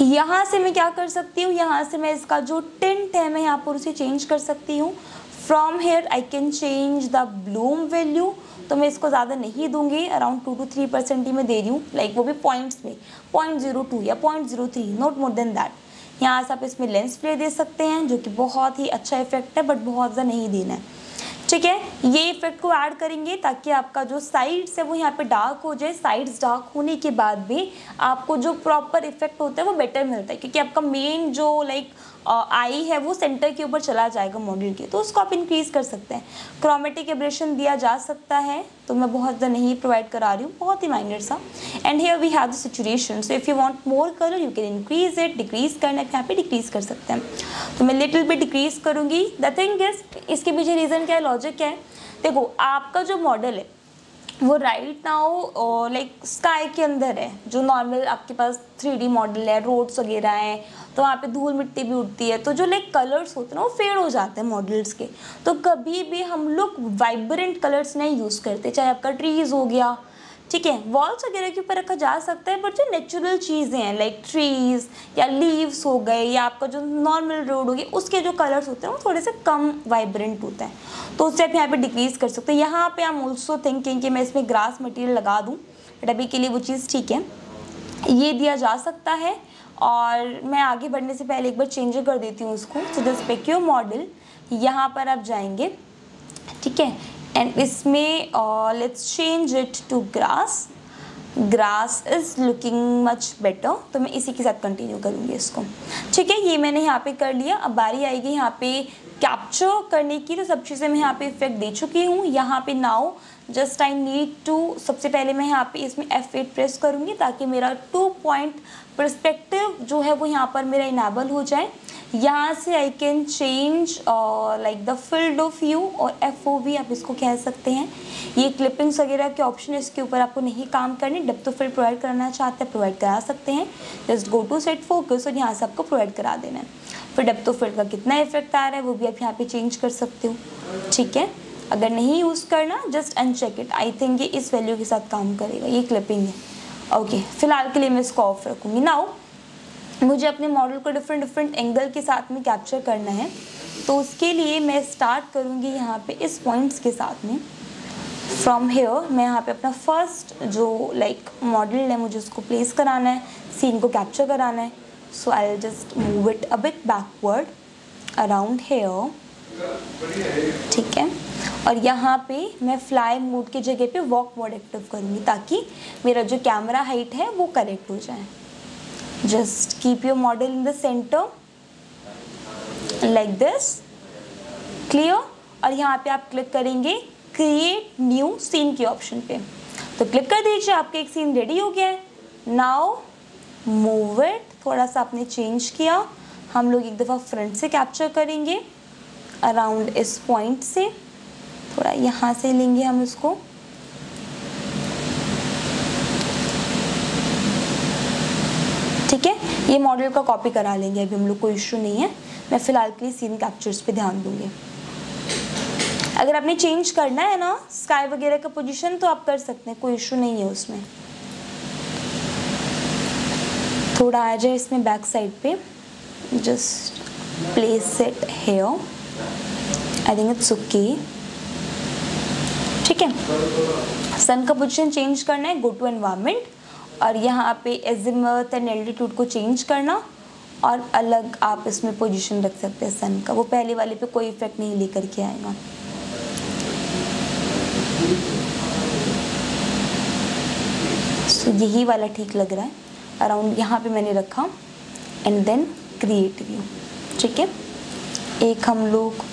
Speaker 1: यहाँ से मैं क्या कर सकती हूँ, यहाँ से मैं इसका जो टिंट है मैं यहाँ पर उसे चेंज कर सकती हूँ। From here I can change the Bloom value, तो मैं इसको ज़्यादा नहीं दूंगी, अराउंड 2 to 3% ही मैं दे रही हूँ, लाइक वो भी पॉइंट्स में 0.02 या 0.03, नॉट मोर देन दैट। यहाँ से आप इसमें लेंस फ्लेयर दे सकते हैं जो कि बहुत ही अच्छा इफेक्ट है, बट बहुत ज़्यादा नहीं देना है, ठीक है। ये इफेक्ट को ऐड करेंगे ताकि आपका जो साइड्स है वो यहाँ पे डार्क हो जाए। साइड्स डार्क होने के बाद भी आपको जो प्रॉपर इफेक्ट होता है वो बेटर मिलता है, क्योंकि आपका मेन जो लाइक आई है वो सेंटर के ऊपर चला जाएगा मॉडल के, तो उसको आप इंक्रीज़ कर सकते हैं। क्रोमेटिक एब्रेशन दिया जा सकता है, तो मैं बहुत ज़्यादा नहीं प्रोवाइड करा रही हूँ, बहुत ही माइनर सा। And here we have the saturation, so if you want more colour you can increase it, decrease करना है यहाँ पे डिक्रीज़ कर सकते हैं। तो मैं लिटिल बिट डिक्रीज़ करूँगी। द थिंग इज इसके पीछे रीज़न क्या है, लॉजिक क्या है। देखो आपका जो मॉडल है वो राइट नाउ लाइक स्काई के अंदर है, जो नॉर्मल आपके पास 3D मॉडल है, रोड्स वगैरह हैं, तो वहाँ पे धूल मिट्टी भी उड़ती है, तो जो लाइक कलर्स होते हैं ना वो फेड हो जाते हैं मॉडल्स के। तो कभी भी हम लोग वाइब्रेंट कलर्स नहीं यूज़ करते, चाहे आपका ट्रीज़ हो गया, ठीक है, वॉल्स वगैरह के ऊपर रखा जा सकता है, बट जो नेचुरल चीज़ें हैं लाइक ट्रीज़ या लीव्स हो गए या आपका जो नॉर्मल रोड हो गया, उसके जो कलर्स होते हैं वो थोड़े से कम वाइब्रेंट होते हैं, तो उससे आप यहाँ पे डिक्रीज़ कर सकते हैं। यहाँ पे आई एम ऑल्सो थिंकिंग कि मैं इसमें ग्रास मटेरियल लगा दूँ, बट अभी के लिए वो चीज़ ठीक है, ये दिया जा सकता है। और मैं आगे बढ़ने से पहले एक बार चेंज कर देती हूँ उसको। So just pick your model, यहाँ पर आप जाएंगे, ठीक है, एंड इसमें let's change it to grass. Grass is looking much better, तो मैं इसी के साथ कंटिन्यू करूँगी इसको, ठीक है। ये मैंने यहाँ पे कर लिया। अब बारी आएगी यहाँ पे कैप्चर करने की, तो सब चीज़ें मैं यहाँ पे इफेक्ट दे चुकी हूँ। यहाँ पे now just I need to, सबसे पहले मैं यहाँ पे इसमें F8 प्रेस करूँगी ताकि मेरा 2 पॉइंट पर्सपेक्टिव जो है वो यहाँ पर मेरा इनेबल हो जाए। यहाँ से आई can change like the field of view, और FOV आप इसको कह सकते हैं। ये क्लिपिंग्स वगैरह के ऑप्शन है, इसके ऊपर आपको नहीं काम करने। डेप्थ ऑफ फील्ड प्रोवाइड करना चाहते हैं प्रोवाइड करा सकते हैं, just go to set focus और यहाँ से आपको प्रोवाइड करा देना है। फिर डेप्थ ऑफ फील्ड का कितना इफेक्ट आ रहा है वो भी आप यहाँ पे चेंज कर सकते हो, ठीक है। अगर नहीं यूज़ करना just uncheck it, I think ये इस वैल्यू के साथ काम करेगा। ये क्लिपिंग है, ओके। फिलहाल के लिए मैं इसको ऑफ रखूँगी। नाउ मुझे अपने मॉडल को डिफरेंट एंगल के साथ में कैप्चर करना है, तो उसके लिए मैं स्टार्ट करूँगी यहाँ पे इस पॉइंट्स के साथ में। फ्रॉम हेयर मैं यहाँ पे अपना फर्स्ट जो लाइक मॉडल है मुझे उसको प्लेस कराना है, सीन को कैप्चर कराना है। So I will just move it a bit backward around here, ठीक है। और यहाँ पे मैं फ्लाई मोड की जगह पे वॉक मोड एक्टिव करूँगी ताकि मेरा जो कैमरा हाइट है वो करेक्ट हो जाए। Just keep your model in the centre like this, clear. और यहाँ पे आप क्लिक करेंगे क्रिएट न्यू सीन के ऑप्शन पे, तो क्लिक कर दीजिए, आपका एक सीन रेडी हो गया है। नाउ मूव इट, थोड़ा सा आपने चेंज किया, हम लोग एक दफ़ा फ्रंट से कैप्चर करेंगे अराउंड इस पॉइंट से, थोड़ा यहाँ से लेंगे हम इसको, ठीक है। ये मॉडल का कॉपी करा लेंगे, अभी हम लोग कोई इशू नहीं है, मैं फ़िलहाल के लिए सीन कैप्चर्स पे ध्यान दूंगी। अगर आपने चेंज करना है ना स्काई वगैरह का पोजीशन तो आप कर सकते हैं, कोई इशू नहीं है उसमें। थोड़ा आ जाए इसमें बैक साइड पे, just place it here, I think it's okay, ठीक है। सन का पोजीशन चेंज करना है, गो टू एनवायरनमेंट, और यहाँ पे एजिमुथ एंड एल्टीट्यूड को चेंज करना, और अलग आप इसमें पोजीशन रख सकते हैं सन का, वो पहले वाले पे कोई इफेक्ट नहीं लेकर के आएगा। सो यही वाला ठीक लग रहा है, अराउंड यहाँ पे मैंने रखा, एंड देन क्रिएट व्यू, ठीक है। एक हम लोग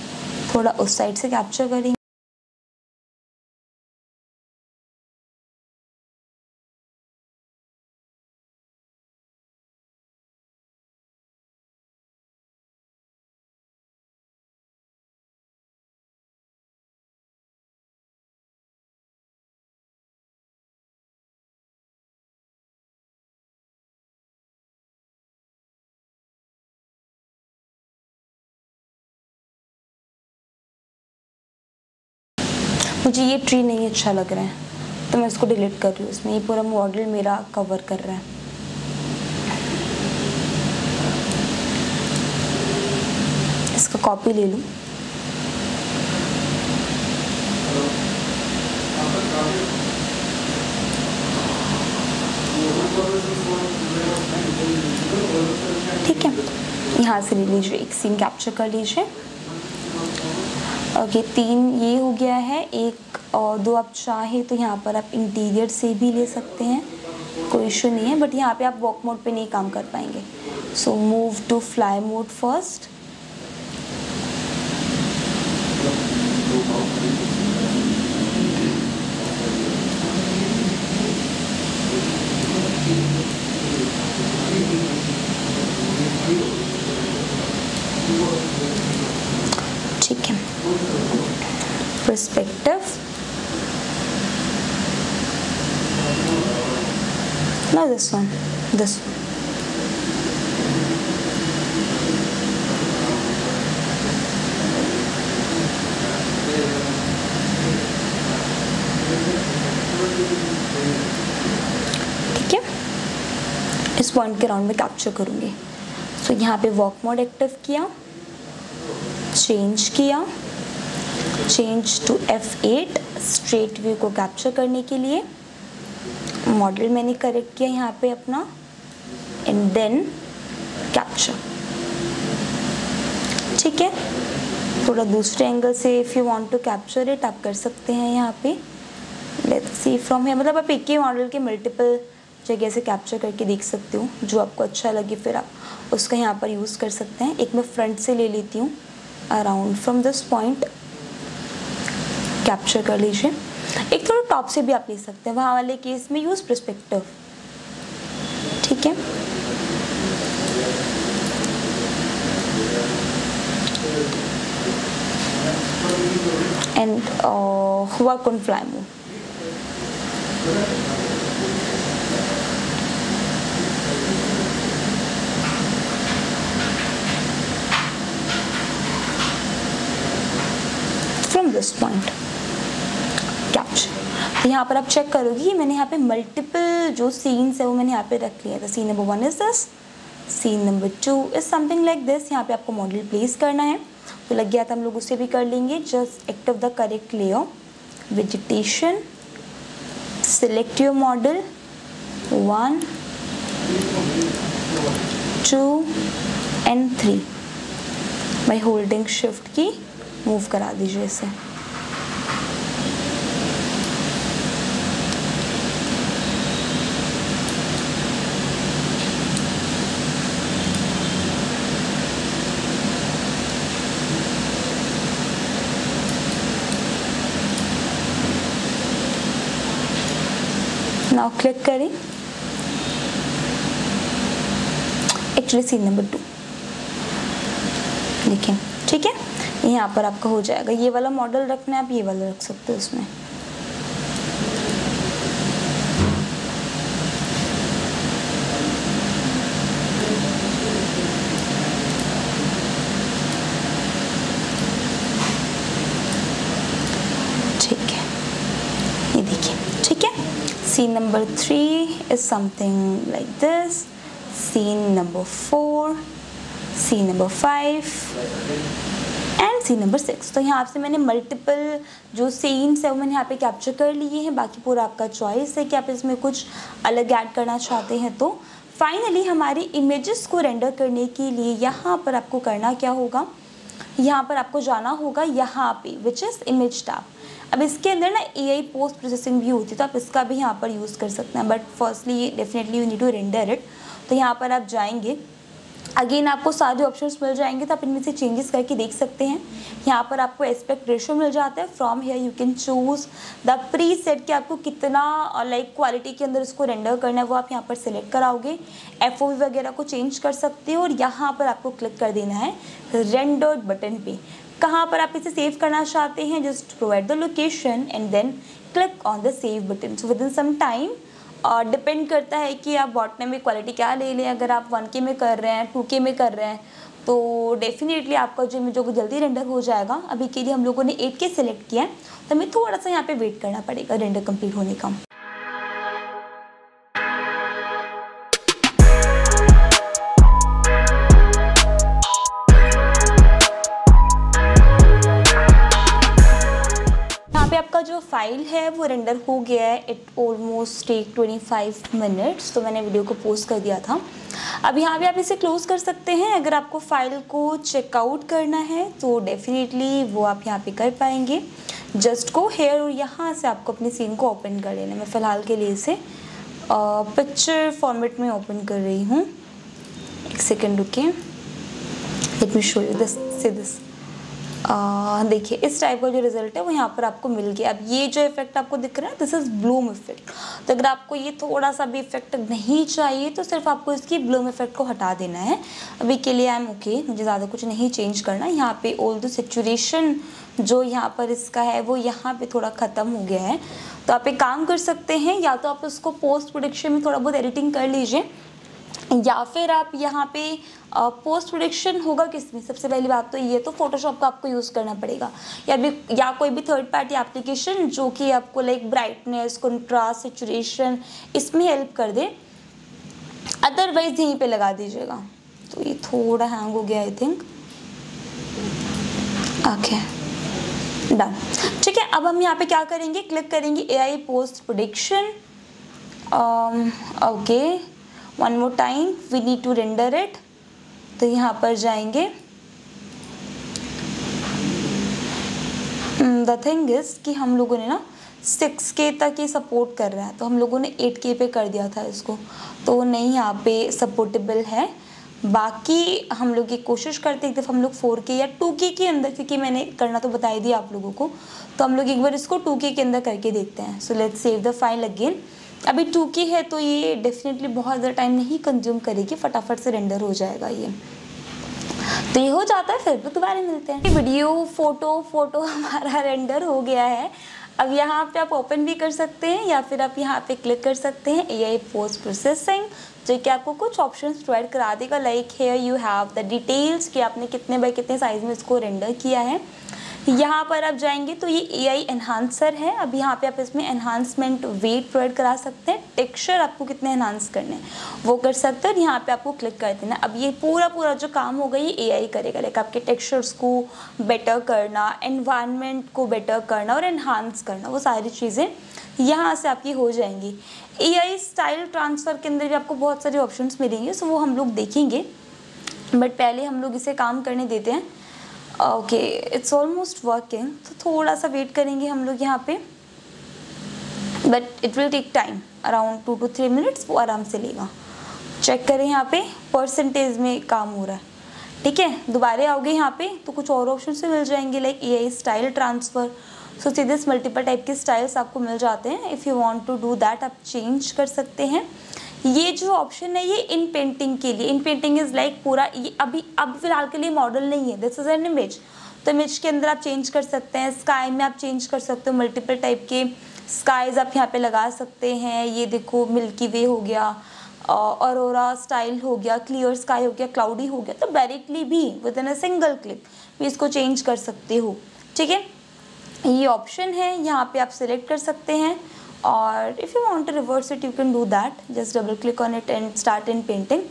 Speaker 1: थोड़ा उस साइड से कैप्चर करेंगे, मुझे ये ट्री नहीं अच्छा लग रहा है तो मैं इसको डिलीट कर रही हूँ, इसमें ये पूरा मॉडल मेरा कवर कर रहा है। इसका कॉपी ले लूँ, ठीक है। यहाँ से ले लीजिए, एक सीन कैप्चर कर लीजिए। ओके, 3 ये हो गया है, एक और 2 आप चाहे तो यहाँ पर आप इंटीरियर से भी ले सकते हैं, कोई इशू नहीं है, बट यहाँ पे आप वॉक मोड पे नहीं काम कर पाएंगे। So move to fly mode first, ठीक है। Perspective, no this one, this one, ठीक है। इस पॉइंट के राउंड में कैप्चर करूँगी। सो यहाँ पे वॉक मोड एक्टिव किया, चेंज किया, change to F8 straight view को कैप्चर करने के लिए, मॉडल मैंने करेक्ट किया यहाँ पे अपना, एंड देन कैप्चर, ठीक है। थोड़ा दूसरे एंगल से if you want to capture it आप कर सकते हैं यहाँ पे। लेट्स सी फ्रॉम है, मतलब आप एक ही मॉडल के मल्टीपल जगह से कैप्चर करके देख सकते हो, जो आपको अच्छा लगे फिर आप उसका यहाँ पर यूज़ कर सकते हैं। एक मैं फ्रंट से ले लेती हूँ, around from this point capture कर लीजिए। एक थोड़ा टॉप से भी आप ले सकते हैं, वहाँ वाले केस में यूज़ पर्सपेक्टिव, ठीक है। And work on fly mode, from this point capture. तो यहाँ पर आप चेक करोगे कि मैंने यहाँ पे मल्टीपल जो सीन्स है वो मैंने यहाँ पे रख लिया था। Scene number 1 is this, scene number 2 is something like this. यहाँ पे आपको मॉडल प्लेस करना है, तो लग गया था, हम लोग उसे भी कर लेंगे। Just active the correct layer, vegetation, select your model 1, 2 and 3 bye holding shift की मूव करा दीजिए इसे। नाउ क्लिक करें, एक्चुअली सीन नंबर 2 देखिए, ठीक है। यहाँ पर आपका हो जाएगा, ये वाला मॉडल रखना है, आप ये वाला रख सकते हो उसमें। ठीक है, ये देखिए, ठीक है। Scene number 3 is something like this, scene number 4, scene number 5 and scene number 6। तो यहाँ से मैंने मल्टीपल जो सीन्स है वो मैंने यहाँ पे कैप्चर कर लिए हैं। बाकी पूरा आपका चॉइस है कि आप इसमें कुछ अलग ऐड करना चाहते हैं। तो फाइनली हमारी इमेजेस को रेंडर करने के लिए यहाँ पर आपको करना क्या होगा, यहाँ पर आपको जाना होगा यहाँ पे विच इज़ इमेज टैब। अब इसके अंदर ना AI पोस्ट प्रोसेसिंग भी होती है, तो आप इसका भी यहाँ पर यूज़ कर सकते हैं, but firstly definitely you need to render it. तो यहाँ पर आप जाएंगे, अगेन आपको सारे ऑप्शंस मिल जाएंगे, तो आप इनमें से चेंजेस करके देख सकते हैं। यहाँ पर आपको एस्पेक्ट रेशियो मिल जाता है। From here you can choose the pre set कि आपको कितना लाइक क्वालिटी के अंदर इसको रेंडर करना है, वो आप यहाँ पर सिलेक्ट कराओगे। FOV वगैरह को चेंज कर सकते हो और यहाँ पर आपको क्लिक कर देना है रेंडर्ड बटन पे। कहाँ पर आप इसे सेव करना चाहते हैं, just provide the location and then click on the save button. So within some time depend करता है कि आप बॉटम में क्वालिटी क्या ले लें। अगर आप 1K में कर रहे हैं, 2K में कर रहे हैं, तो डेफिनेटली आपका जो इमेज जल्दी रेंडर हो जाएगा। अभी के लिए हम लोगों ने 8K सेलेक्ट किया है, तो हमें थोड़ा सा यहाँ पे वेट करना पड़ेगा रेंडर कंप्लीट होने का। आपका जो फाइल है वो रेंडर हो गया है। It almost take 25 minutes. तो मैंने वीडियो को पोस्ट कर दिया था। अब यहाँ पे आप इसे क्लोज कर सकते हैं। अगर आपको फाइल को चेकआउट करना है तो डेफिनेटली वो आप यहाँ पे कर पाएंगे। जस्ट गो हेयर और यहाँ से आपको अपनी सीन को ओपन कर लेना। मैं फ़िलहाल के लिए इसे पिक्चर फॉर्मेट में ओपन कर रही हूँ। एक सेकेंड रुकिए, late me show you this. से दिस देखिए, इस टाइप का जो रिजल्ट है वो यहाँ पर आपको मिल गया। अब ये जो इफेक्ट आपको दिख रहा है, दिस इज़ ब्लूम इफेक्ट। तो अगर आपको ये थोड़ा सा भी इफेक्ट नहीं चाहिए तो सिर्फ आपको इसकी ब्लूम इफेक्ट को हटा देना है। अभी के लिए आई एम ओके, मुझे ज़्यादा कुछ नहीं चेंज करना। यहाँ पे ऑल द सैचुरेशन जो यहाँ पर इसका है वो यहाँ पे थोड़ा ख़त्म हो गया है। तो आप एक काम कर सकते हैं, या तो आप उसको पोस्ट प्रोडक्शन में थोड़ा बहुत एडिटिंग कर लीजिए, या फिर आप यहाँ पे पोस्ट प्रोडक्शन होगा किसमें, सबसे पहली बात तो ये तो फोटोशॉप का आपको यूज़ करना पड़ेगा, या कोई भी थर्ड पार्टी एप्लीकेशन जो कि आपको लाइक ब्राइटनेस, कंट्रास्ट, सैचुरेशन इसमें हेल्प कर दे। अदरवाइज यहीं पे लगा दीजिएगा। तो ये थोड़ा हैंग हो गया आई थिंक। ओके डन, ठीक है। अब हम यहाँ पे क्या करेंगे, क्लिक करेंगे AI post production. Okay, one more time we need to render it. तो यहाँ पर जाएंगे। द थिंग इज़ कि हम लोगों ने ना 6K तक ये सपोर्ट कर रहा है, तो हम लोगों ने 8K पे कर दिया था इसको, तो नहीं यहाँ पे सपोर्टेबल है। बाकी हम लोग ये कोशिश करते हैं एक दफ़ा हम लोग 4K या 2K के अंदर, क्योंकि मैंने करना तो बता ही दिया आप लोगों को, तो हम लोग एक बार इसको 2K के अंदर करके देखते हैं। So let's save the file again. अभी 2K है तो ये डेफिनेटली बहुत ज़्यादा टाइम नहीं कंज्यूम करेगी, फटाफट से रेंडर हो जाएगा ये। तो ये हो जाता है, फिर दोबारा मिलते हैं। वीडियो फोटो हमारा रेंडर हो गया है। अब यहाँ पे आप ओपन भी कर सकते हैं, या फिर आप यहाँ पे क्लिक कर सकते हैं AI पोस्ट प्रोसेसिंग, जो कि आपको कुछ ऑप्शंस प्रोवाइड करा देगा। Like here you have the details कि आपने कितने बाय कितने साइज में इसको रेंडर किया है। यहाँ पर आप जाएंगे तो ये AI एनहांसर है। अब यहाँ पे आप इसमें एनहांसमेंट वेट प्रोवाइड करा सकते हैं। टेक्सचर आपको कितने एनहांस करने हैं वो कर सकते हैं। यहाँ पे आपको क्लिक कर देना। अब ये पूरा जो काम होगा ये AI करेगा। लाइक आपके टेक्सचर्स को बेटर करना, एनवायरनमेंट को बेटर करना और एनहांस करना, वो सारी चीज़ें यहाँ से आपकी हो जाएंगी। AI स्टाइल ट्रांसफ़र के अंदर भी आपको बहुत सारे ऑप्शंस मिलेंगे, सो वो हम लोग देखेंगे, बट पहले हम लोग इसे काम करने देते हैं। Okay, it's almost working. तो थोड़ा सा वेट करेंगे हम लोग यहाँ पे, but it will take time around 2 to 3 minutes. वो आराम से लेगा। चेक करें यहाँ पे परसेंटेज में काम हो रहा है, ठीक है। दोबारा आओगे यहाँ पे तो कुछ और ऑप्शन से मिल जाएंगे, like AI style transfer. So सीधे मल्टीपल टाइप के स्टाइल्स आपको मिल जाते हैं। If you want to do that आप चेंज कर सकते हैं। ये जो ऑप्शन है ये इन पेंटिंग के लिए, इन पेंटिंग इज़ लाइक पूरा ये अब फिलहाल के लिए मॉडल नहीं है, दिस इज़ एन इमेज। तो इमेज के अंदर आप चेंज कर सकते हैं, स्काई में आप चेंज कर सकते हो, मल्टीपल टाइप के स्काईज आप यहाँ पे लगा सकते हैं। ये देखो मिल्की वे हो गया, ऑरोरा स्टाइल हो गया, क्लियर स्काई हो गया, क्लाउडी हो गया। तो डायरेक्टली भी with in a single click भी इसको चेंज कर सकते हो। ठीक है, ये ऑप्शन है, यहाँ पे आप सिलेक्ट कर सकते हैं। और if you want to reverse it you can do that, just double click on it and start in painting.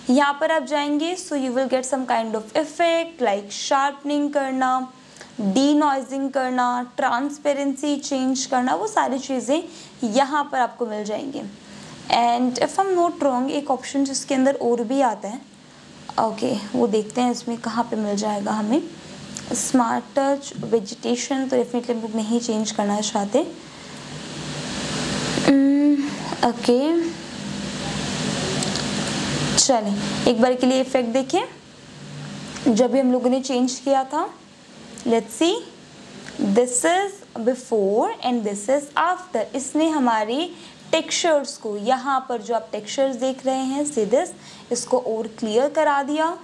Speaker 1: यहाँ पर आप जाएंगे so you will get some kind of effect like sharpening करना, डी नॉइजिंग करना, transparency change करना, वो सारी चीज़ें यहाँ पर आपको मिल जाएंगी। And if I am not wrong एक ऑप्शन जिसके अंदर और भी आता है, ओके वो देखते हैं इसमें कहाँ पे मिल जाएगा हमें। स्मार्ट टच वेजिटेशन तो डेफिनेटली हम लोग नहीं चेंज करना चाहते। ओके चलें एक बार के लिए इफेक्ट देखें जब भी हम लोगों ने चेंज किया था। Let's see, this is before and this is after. इसने हमारी टेक्सचर्स को, यहाँ पर जो आप टेक्सचर्स देख रहे हैं सी दिस, इसको और क्लियर करा दिया।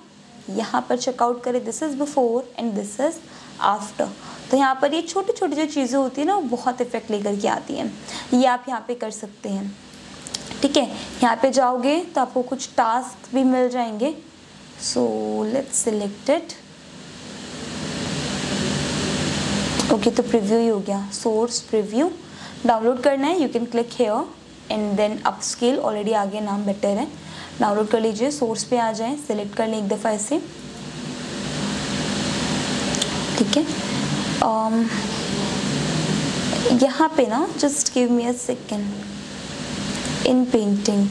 Speaker 1: यहाँ पर चेकआउट करें, this is before and this is after. तो यहाँ पर ये छोटी छोटी जो चीज़ें होती है ना वो बहुत इफेक्ट लेकर के आती हैं, ये आप यहाँ पे कर सकते हैं। ठीक है, यहाँ पे जाओगे तो आपको कुछ टास्क भी मिल जाएंगे। So let's select it. Okay तो प्रीव्यू ही हो गया, सोर्स प्रीव्यू डाउनलोड करना है। You can click here and then upscale, already आगे नाम बेटर है, डाउनलोड कर लीजिए। सोर्स पे आ जाएं, सिलेक्ट कर लें एक दफ़ा ऐसे। ठीक है, यहाँ पे ना just give me a second, in painting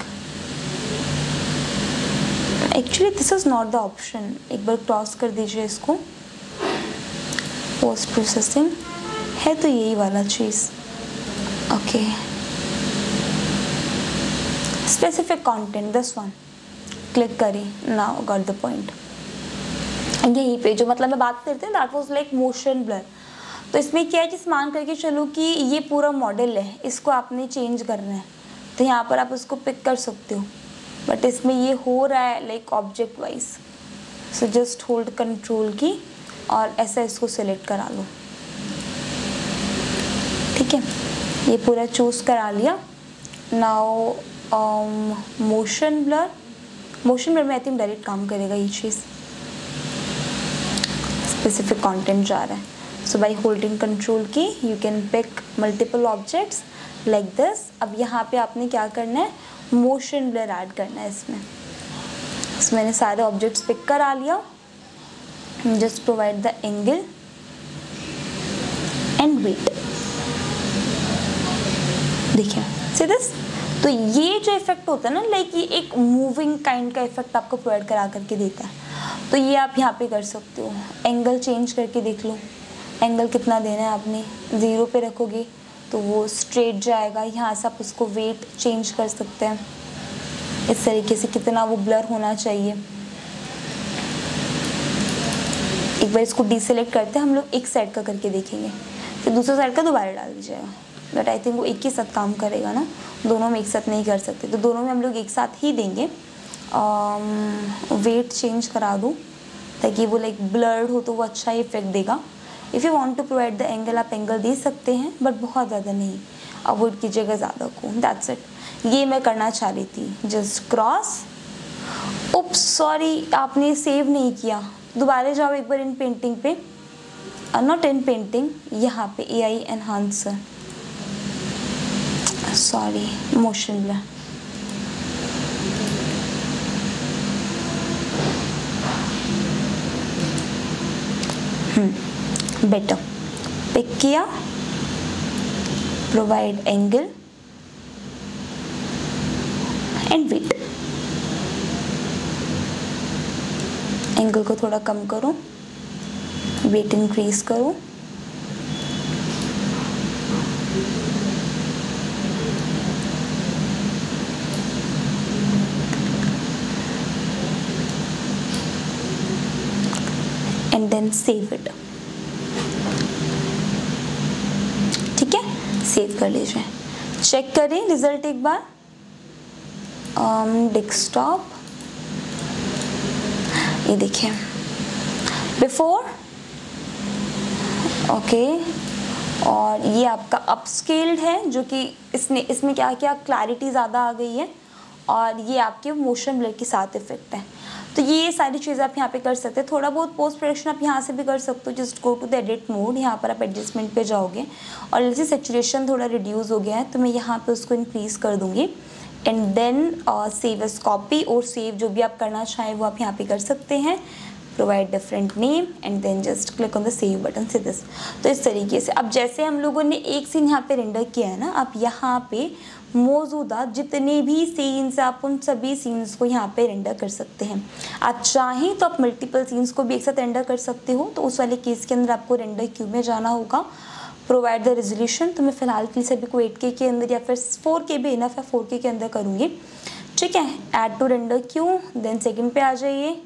Speaker 1: actually this is not the option, एक बार क्रॉस कर दीजिए इसको। पोस्ट प्रोसेसिंग है तो यही वाला चीज़। Okay specific content, this one click करें, नाउ गॉट द पॉइंट। यहीं पे जो मतलब मैं बात करते हैं that was like motion blur. तो इसमें क्या है कि मान करके चलो कि ये पूरा मॉडल है, इसको आपने चेंज करना है तो यहाँ पर आप उसको पिक कर सकते हो, बट इसमें ये हो रहा है like object wise. So just hold control की और ऐसा इसको सिलेक्ट करा लो। ठीक है, ये पूरा चूज करा लिया। Now motion blur, motion blur में आई थिंक डायरेक्ट काम करेगा ये चीज़। स्पेसिफिक कंटेंट जा रहा है, so by holding control key you can pick multiple objects like this. अब यहाँ पे आपने क्या करना है, मोशन ब्लर ऐड करना है इसमें। so, मैंने सारे ऑब्जेक्ट्स पिक करा लिया। Just provide the angle and wait. देखिए सी दिस, तो ये जो इफेक्ट होता है ना लाइक ये एक मूविंग काइंड का इफेक्ट आपको प्रोवाइड करा करके देता है। तो ये आप यहाँ पे कर सकते हो। एंगल चेंज करके देख लो, एंगल कितना देना है आपने, 0 पे रखोगे तो वो स्ट्रेट जाएगा। यहाँ से आप उसको वेट चेंज कर सकते हैं इस तरीके से, कितना वो ब्लर होना चाहिए। एक बार इसको डीसेलेक्ट करते हैं हम लोग, एक साइड का करके देखेंगे, फिर दूसरे साइड का दोबारा डाल दीजिएगा। बट आई थिंक वो एक ही साथ काम करेगा ना, दोनों में एक साथ नहीं कर सकते, तो दोनों में हम लोग एक साथ ही देंगे। वेट चेंज करा दूँ ताकि वो लाइक ब्लर्ड हो तो वो अच्छा इफेक्ट देगा। If you want to provide the angle आप एंगल दे सकते हैं, बट बहुत ज़्यादा नहीं, अवॉइड कीजिएगा ज़्यादा को। दैट्स इट, ये मैं करना चाह रही थी। जस्ट क्रॉस, उप्स सॉरी आपने सेव नहीं किया, दोबारा जाओ एक बार इन पेंटिंग पे, नॉट इन पेंटिंग, यहाँ पे AI enhancer, sorry motion blur. Better pick किया, provide angle and weight. Angle को थोड़ा कम करो, वेट इंक्रीज करो। and then save it. Save कर लीजिए। चेक करें रिजल्ट एक बार। डेस्कटॉप, ये देखिए बिफोर, ओके, और ये आपका अपस्केल्ड है जो कि इसमें क्या क्या क्लैरिटी ज़्यादा आ गई है, और ये आपके मोशन ब्लर के साथ इफेक्ट है। तो ये सारी चीज़ें आप यहाँ पे कर सकते हैं। थोड़ा बहुत पोस्ट प्रोडक्शन आप यहाँ से भी कर सकते हो। Just go to the edit mode, यहाँ पर आप एडजस्टमेंट पे जाओगे और जैसे सैचुरेशन थोड़ा रिड्यूस हो गया है तो मैं यहाँ पे उसको इंक्रीज़ कर दूँगी and then save as copy, और सेव जो भी आप करना चाहें वो आप यहाँ पे कर सकते हैं। Provide different name and then just click on the save button से दिस। तो इस तरीके से अब जैसे हम लोगों ने एक सीन यहाँ पे रेंडर किया है ना, आप यहाँ पे मौजूदा जितने भी सीन्स आप उन सभी सीन्स को यहाँ पे रेंडर कर सकते हैं। आप चाहें तो आप मल्टीपल सीन्स को भी एक साथ रेंडर कर सकते हो। तो उस वाले केस के अंदर आपको रेंडर क्यू में जाना होगा। प्रोवाइड द रेजोल्यूशन, तो मैं फिलहाल के लिए सभी को 8K के अंदर या फिर 4K भी इनफ है, 4K के अंदर करूँगी, ठीक है। Add to render queue, then second पे आ जाइए,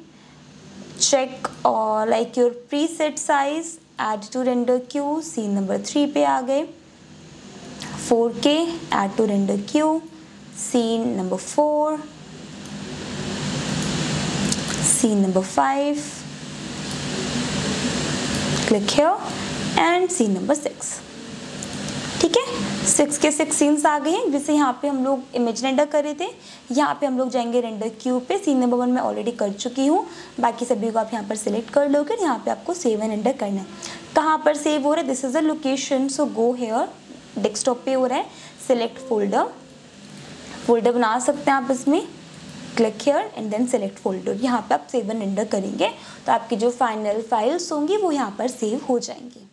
Speaker 1: चेक और like your preset size, add to render queue, scene number 3 पे आ गए। 4K, add to render queue, scene number 4, scene number 5, click here and scene number 6, ठीक है। 6 के 6 सीन्स आ गए हैं जिसे यहाँ पे हम लोग इमेज रेंडर कर रहे थे। यहाँ पे हम लोग जाएंगे रेंडर क्यू पे। सीन नंबर 1 मैं ऑलरेडी कर चुकी हूँ, बाकी सभी को आप यहाँ पर सिलेक्ट कर लोगे। यहाँ पे आपको सेव एंड रेंडर करना है। कहाँ पर सेव हो रहा है, this is the location, so go hair, desktop पे हो रहा है। सिलेक्ट फोल्डर, फोल्डर बना सकते हैं आप इसमें, click here and then select folder. यहाँ पे आप सेव एंड रेंडर करेंगे तो आपकी जो फाइनल फाइल्स होंगी वो यहाँ पर सेव हो जाएंगी।